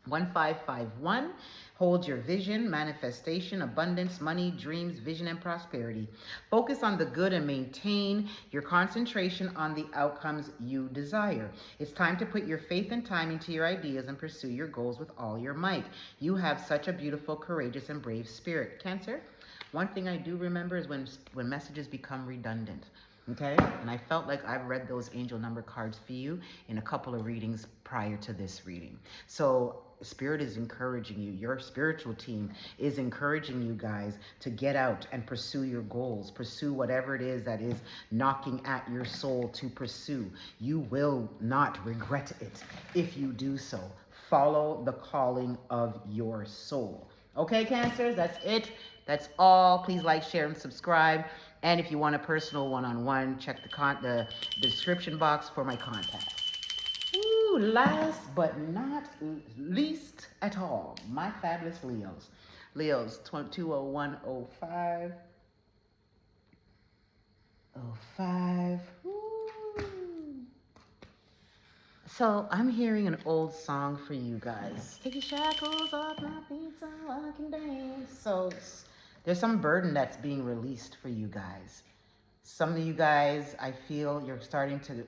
1551 holds your vision, manifestation, abundance, money, dreams, vision, and prosperity. Focus on the good and maintain your concentration on the outcomes you desire. It's time to put your faith and time into your ideas and pursue your goals with all your might. You have such a beautiful, courageous, and brave spirit. Cancer, one thing I do remember is when messages become redundant. Okay, and I felt like I've read those angel number cards for you in a couple of readings prior to this reading. So Spirit is encouraging you. Your spiritual team is encouraging you guys to get out and pursue your goals. Pursue whatever it is that is knocking at your soul to pursue. You will not regret it if you do so. Follow the calling of your soul. Okay, Cancers, that's it. That's all. Please like, share, and subscribe. And if you want a personal one-on-one, check the description box for my contact. Ooh, last but not least at all, my fabulous Leos. Leos, 20105. 05. Ooh. So I'm hearing an old song for you guys. Take your shackles off my feet so I can dance. So there's some burden that's being released for you guys. Some of you guys, I feel you're starting to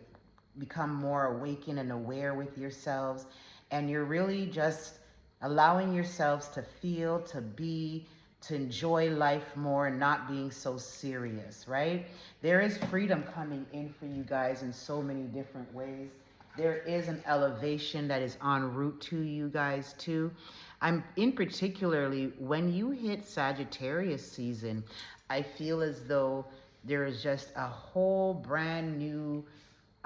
become more awakened and aware with yourselves, and you're really just allowing yourselves to feel, to be, to enjoy life more and not being so serious, right? There is freedom coming in for you guys in so many different ways. There is an elevation that is en route to you guys too. I'm in particularly, when you hit Sagittarius season, I feel as though there is just a whole brand new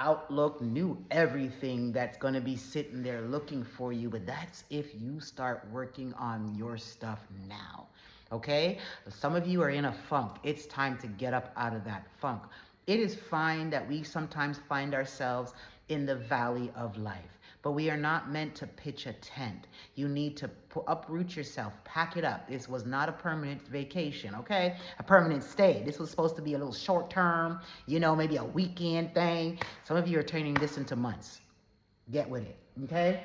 outlook, new everything that's going to be sitting there looking for you. But that's if you start working on your stuff now. Okay? Some of you are in a funk. It's time to get up out of that funk. It is fine that we sometimes find ourselves in the valley of life, but we are not meant to pitch a tent. You need to uproot yourself, pack it up. This was not a permanent vacation, okay? A permanent stay. This was supposed to be a little short term, you know, maybe a weekend thing. Some of you are turning this into months. Get with it, okay?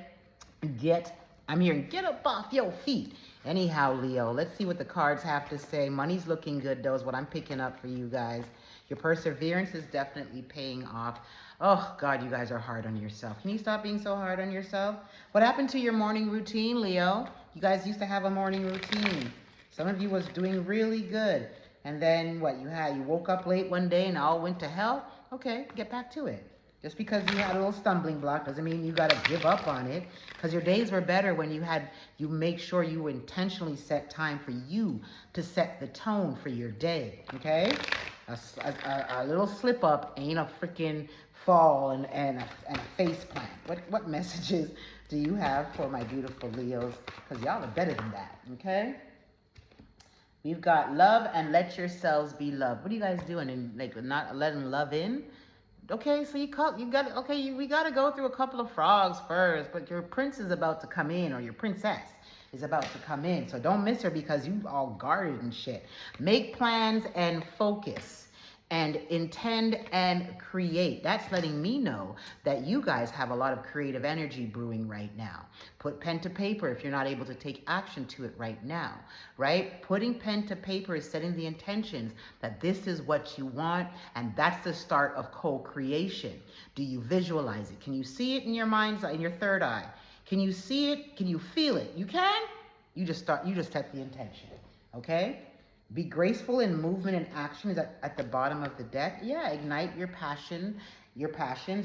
I'm hearing, get up off your feet. Anyhow, Leo, let's see what the cards have to say. Money's looking good, though, is what I'm picking up for you guys. Your perseverance is definitely paying off. Oh, God, you guys are hard on yourself. Can you stop being so hard on yourself? What happened to your morning routine, Leo? You guys used to have a morning routine. Some of you was doing really good. And then what you woke up late one day and all went to hell? Okay, get back to it. Just because you had a little stumbling block doesn't mean you got to give up on it. Because your days were better when you make sure you intentionally set time for you to set the tone for your day, okay? A little slip up ain't a freaking fall and a face plant. What messages do you have for my beautiful Leos? Because y'all are better than that, okay? We've got love and let yourselves be loved. What are you guys doing? And like not letting love in? Okay, so we got to go through a couple of frogs first, but your prince is about to come in, or your princess is about to come in. So don't miss her because you all guarded and shit. Make plans and focus and intend and create. That's letting me know that you guys have a lot of creative energy brewing right now. Put pen to paper if you're not able to take action to it right now, right? Putting pen to paper is setting the intentions that this is what you want, and that's the start of co-creation. Do you visualize it? Can you see it in your mind's eye, in your third eye? Can you see it? Can you feel it? You can? You just set the intention, okay? Be graceful in movement and action is at the bottom of the deck. Yeah, ignite your passions,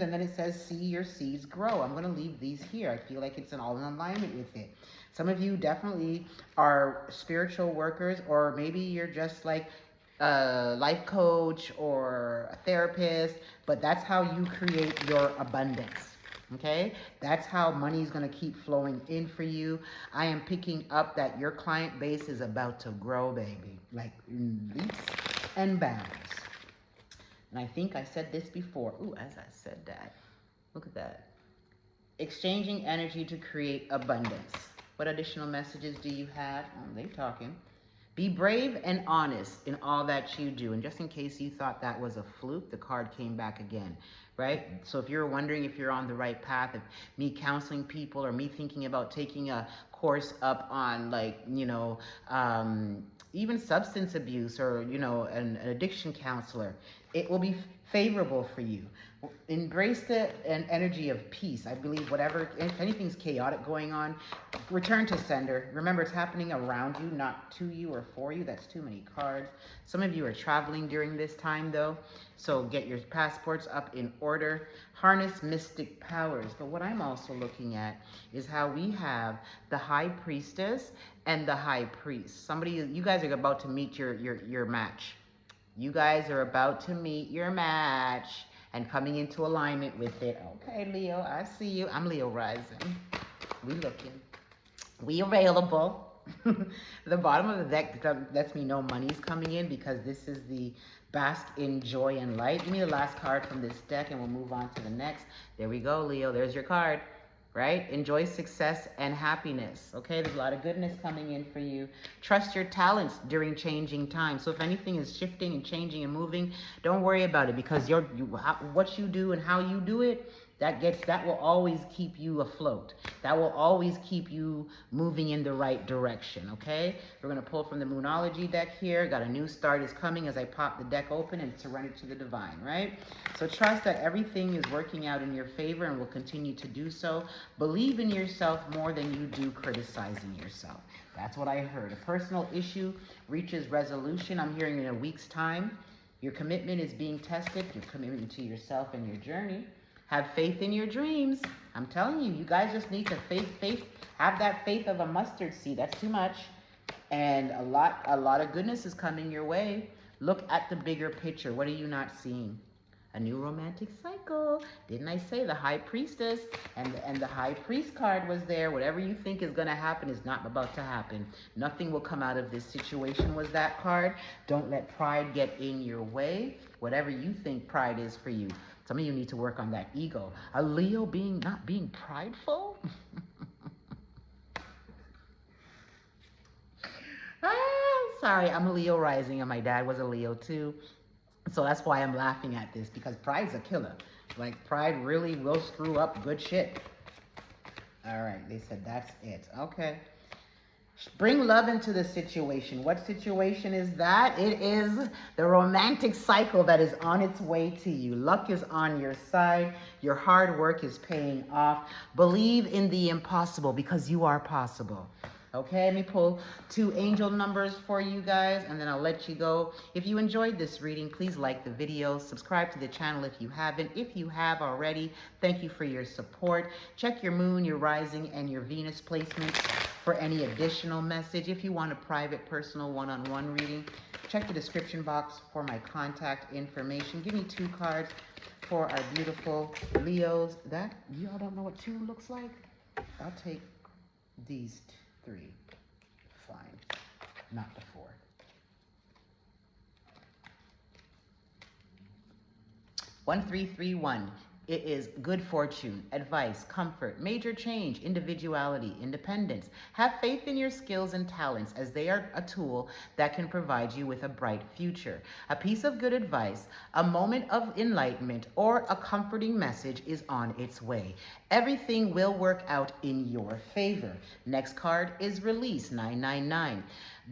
and then it says, see your seeds grow. I'm going to leave these here. I feel like it's all in alignment with it. Some of you definitely are spiritual workers, or maybe you're just like a life coach or a therapist, but that's how you create your abundance. Okay, that's how money is going to keep flowing in for you. I am picking up that your client base is about to grow, baby, like in leaps and bounds. And I think I said this before. Ooh, as I said that, look at that. Exchanging energy to create abundance. What additional messages do you have? Oh, they talking. Be brave and honest in all that you do. And just in case you thought that was a fluke, the card came back again. Right? So if you're wondering if you're on the right path, if me counseling people or me thinking about taking a course up on like, even substance abuse or, an addiction counselor, it will be favorable for you. Embrace the energy of peace. I believe if anything's chaotic going on, return to sender. Remember, it's happening around you, not to you or for you. That's too many cards. Some of you are traveling during this time, though. So get your passports up in order. Harness mystic powers. But what I'm also looking at is how we have the high priestess and the high priest. You guys are about to meet your match. You guys are about to meet your match and coming into alignment with it. Okay, Leo, I see you. I'm Leo rising. We looking. We available. The bottom of the deck lets me know money's coming in because this is the bask in joy and light. Give me the last card from this deck and we'll move on to the next. There we go, Leo. There's your card. Right? Enjoy success and happiness. Okay, there's a lot of goodness coming in for you. Trust your talents during changing times. So if anything is shifting and changing and moving, don't worry about it because what you do and how you do it, that will always keep you afloat. That will always keep you moving in the right direction, okay? We're going to pull from the Moonology deck here. Got a new start is coming as I pop the deck open and surrender to the divine, right? So trust that everything is working out in your favor and will continue to do so. Believe in yourself more than you do criticizing yourself. That's what I heard. A personal issue reaches resolution. I'm hearing in a week's time. Your commitment is being tested. Your commitment to yourself and your journey. Have faith in your dreams. I'm telling you, you guys just need to have that faith of a mustard seed. That's too much. And a lot of goodness is coming your way. Look at the bigger picture. What are you not seeing? A new romantic cycle. Didn't I say the high priestess and the high priest card was there? Whatever you think is going to happen is not about to happen. Nothing will come out of this situation was that card. Don't let pride get in your way. Whatever you think pride is for you. Some of you need to work on that ego. A Leo not being prideful. Sorry, I'm a Leo rising and my dad was a Leo too. So that's why I'm laughing at this because pride's a killer. Like pride really will screw up good shit. All right, they said that's it. Okay. Bring love into the situation. What situation is that? It is the romantic cycle that is on its way to you. Luck is on your side. Your hard work is paying off. Believe in the impossible because you are possible. Okay, let me pull 2 angel numbers for you guys and then I'll let you go. If you enjoyed this reading, please like the video, subscribe to the channel if you haven't. If you have already, thank you for your support. Check your moon, your rising, and your Venus placements for any additional message. If you want a private, personal, one-on-one reading, check the description box for my contact information. Give me 2 cards for our beautiful Leos. That, y'all don't know what 2 looks like? I'll take these 3. Fine. Not the 4. One, 3, 3, 1. It is good fortune, advice, comfort, major change, individuality, independence. Have faith in your skills and talents as they are a tool that can provide you with a bright future. A piece of good advice, a moment of enlightenment, or a comforting message is on its way. Everything will work out in your favor. Next card is release, 999.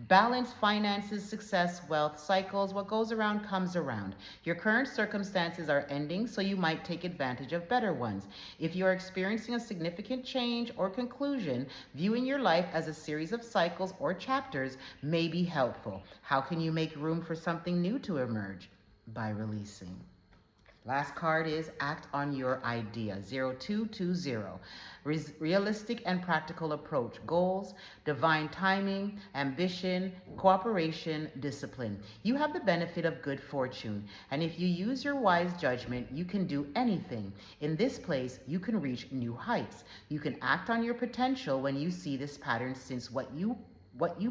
Balance, finances, success, wealth, cycles. What goes around comes around. Your current circumstances are ending, so you might take advantage of better ones. If you are experiencing a significant change or conclusion, viewing your life as a series of cycles or chapters may be helpful. How can you make room for something new to emerge? By releasing. Last card is act on your idea, 0220. Realistic and practical approach, goals, divine timing, ambition, cooperation, discipline. You have the benefit of good fortune, and if you use your wise judgment, you can do anything. In this place, you can reach new heights. You can act on your potential when you see this pattern, since what you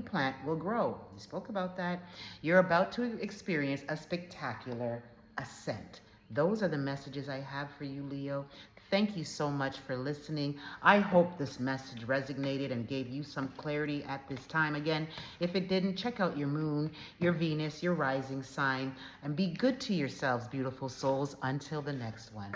plant will grow. We spoke about that. You're about to experience a spectacular ascent. Those are the messages I have for you, Leo. Thank you so much for listening. I hope this message resonated and gave you some clarity at this time. Again, if it didn't, check out your moon, your Venus, your rising sign, and be good to yourselves, beautiful souls. Until the next one.